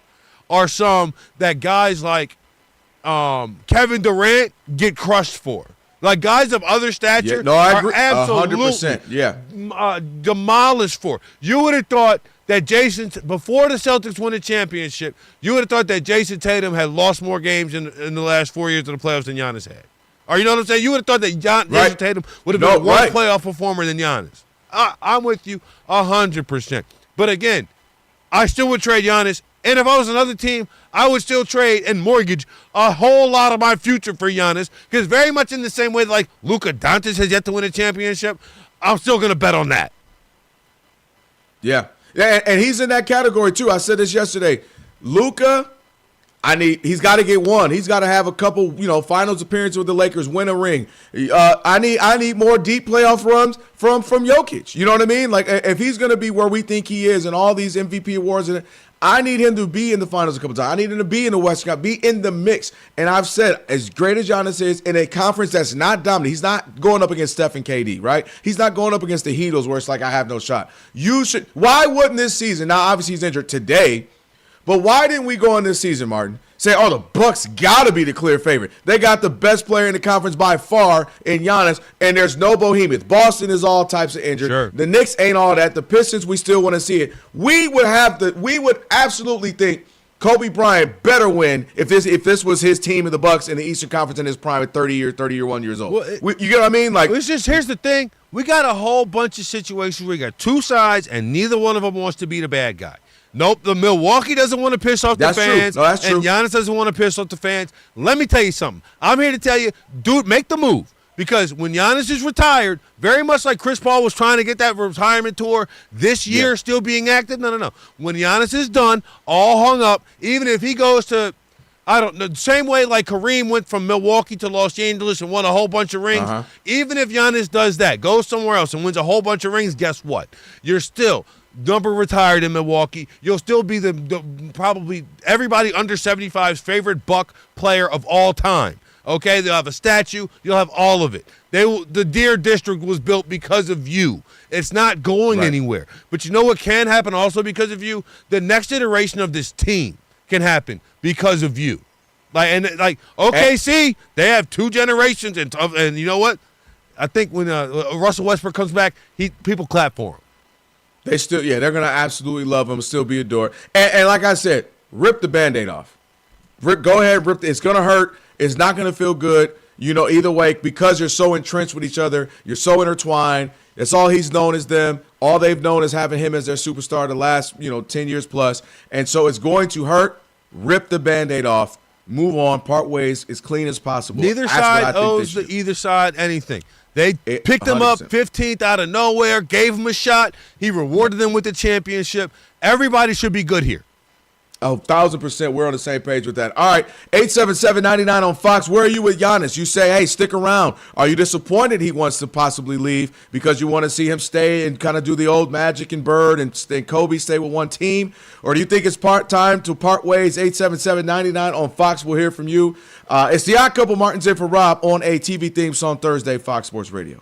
are some that guys like Kevin Durant get crushed for. Like guys of other stature I agree. Are absolutely demolished for. You would have thought that before the Celtics won the championship, you would have thought that Jason Tatum had lost more games in the last 4 years of the playoffs than Giannis had. Or you know what I'm saying? You would have thought that Jason Tatum would have been a worse playoff performer than Giannis. I'm with you 100%. But again, I still would trade Giannis. And if I was another team, I would still trade and mortgage a whole lot of my future for Giannis. Because very much in the same way like Luka Doncic has yet to win a championship, I'm still going to bet on that. Yeah. Yeah, and he's in that category too. I said this yesterday. Luka, he's got to get one. He's got to have a couple, finals appearances with the Lakers, win a ring. I need more deep playoff runs from Jokic. You know what I mean? Like if he's going to be where we think he is and all these MVP awards, I need him to be in the finals a couple times. I need him to be in the Western Conference, be in the mix. And I've said, as great as Giannis is, in a conference that's not dominant, he's not going up against Steph and KD, right? He's not going up against the Heatles where it's like, I have no shot. Why wouldn't this season, now obviously he's injured today, but why didn't we go in this season, Martin, say, the Bucks got to be the clear favorite. They got the best player in the conference by far in Giannis, and there's no behemoth. Boston is all types of injured. Sure. The Knicks ain't all that. The Pistons, we still want to see it. We would absolutely think Kobe Bryant better win if this was his team in the Bucks in the Eastern Conference in his prime at 31 years old. Well, you get what I mean? Like, here's the thing. We got a whole bunch of situations where we got two sides, and neither one of them wants to be the bad guy. Nope, the Milwaukee doesn't want to piss off the fans, that's true. And Giannis doesn't want to piss off the fans. Let me tell you something. I'm here to tell you, dude, make the move. Because when Giannis is retired, very much like Chris Paul was trying to get that retirement tour this year still being active, no. When Giannis is done, all hung up, even if he goes to I don't know. Same way like Kareem went from Milwaukee to Los Angeles and won a whole bunch of rings. Even if Giannis does that, goes somewhere else and wins a whole bunch of rings, guess what? You're still number retired in Milwaukee. You'll still be the probably everybody under 75's favorite Buck player of all time. Okay, they'll have a statue. You'll have all of it. The Deer District was built because of you. It's not going anywhere. But you know what can happen also because of you? The next iteration of this team can happen because of you. Like OKC, they have 2 generations, and you know what? I think when Russell Westbrook comes back, people clap for him. They're gonna absolutely love him, still be adored. And like I said, rip the Band-Aid off. Go ahead, rip. It's gonna hurt. It's not gonna feel good. Either way, because you're so entrenched with each other, you're so intertwined. That's all he's known as them. All they've known is having him as their superstar the last 10 years plus. And so it's going to hurt. Rip the Band-Aid off. Move on. Part ways as clean as possible. Neither side owes either side anything. They picked him up 15th out of nowhere, gave him a shot. He rewarded them with the championship. Everybody should be good here. 1,000%. We're on the same page with that. All right, 877-99 on Fox. Where are you with Giannis? You say, hey, stick around. Are you disappointed he wants to possibly leave because you want to see him stay and kind of do the old Magic and Bird and Kobe stay with one team? Or do you think it's time to part ways? 877-99 on Fox. We'll hear from you. It's the Odd Couple. Martin's in for Rob on a TV theme song Thursday, Fox Sports Radio.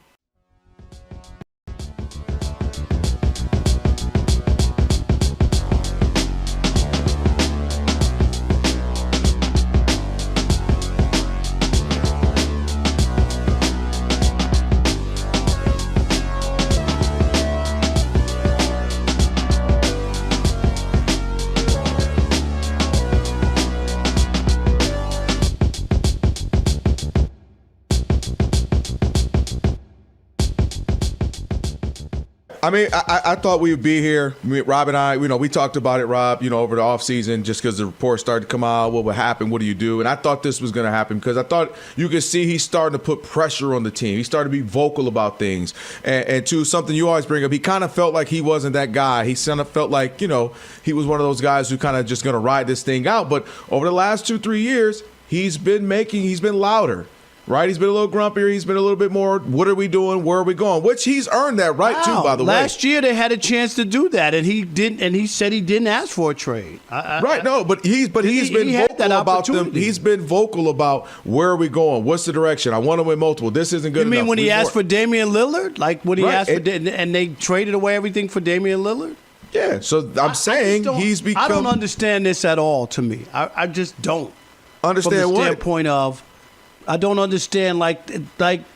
I mean, I thought we would be here. Rob and I, we talked about it, Rob, over the offseason just because the reports started to come out. What would happen? What do you do? And I thought this was going to happen because I thought you could see he's starting to put pressure on the team. He started to be vocal about things. And to something you always bring up, he kind of felt like he wasn't that guy. He kind of felt like, he was one of those guys who kind of just going to ride this thing out. But over the last 2-3 years, he's been louder. Right? He's been a little grumpier. He's been a little bit more, what are we doing? Where are we going? Which he's earned that right, too, by the way. Last year they had a chance to do that, and he didn't. And he said he didn't ask for a trade. But he's been vocal about them. He's been vocal about where are we going? What's the direction? I want to win multiple. This isn't good enough. You mean when he asked for Damian Lillard? Like when he asked for and they traded away everything for Damian Lillard? Yeah, so I'm saying he's become. I don't understand this at all to me. I just don't. Understand from the what? standpoint of, I don't understand. Like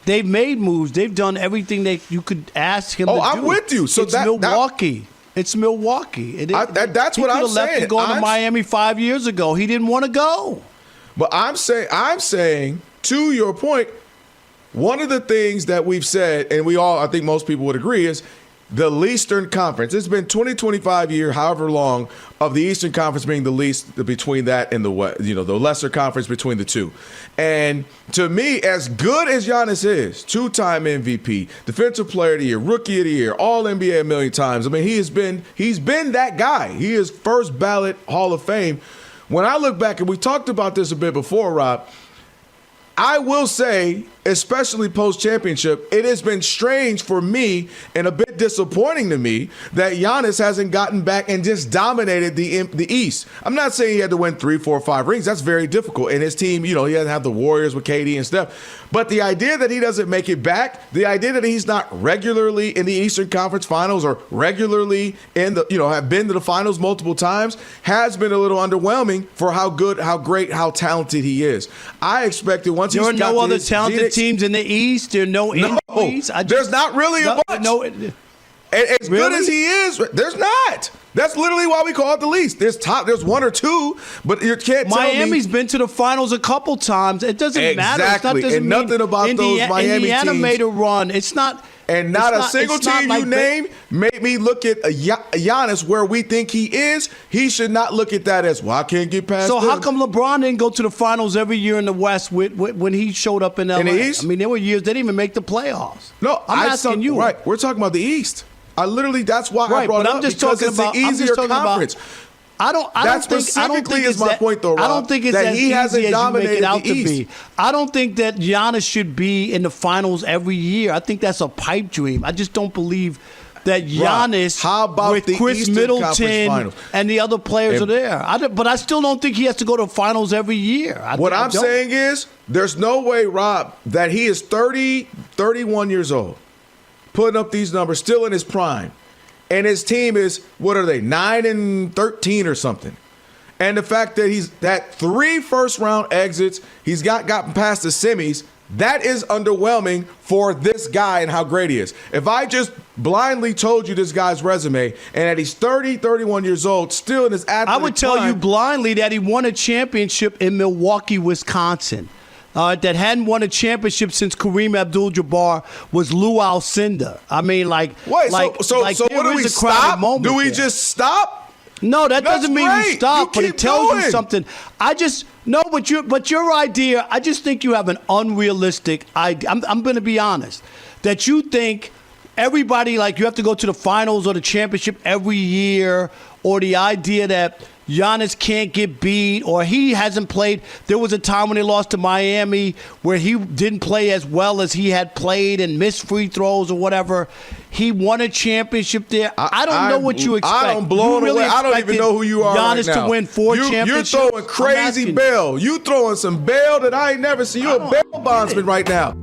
they've made moves. They've done everything you could ask him to do. I'm with you. So it's Milwaukee. It's Milwaukee. That's what I'm saying. He left to go to Miami 5 years ago. He didn't want to go. But I'm saying to your point, one of the things that we've said, and I think most people would agree, is the Eastern Conference. It's been 20-25 years, however long, of the Eastern Conference being the least between that and the lesser conference between the two. And to me, as good as Giannis is, 2-time MVP, Defensive Player of the Year, Rookie of the Year, All NBA a million times. I mean, he's been that guy. He is first ballot Hall of Fame. When I look back, and we talked about this a bit before, Rob, I will say, especially post-championship, it has been strange for me and a bit disappointing to me that Giannis hasn't gotten back and just dominated the East. I'm not saying he had to win 3, 4, 5 rings. That's very difficult. And his team, he doesn't have the Warriors with KD and stuff. But the idea that he doesn't make it back, the idea that he's not regularly in the Eastern Conference Finals or regularly have been to the finals multiple times has been a little underwhelming for how good, how great, how talented he is. I expected once there are no other talented teams in the East. There are no injuries. There's not really a bunch. As good as he is, there's not. That's literally why we call it the least. There's 1 or 2, but you can't tell me. Miami's been to the finals a couple times. It doesn't matter. Exactly. And nothing about those Miami Indiana teams. made a run. It's not. And not a single team you name made me look at Giannis where we think he is. He should not look at that as, well, I can't get past So them. how come LeBron didn't go to the finals every year in the West when he showed up in LA? In the East? I mean, there were years they didn't even make the playoffs. No, I'm asking you. Right, we're talking about the East. That's why I brought it up, because it's the easier conference. I don't specifically think is my point, though, Rob, I don't think it's that as he easy hasn't as you make it dominated out the to East. be. I don't think that Giannis should be in the finals every year. I think that's a pipe dream. I just don't believe that Giannis how about with the Chris Eastern Conference Middleton Finals? and the other players are there. But I still don't think he has to go to finals every year. What I'm saying is there's no way, Rob, that he is 30, 31 years old, putting up these numbers, still in his prime. And his team is, what are they, 9-13 or something. And the fact that he's had 3 first-round exits, he's gotten past the semis, that is underwhelming for this guy and how great he is. If I just blindly told you this guy's resume and that he's 30, 31 years old, still in his athletic I would tell prime, you blindly that he won a championship in Milwaukee, Wisconsin. That hadn't won a championship since Kareem Abdul-Jabbar was Lou Alcindor. I mean, Wait, so what do we stop? Do we just stop? No, that doesn't mean you stop, but it tells you going. something. But your idea, I just think you have an unrealistic idea. I'm going to be honest, that you think everybody, you have to go to the finals or the championship every year, or the idea that Giannis can't get beat, or he hasn't played. There was a time when they lost to Miami where he didn't play as well as he had played and missed free throws or whatever. He won a championship there. I don't know what you expect. I'm blown away. I don't even know who you are Giannis right now. to win 4 championships. You're throwing crazy bail. You throwing some bail that I ain't never seen. You a bail bondsman right now.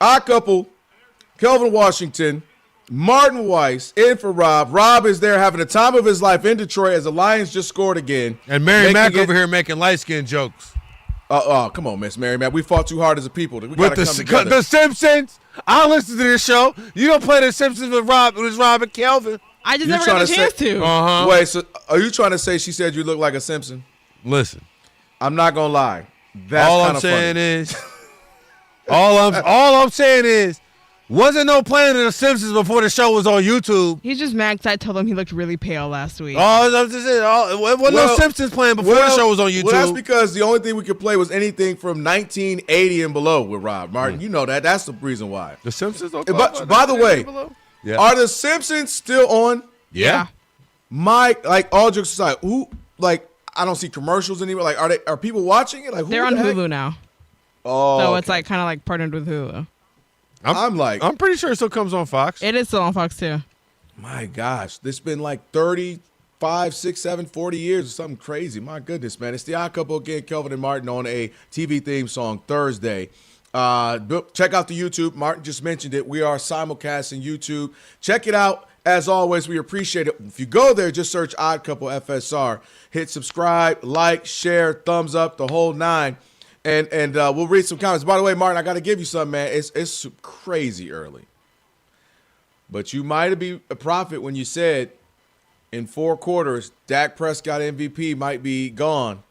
Our couple, Kelvin Washington, Martin Weiss, in for Rob. Rob is there having the time of his life in Detroit as the Lions just scored again. And Mary Mack over here making light-skinned jokes. Come on, Miss Mary Mack. We fought too hard as a people. We With the Simpsons. I listen to this show. You don't play the Simpsons with Rob. It was Rob and Kelvin. I just never got a chance to. Uh-huh. Wait, so are you trying to say she said you look like a Simpson? Listen. I'm not going to lie. That's all kind I'm of saying funny. is, all I'm saying is, Wasn't no playing of The Simpsons before the show was on YouTube. He's just mad because I told him he looked really pale last week. Oh, that's just it. Wasn't no Simpsons playing before the show was on YouTube. Well, that's because the only thing we could play was anything from 1980 and below with Rob Martin. You know that. That's the reason why. The Simpsons don't But by the way, are The Simpsons still on? Yeah. Mike, like all jokes aside, I don't see commercials anywhere. Like, are people watching it? Like, they're on Hulu now. Oh, so it's like kind of like partnered with Hulu. I'm pretty sure it still comes on Fox. It is still on Fox too. My gosh, this has been like 35, 6, 7, 40 years or something crazy. My goodness, man. It's the Odd Couple again, Kelvin and Martin on a TV theme song Thursday. Check out the YouTube. Martin just mentioned it. We are simulcasting YouTube. Check it out. As always, we appreciate it. If you go there, just search Odd Couple FSR. Hit subscribe, like, share, thumbs up, the whole 9. And we'll read some comments. By the way, Martin, I got to give you something, man. It's crazy early. But you might be a prophet when you said in 4 quarters, Dak Prescott MVP might be gone.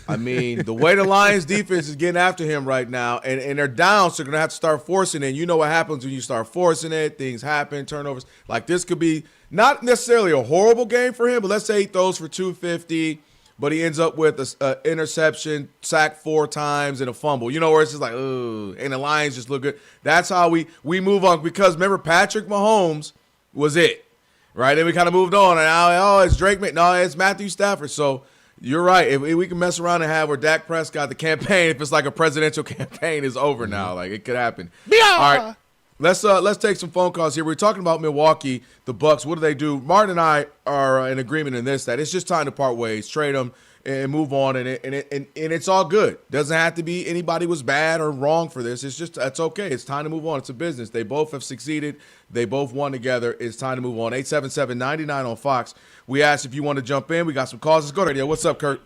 I mean, the way the Lions defense is getting after him right now, and they're down, so they're going to have to start forcing it. And you know what happens when you start forcing it. Things happen, turnovers. Like this could be not necessarily a horrible game for him, but let's say he throws for 250. But he ends up with an interception, sacked 4 times, and a fumble. You know, where it's just like, ugh, and the Lions just look good. That's how we move on. Because remember, Patrick Mahomes was it, right? Then we kind of moved on. And now, it's Drake. No, it's Matthew Stafford. So you're right. If we can mess around and have where Dak Prescott, the campaign, if it's like a presidential campaign, is over now. Like, it could happen. Yeah. All right. Let's take some phone calls here. We're talking about Milwaukee, the Bucks. What do they do? Martin and I are in agreement in this, that it's just time to part ways, trade them, and move on. And it's all good. Doesn't have to be anybody was bad or wrong for this. It's just that's okay. It's time to move on. It's a business. They both have succeeded. They both won together. It's time to move on. 877-99 on Fox. We asked if you want to jump in. We got some calls. Let's go to radio. What's up, Kurt?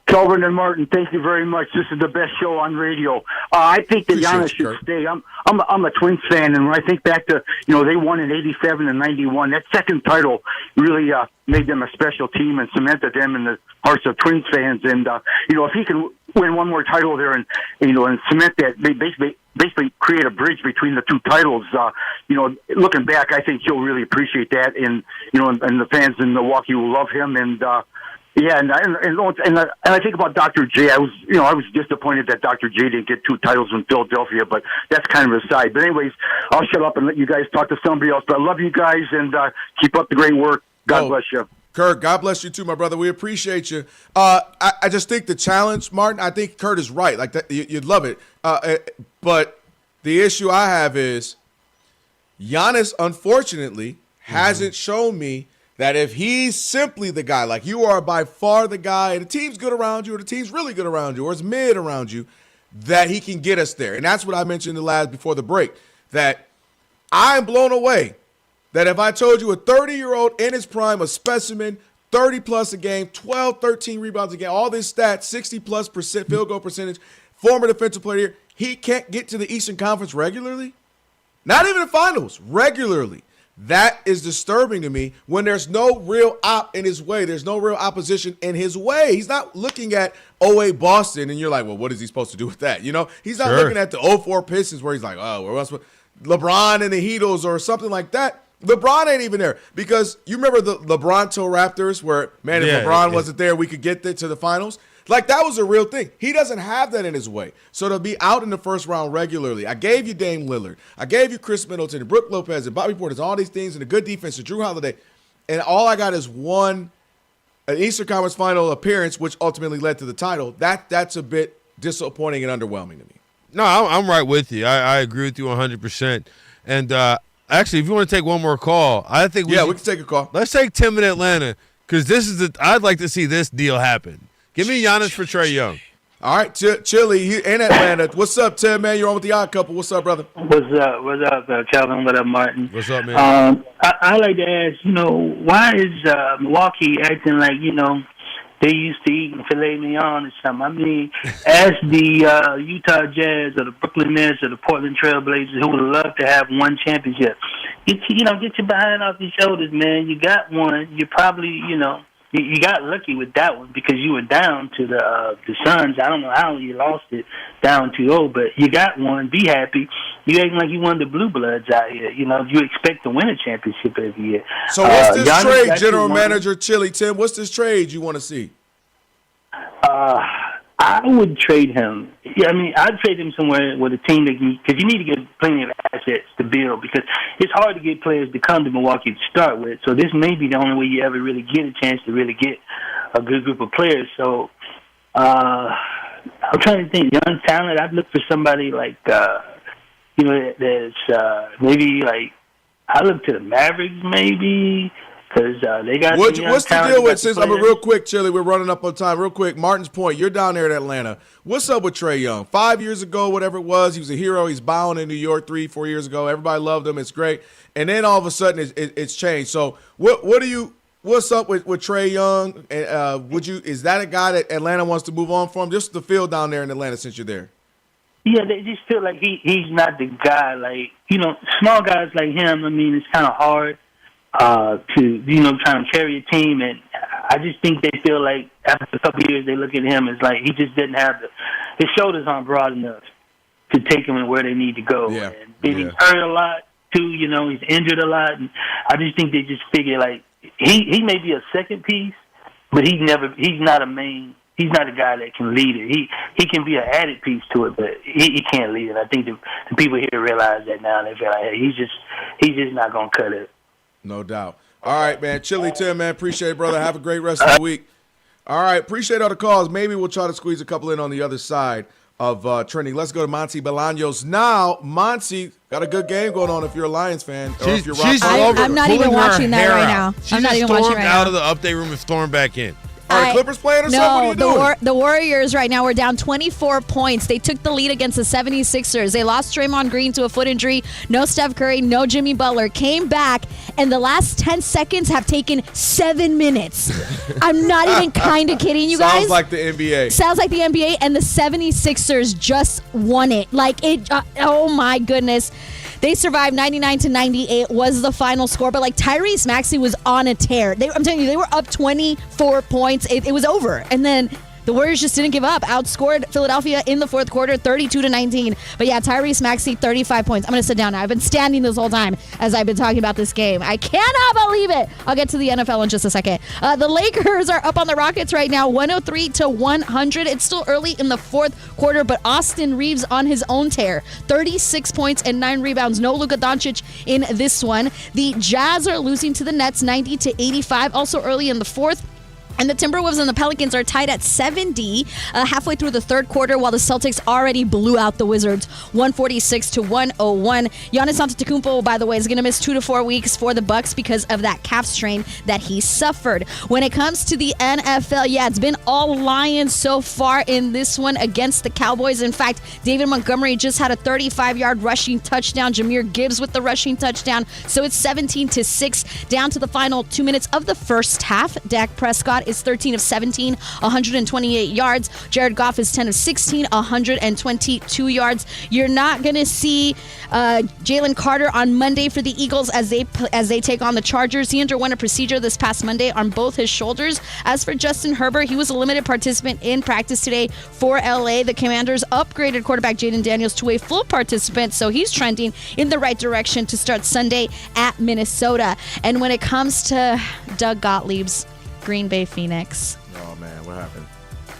Kelvin and Martin, thank you very much. This is the best show on radio. I think that Giannis should stay. I'm a Twins fan, and when I think back to, they won in 87 and 91, that second title really made them a special team and cemented them in the hearts of Twins fans. And, if he can win one more title there and cement that, they basically create a bridge between the 2 titles, looking back, I think he'll really appreciate that. And, and the fans in Milwaukee will love him. And, yeah, and I think about Dr. J. I was disappointed that Dr. J didn't get 2 titles in Philadelphia, but that's kind of aside. But anyways, I'll shut up and let you guys talk to somebody else. But I love you guys and keep up the great work. God bless you. Kurt, God bless you too, my brother. We appreciate you. I just think the challenge, Martin, I think Kurt is right. Like that, you'd love it. But the issue I have is Giannis, unfortunately, hasn't shown me that if he's simply the guy, like you are by far the guy, and the team's good around you, or the team's really good around you, or it's mid around you, that he can get us there. And that's what I mentioned before the break, that I'm blown away that if I told you a 30-year-old in his prime, a specimen, 30-plus a game, 12, 13 rebounds a game, all this stats, 60+% field goal percentage, former defensive player, he can't get to the Eastern Conference regularly? Not even the finals, regularly. That is disturbing to me when there's no real op in his way. There's no real opposition in his way. He's not looking at 08 Boston, and you're like, well, what is he supposed to do with that? He's not looking at the 04 Pistons where he's like, oh, where else? LeBron and the Heatles or something like that. LeBron ain't even there because you remember the LeBron-to Raptors where, man, if LeBron wasn't there, we could get to the finals. Like, that was a real thing. He doesn't have that in his way. So to be out in the first round regularly, I gave you Dame Lillard. I gave you Chris Middleton and Brook Lopez and Bobby Portis, all these things, and a good defense and Drew Holiday. And all I got is an Eastern Conference final appearance, which ultimately led to the title. That's a bit disappointing and underwhelming to me. No, I'm right with you. I agree with you 100%. And actually, if you want to take one more call, I think we can take a call. Let's take Tim in Atlanta because I'd like to see this deal happen. Give me Giannis for Trae Young. All right, Chili in Atlanta. What's up, Tim, man? You're on with the Odd Couple. What's up, brother? What's up, Calvin? What up, Martin? What's up, man? I like to ask, why is Milwaukee acting like, they used to eat filet mignon or something? I mean, ask the Utah Jazz or the Brooklyn Nets or the Portland Trail Blazers who would love to have one championship. Get your behind off your shoulders, man. You got one. You probably, you got lucky with that one because you were down to the Suns. I don't know how you lost it down 2-0, but you got one. Be happy. You acting like you one of the blue bloods out here. You know, you expect to win a championship every year. So what's this Giannis trade, actually General won- Manager Chili Tim? What's this trade you want to see? I would trade him. Yeah, I mean, I'd trade him somewhere with a team that because you need to get plenty of assets to build because it's hard to get players to come to Milwaukee to start with. So this may be the only way you ever really get a chance to really get a good group of players. So I'm trying to think. Young talent, I'd look for somebody like, that's maybe like, I look to the Mavericks maybe. Because they got What's the deal with, since I'm real quick, Chili, we're running up on time. Real quick, Martin's Point, you're down there in Atlanta. What's up with Trae Young? 5 years ago, whatever it was, he was a hero. He's bowing in New York 3-4 years ago. Everybody loved him. It's great. And then all of a sudden, it's changed. So what's up with Trae Young? And is that a guy that Atlanta wants to move on from? Just the feel down there in Atlanta since you're there. Yeah, they just feel like he's not the guy. Like, small guys like him, I mean, it's kind of hard. To try and carry a team, and I just think they feel like after a couple of years they look at him as like he just didn't have his shoulders aren't broad enough to take them where they need to go. Yeah. And then he's hurt a lot too. He's injured a lot, and I just think they just figure like he may be a second piece, but he's not a main. He's not a guy that can lead it. He can be an added piece to it, but he can't lead it. I think the people here realize that now. They feel like hey, he's just not gonna cut it. No doubt. All right, man. Chili Tim, man. Appreciate it, brother. Have a great rest of the week. All right. Appreciate all the calls. Maybe we'll try to squeeze a couple in on the other side of Trinity. Let's go to Monty Bolaños now. Monty, got a good game going on if you're a Lions fan. Or if you're I'm not even watching that right now. I'm not even watching right now. Out of the update room and stormed back in. Are the Clippers playing or something? What are you doing? The Warriors right now are down 24 points. They took the lead against the 76ers. They lost Draymond Green to a foot injury. No Steph Curry, no Jimmy Butler. Came back, and the last 10 seconds have taken 7 minutes. I'm not even kind of kidding you guys. Sounds like the NBA. Sounds like the NBA, and the 76ers just won it. Like it. Oh, my goodness. They survived 99-98 was the final score, but like Tyrese Maxey was on a tear. I'm telling you, they were up 24 points. It was over, and then the Warriors just didn't give up. Outscored Philadelphia in the fourth quarter, 32-19. But yeah, Tyrese Maxey, 35 points. I'm gonna sit down now. I've been standing this whole time as I've been talking about this game. I cannot believe it. I'll get to the NFL in just a second. The Lakers are up on the Rockets right now, 103-100. It's still early in the fourth quarter, but Austin Reeves on his own tear, 36 points and 9 rebounds. No Luka Doncic in this one. The Jazz are losing to the Nets, 90-85. Also early in the fourth. And the Timberwolves and the Pelicans are tied at 70 halfway through the third quarter, while the Celtics already blew out the Wizards 146-101. Giannis Antetokounmpo, by the way, is going to miss 2 to 4 weeks for the Bucks because of that calf strain that he suffered. When it comes to the NFL, it's been all Lions so far in this one against the Cowboys. In fact, David Montgomery just had a 35-yard rushing touchdown. Jameer Gibbs with the rushing touchdown. So it's 17-6 down to the final 2 minutes of the first half. Dak Prescott is 13 of 17, 128 yards. Jared Goff is 10 of 16, 122 yards. You're not going to see Jalen Carter on Monday for the Eagles as they take on the Chargers. He underwent a procedure this past Monday on both his shoulders. As for Justin Herbert, he was a limited participant in practice today for LA. The Commanders upgraded quarterback Jaden Daniels to a full participant, so he's trending in the right direction to start Sunday at Minnesota. And when it comes to Doug Gottlieb's Green Bay Phoenix. Oh, man, what happened?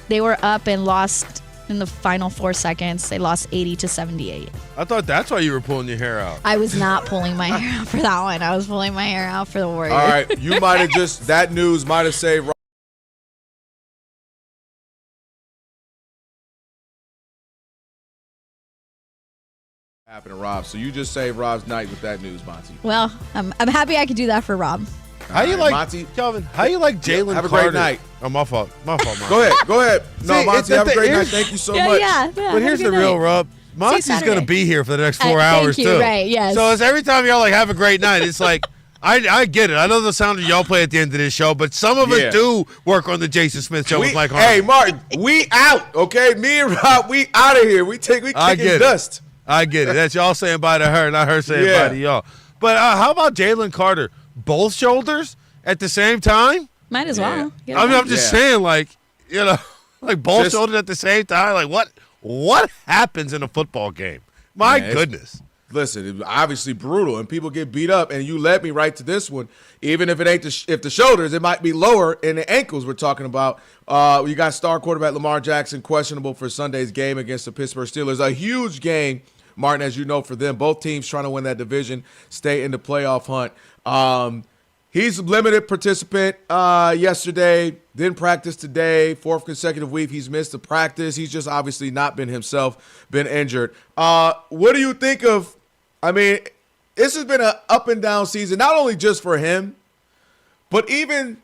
They were up and lost in the final 4 seconds. They lost 80-78. I thought that's why you were pulling your hair out. I was not pulling my hair out for that one. I was pulling my hair out for the Warriors. All right, you might have just, that news might have saved happened to Rob. So you just saved Rob's night with that news, Monty. Well, I'm happy I could do that for Rob. How you like Monty? Kelvin? How you like Jalen? Have a Carter? great night. Oh, my fault. Monty. Go ahead. No, Monty, have a great night. Thank you so much. Yeah, but here's the real rub. Monty's going to be here for the next 4 hours, thank you, too. Right, yes. So it's every time y'all like have a great night, it's like, I get it. I know the sound y'all play at the end of this show, but some of us do work on the Jason Smith show with Mike Harmon. Hey, Martin, we out, okay? Me and Rob, we out of here. We kicking dust. I get it. That's y'all saying bye to her, not her saying bye to y'all. But how about Jalen Carter? Both shoulders at the same time? Might as well. I'm just saying, like both shoulders at the same time. Like, what happens in a football game? My goodness. listen, it was obviously brutal, and people get beat up, and you led me right to this one. Even if it ain't if the shoulders, it might be lower in the ankles we're talking about. You got star quarterback Lamar Jackson questionable for Sunday's game against the Pittsburgh Steelers. A huge game, Martin, as you know, for them. Both teams trying to win that division, stay in the playoff hunt. He's a limited participant yesterday, didn't practice today, 4th consecutive week. He's missed the practice. He's just obviously not been himself, been injured. What do you think of, I mean, this has been an up and down season, not only just for him, but even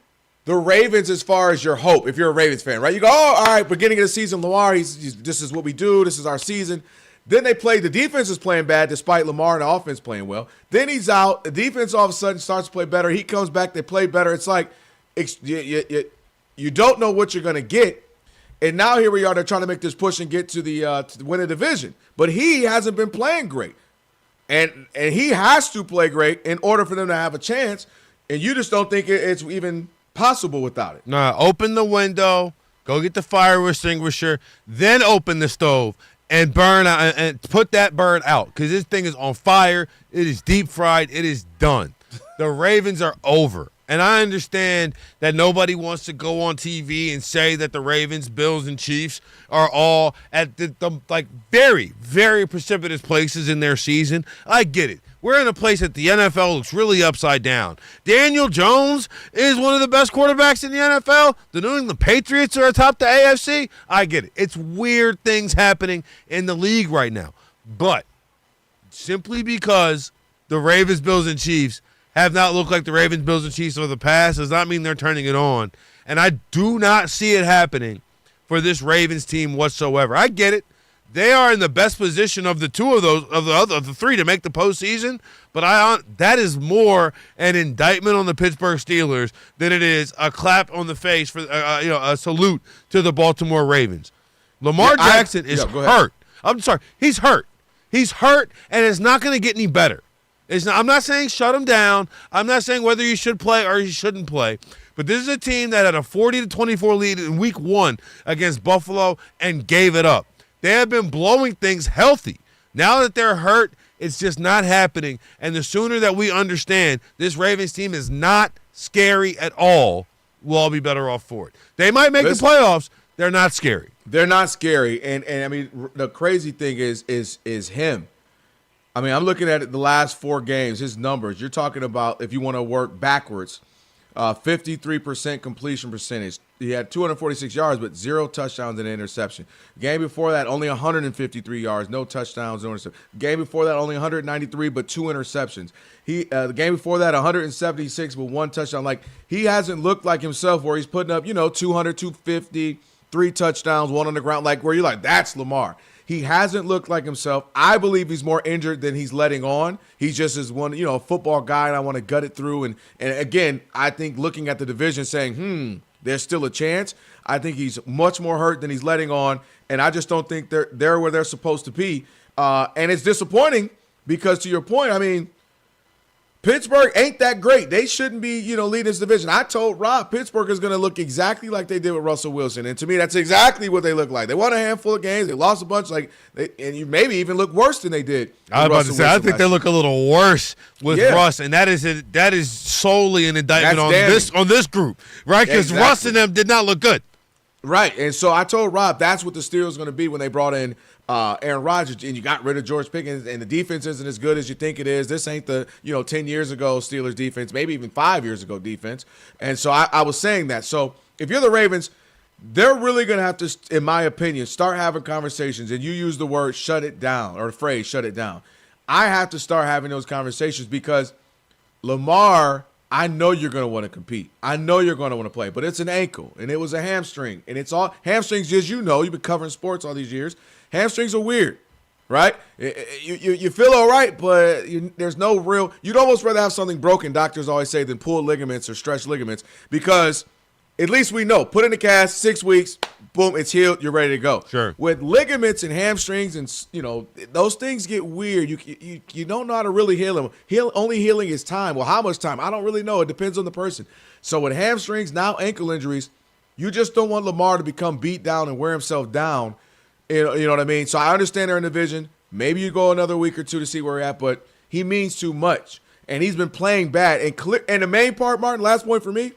the Ravens as far as your hope, if you're a Ravens fan, right? You go, oh, all right, beginning of the season, Lamar, this is what we do. This is our season. Then they play, the defense is playing bad despite Lamar and the offense playing well. Then he's out. The defense all of a sudden starts to play better. He comes back. They play better. It's like you don't know what you're going to get. And now here we are. They're trying to make this push and get to win a division. But he hasn't been playing great. And he has to play great in order for them to have a chance. And you just don't think it's even possible without it. Nah, open the window, go get the fire extinguisher, then open the stove. And burn out and put that bird out because this thing is on fire. It is deep fried. It is done. The Ravens are over. And I understand that nobody wants to go on TV and say that the Ravens, Bills, and Chiefs are all at the like very, very precipitous places in their season. I get it. We're in a place that the NFL looks really upside down. Daniel Jones is one of the best quarterbacks in the NFL. The New England Patriots are atop the AFC. I get it. It's weird things happening in the league right now. But simply because the Ravens, Bills, and Chiefs have not looked like the Ravens, Bills, and Chiefs of the past does not mean they're turning it on. And I do not see it happening for this Ravens team whatsoever. I get it. They are in the best position of the two of those of the three to make the postseason, but that is more an indictment on the Pittsburgh Steelers than it is a clap on the face for a salute to the Baltimore Ravens. Lamar Jackson is hurt. I'm sorry, he's hurt. He's hurt, and it's not going to get any better. I'm not saying shut him down. I'm not saying whether you should play or you shouldn't play. But this is a team that had a 40-24 lead in Week 1 against Buffalo and gave it up. They have been blowing things healthy. Now that they're hurt, it's just not happening. And the sooner that we understand this Ravens team is not scary at all, we'll all be better off for it. They might make the playoffs. They're not scary. They're not scary. And I mean, the crazy thing is him. I mean, I'm looking at it the last 4 games, his numbers. You're talking about, if you want to work backwards, 53% completion percentage. He had 246 yards, but 0 touchdowns and an interception. Game before that, only 153 yards, no touchdowns, no interception. Game before that, only 193, but 2 interceptions. The game before that, 176, but 1 touchdown. Like, he hasn't looked like himself where he's putting up, 200, 250, 3 touchdowns, 1 on the ground, like where you're like, that's Lamar. He hasn't looked like himself. I believe he's more injured than he's letting on. He just is one, a football guy, and I want to gut it through. And again, I think looking at the division saying, there's still a chance. I think he's much more hurt than he's letting on, and I just don't think they're where they're supposed to be. And it's disappointing because, to your point, I mean, Pittsburgh ain't that great. They shouldn't be, leading this division. I told Rob Pittsburgh is going to look exactly like they did with Russell Wilson, and to me, that's exactly what they look like. They won a handful of games. They lost a bunch, and you maybe even look worse than they did. I was about to say, I think they look a little worse with Russ, and that is solely an indictment on this group, right? Because Russ and them did not look good. Right, and so I told Rob that's what the Steelers are going to be when they brought in Aaron Rodgers, and you got rid of George Pickens, and the defense isn't as good as you think it is. This ain't the 10 years ago Steelers defense, maybe even 5 years ago defense. And so I was saying that. So if you're the Ravens, they're really going to have to, in my opinion, start having conversations. And you use the word shut it down, or the phrase shut it down. I have to start having those conversations because Lamar, I know you're going to want to compete. I know you're going to want to play, but it's an ankle, and it was a hamstring. And it's all hamstrings, as you know, you've been covering sports all these years. Hamstrings are weird, right? You feel all right, but there's no real – you'd almost rather have something broken, doctors always say, than pull ligaments or stretch ligaments because at least we know. Put in the cast, 6 weeks, boom, it's healed, you're ready to go. Sure. With ligaments and hamstrings and, those things get weird. You don't know how to really heal them. Only healing is time. Well, how much time? I don't really know. It depends on the person. So with hamstrings, now ankle injuries, you just don't want Lamar to become beat down and wear himself down. You know what I mean? So I understand they're in the division. Maybe you go another week or two to see where we're at, but he means too much. And he's been playing bad. And the main part, Martin, last point for me,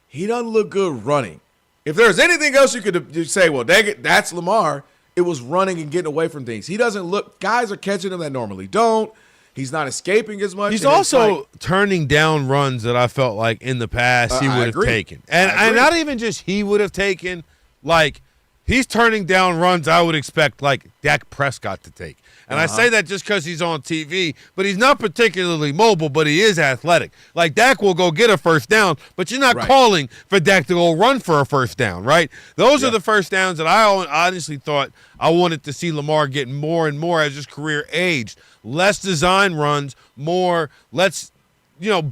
he doesn't look good running. If there's anything else you could say, well, dang it, that's Lamar, it was running and getting away from things. He doesn't look – guys are catching him that normally don't. He's not escaping as much. He's also turning down runs that I felt like in the past he would have taken. And not even just he would have taken, like he's turning down runs I would expect like Dak Prescott to take. And I say that just because he's on TV, but he's not particularly mobile, but he is athletic. Like Dak will go get a first down, but you're not calling for Dak to go run for a first down, right? Those are the first downs that I honestly thought I wanted to see Lamar get more and more as his career aged. Less design runs, more let's,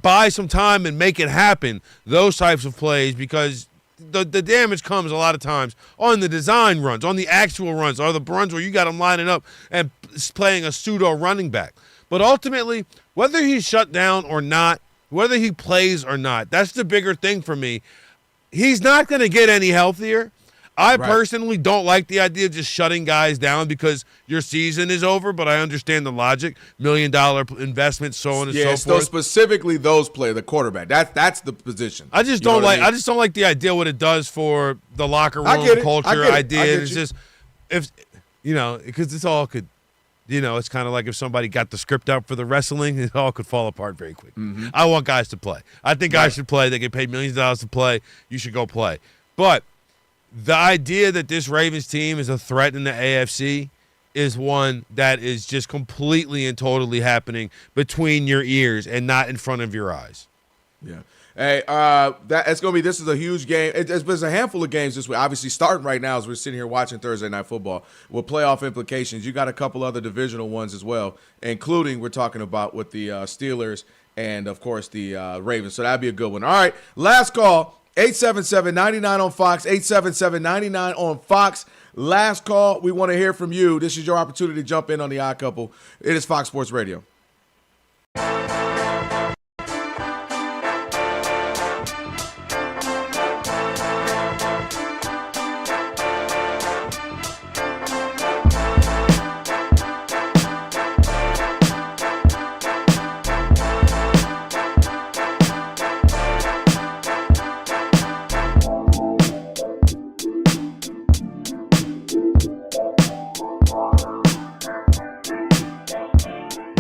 buy some time and make it happen. Those types of plays, because the damage comes a lot of times on the design runs, on the actual runs, or the runs where you got him lining up and playing a pseudo running back. But ultimately, whether he's shut down or not, whether he plays or not, that's the bigger thing for me. He's not going to get any healthier. I personally don't like the idea of just shutting guys down because your season is over, but I understand the logic. $1 million investment, so on and so forth. Yeah, specifically those play the quarterback. That's the position. I just don't like. I just don't like the idea what it does for the locker room culture idea. It's just because it's all could. It's kind of like if somebody got the script out for the wrestling, it all could fall apart very quickly. Mm-hmm. I want guys to play. I think guys should play. They get paid millions of dollars to play. You should go play. But the idea that this Ravens team is a threat in the AFC is one that is just completely and totally happening between your ears and not in front of your eyes. Yeah. Hey, this is a huge game. There's a handful of games this week. Obviously, starting right now as we're sitting here watching Thursday Night Football with playoff implications. You got a couple other divisional ones as well, including we're talking about with the Steelers and, of course, the Ravens. So that'd be a good one. All right, last call. 877-99 on Fox, 877-99 on Fox. Last call. We want to hear from you. This is your opportunity to jump in on the Odd Couple. It is Fox Sports Radio.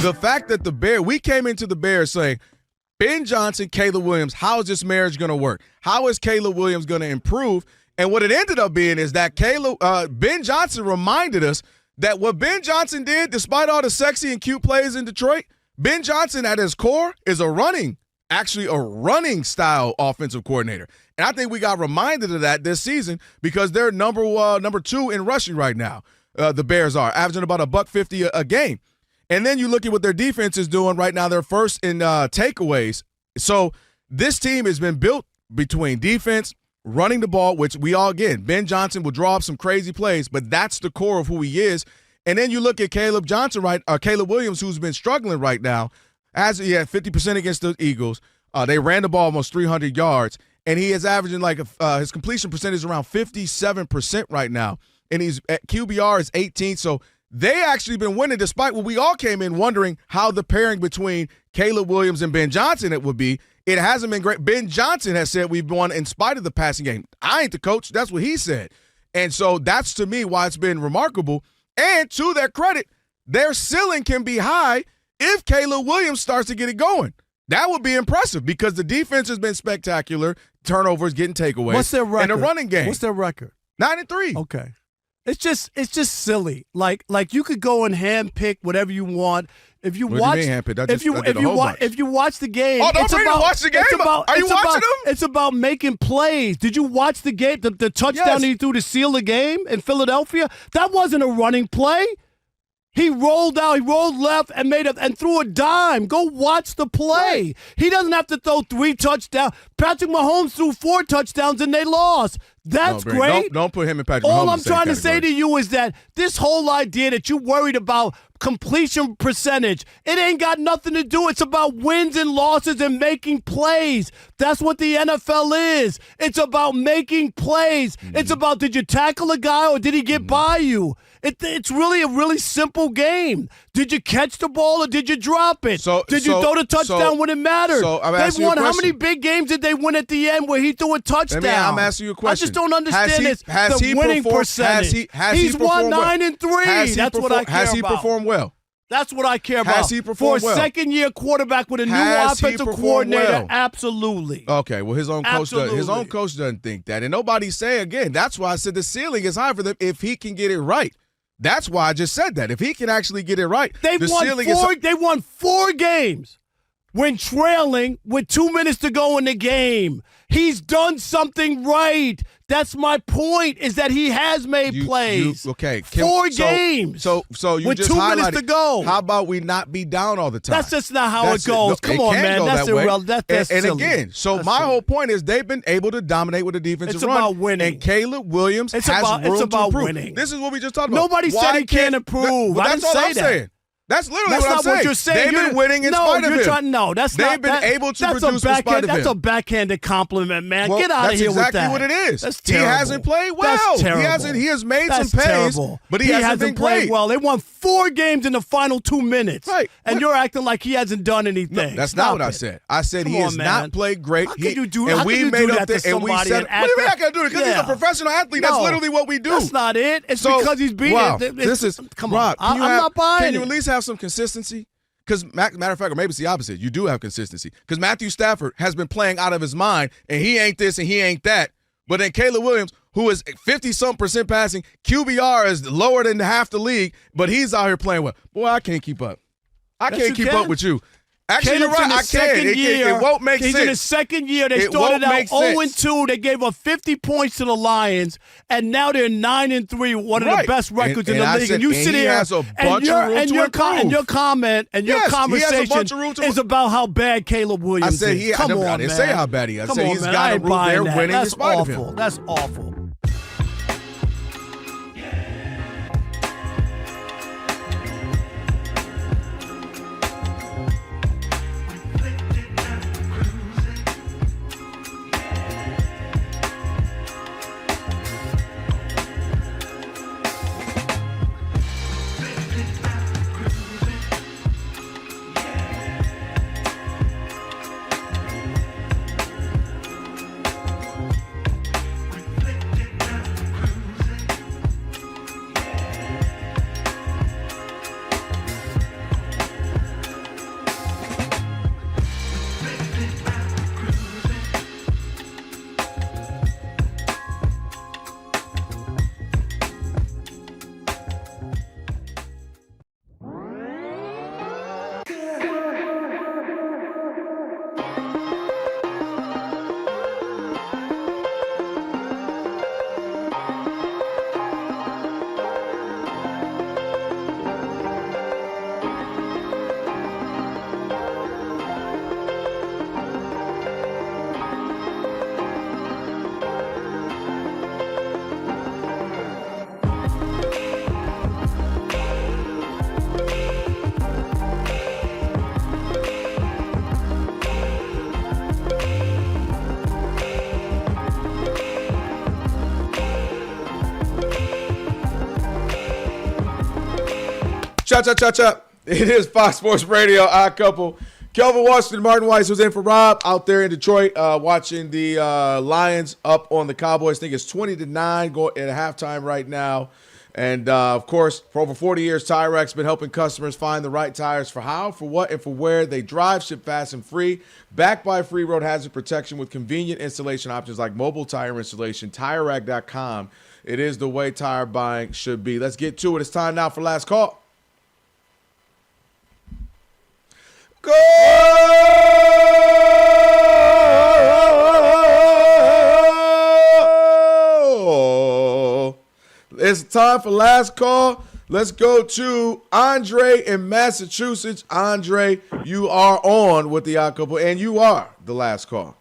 The fact that we came into the Bears saying, Ben Johnson, Caleb Williams, how is this marriage going to work? How is Caleb Williams going to improve? And what it ended up being is that Ben Johnson reminded us that what Ben Johnson did, despite all the sexy and cute plays in Detroit, Ben Johnson at his core is a running style offensive coordinator. And I think we got reminded of that this season because they're number 2 in rushing right now. The Bears are averaging about $150 a game. And then you look at what their defense is doing right now. They're first in takeaways. So this team has been built between defense, running the ball, which Ben Johnson will draw up some crazy plays, but that's the core of who he is. And then you look at Caleb Williams, who's been struggling right now. He had 50% against the Eagles. They ran the ball almost 300 yards, and he is averaging his completion percentage around 57% right now. And he's at QBR is 18, so they actually been winning despite what we all came in wondering how the pairing between Caleb Williams and Ben Johnson it would be. It hasn't been great. Ben Johnson has said we've won in spite of the passing game. I ain't the coach. That's what he said. And so that's, to me, why it's been remarkable. And to their credit, their ceiling can be high if Caleb Williams starts to get it going. That would be impressive because the defense has been spectacular. Turnovers, getting takeaways. What's their record? And the running game. What's their record? 9-3. Okay. It's just silly. Like you could go and handpick whatever you want. If you watch, if you watch the game, don't watch the game. Are you watching them? It's about making plays. Did you watch the game? The touchdown he threw to seal the game in Philadelphia. That wasn't a running play. He rolled out, he rolled left and threw a dime. Go watch the play. Right. He doesn't have to throw 3 touchdowns. Patrick Mahomes threw 4 touchdowns and they lost. That's great. Don't put him and Patrick Mahomes. All I'm trying to say to you is that this whole idea that you're worried about completion percentage, it ain't got nothing to do. It's about wins and losses and making plays. That's what the NFL is. It's about making plays. Mm-hmm. It's about, did you tackle a guy or did he get by you? It's really a really simple game. Did you catch the ball or did you drop it? Did you throw the touchdown when it mattered? They've won. How many big games did they win at the end where he threw a touchdown? I'm asking you a question. I just don't understand the winning percentage. He's won 9-3. That's what I care about. Has he performed well? That's what I care about. Has he performed well? For a second-year quarterback with a new offensive coordinator, absolutely. Okay, well, his own coach doesn't think that. And nobody's saying, again, that's why I said the ceiling is high for them if he can get it right. That's why I just said that. If he can actually get it right, they won 4 games when trailing with 2 minutes to go in the game. He's done something right. That's my point, is that he has made plays. 4 games. So you with just 2 minutes to go. How about we not be down all the time? That's just not how it goes. Come on, man. That's irrelevant. That's and silly. Again, my whole point is they've been able to dominate with the defensive run. It's about winning. And Caleb Williams has room to improve. Winning. This is what we just talked about. Nobody said he can't improve. But I that's didn't all say I'm that. saying. That's literally what I'm saying. That's not what you're saying. They've been winning in spite of him. They've been able to produce in spite of him. That's a backhanded compliment, man. Get out of here with that. That's exactly what it is. That's terrible. He hasn't played well. That's terrible. He has made some plays, but he hasn't been played great. well. They won 4 games in the final 2 minutes. Right. And you're acting like he hasn't done anything. No, that's not what I said. I said he has not played great. How can you do that to somebody? What do you mean I can do it? Because he's a professional athlete. That's literally what we do. That's not it. It's because he's being. Wow. Come on. I'm not buying it. Can you at least have some consistency? Because, matter of fact, or maybe it's the opposite. You do have consistency. Because Matthew Stafford has been playing out of his mind, and he ain't this and he ain't that. But then Caleb Williams, who is 50-something% passing, QBR is lower than half the league, but he's out here playing well. Boy, I can't keep up. I can't keep up with you. Actually, you're right. I can. It won't make sense. He's in his second year. They started out 0-2. They gave up 50 points to the Lions, and now they're 9-3, one of the best records in the league. And you sit here, and your comment and your conversation is about how bad Caleb Williams is. Come on, man. I didn't say how bad he is. I said he's got a root there winning in spite of him. That's awful. Cha-cha-cha-cha. It is Fox Sports Radio, Odd Couple. Kelvin Washington, Martin Weiss was in for Rob out there in Detroit watching the Lions up on the Cowboys. I think it's 20-9 going at halftime right now. And, of course, for over 40 years, Tyrek's been helping customers find the right tires for how, for what, and for where they drive, ship fast and free. Backed by free road hazard protection with convenient installation options like mobile tire installation, TireRack.com. It is the way tire buying should be. Let's get to it. It's time now for last call. Go! It's time for last call. Let's go to Andre in Massachusetts. Andre, you are on with the Odd Couple, and you are the last call.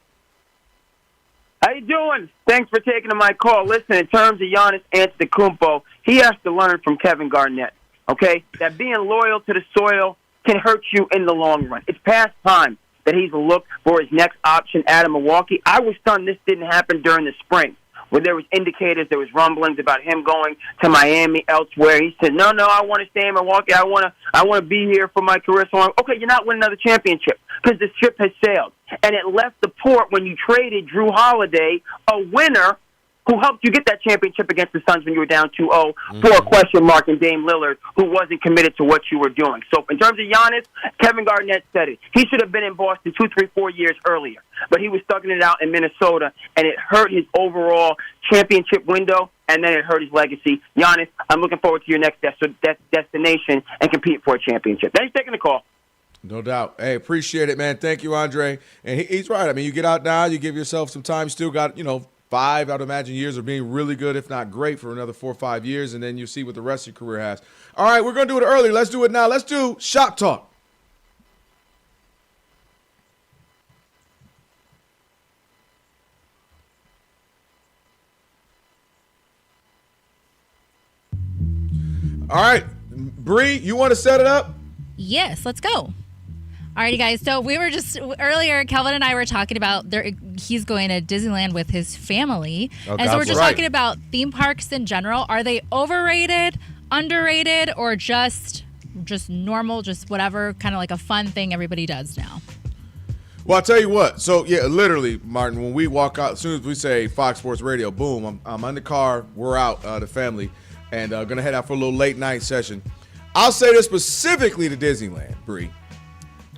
How you doing? Thanks for taking my call. Listen, in terms of Giannis Antetokounmpo, he has to learn from Kevin Garnett, okay? That being loyal to the soil can hurt you in the long run. It's past time that he's looked for his next option out of Milwaukee. I was stunned this didn't happen during the spring. when there was indicators, there was rumblings about him going to Miami, elsewhere. He said, no, I want to stay in Milwaukee. I want to be here for my career. So okay, you're not winning another championship because the ship has sailed. And it left the port when you traded Drew Holiday, a winner, who helped you get that championship against the Suns when you were down 2-0 for a question mark in Dame Lillard, who wasn't committed to what you were doing. So in terms of Giannis, Kevin Garnett said it. He should have been in Boston 2, 3, 4 years earlier. But he was stugging it out in Minnesota, and it hurt his overall championship window, and then it hurt his legacy. Giannis, I'm looking forward to your next destination and competing for a championship. Thanks for taking the call. No doubt. Hey, appreciate it, man. Thank you, Andre. And he's right. I mean, you get out now, you give yourself some time. Still got, 5, I'd imagine, years of being really good, if not great, for another 4 or 5 years, and then you see what the rest of your career has. All right, we're going to do it early. Let's do it now. Let's do Shop Talk. All right, Bree, you want to set it up? Yes, let's go. Alrighty, guys. So we were just earlier, Kelvin and I were talking about he's going to Disneyland with his family. And so we're just talking about theme parks in general. Are they overrated, underrated, or just normal, just whatever, kind of like a fun thing everybody does now? Well, I'll tell you what. So, yeah, literally, Martin, when we walk out, as soon as we say Fox Sports Radio, boom, I'm in the car, we're out, the family, and going to head out for a little late night session. I'll say this specifically to Disneyland, Bree.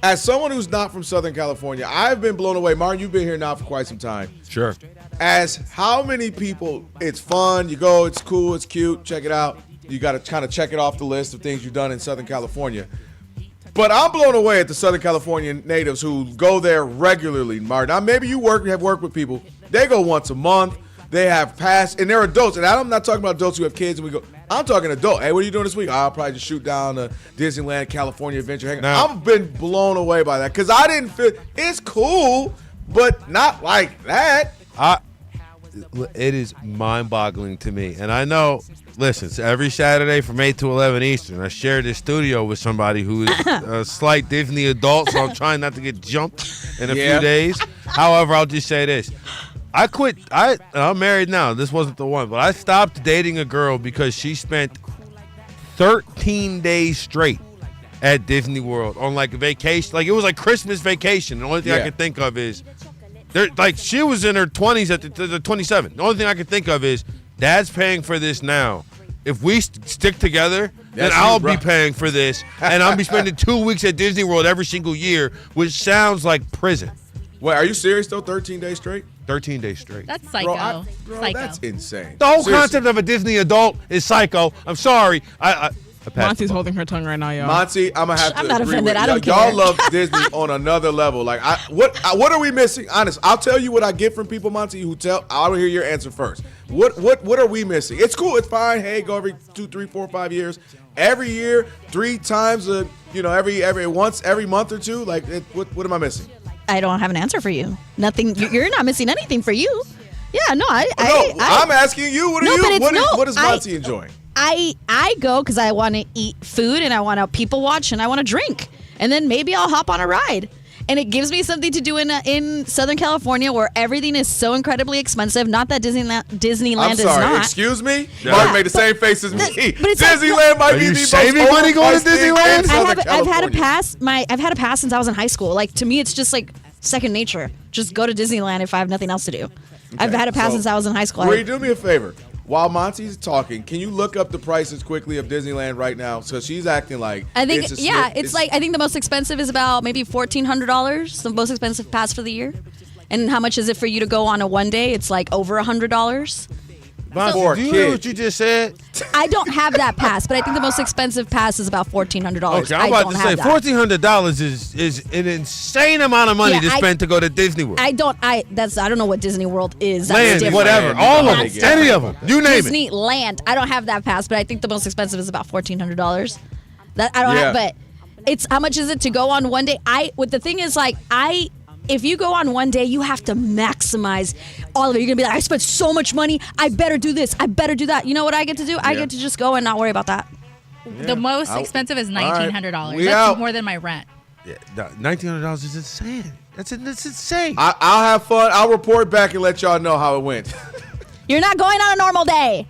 As someone who's not from Southern California, I've been blown away. Martin, you've been here now for quite some time. Sure. As how many people, it's fun, you go, it's cool, it's cute, check it out. You got to kind of check it off the list of things you've done in Southern California. But I'm blown away at the Southern California natives who go there regularly, Martin. Now, maybe you have worked with people. They go once a month. They have passed, and they're adults. And I'm not talking about adults who have kids and we go, I'm talking adult. Hey, what are you doing this week? I'll probably just shoot down the Disneyland, California Adventure. I've been blown away by that because I didn't feel it's cool, but not like that. It is mind-boggling to me. And I know, listen, it's every Saturday from 8 to 11 Eastern. I share this studio with somebody who is a slight Disney adult, so I'm trying not to get jumped in a few days. However, I'll just say this. I quit. I'm married now. This wasn't the one, but I stopped dating a girl because she spent 13 days straight at Disney World on like a vacation. Like it was like Christmas vacation. The only thing I could think of is, she was in her 20s at the 27th. The only thing I could think of is, Dad's paying for this now. If we stick together, then I'll be paying for this, and I'll be spending 2 weeks at Disney World every single year, which sounds like prison. Wait, are you serious though? 13 days straight? 13 days straight. That's psycho. Bro, psycho. That's insane. The whole concept of a Disney adult is psycho. I'm sorry. Monty's holding her tongue right now, y'all. Monty, I'm gonna have to. I'm not agree offended. With I don't y'all care. love Disney on another level. Like, what are we missing? Honest, I'll tell you what I get from people, Monty, who tell. I'll hear your answer first. What are we missing? It's cool. It's fine. Hey, go every 2, 3, 4, 5 years. Every year, 3 times every month or two. Like, what am I missing? I don't have an answer for you. Nothing. You're not missing anything for you. Yeah, no, I'm asking you. What is Monty enjoying? I go because I want to eat food and I want to people watch and I want to drink. And then maybe I'll hop on a ride. And it gives me something to do in Southern California where everything is so incredibly expensive. Not that Disneyland is not. Excuse me? Yeah. Mark made the same face as me. But it's Disneyland might be the most saving money going to Disneyland? I've had a pass. I've had a pass since I was in high school. Like, to me, it's just like second nature. Just go to Disneyland if I have nothing else to do. Okay. I've had a pass since I was in high school. Bree, do me a favor. While Monty's talking, can you look up the prices quickly of Disneyland right now? So she's acting like I think I think the most expensive is about maybe $1,400. The most expensive pass for the year. And how much is it for you to go on a one day? It's like over $100. Monty, do you know what you just said? I don't have that pass, but I think the most expensive pass is about $1,400. Okay, I'm about to say $1,400 is an insane amount of money to spend to go to Disney World. I don't know what Disney World is. Land, whatever, all of them, any of them, you name it. Disneyland. I don't have that pass, but I think the most expensive is about $1,400. That I don't have, but it's how much is it to go on one day? The thing is, like, if you go on one day, you have to maximize all of it. You're going to be like, I spent so much money. I better do this. I better do that. You know what I get to do? I get to just go and not worry about that. Yeah. The most expensive is $1,900. Right. That's more than my rent. Yeah, $1,900 is insane. That's insane. I'll have fun. I'll report back and let y'all know how it went. You're not going on a normal day.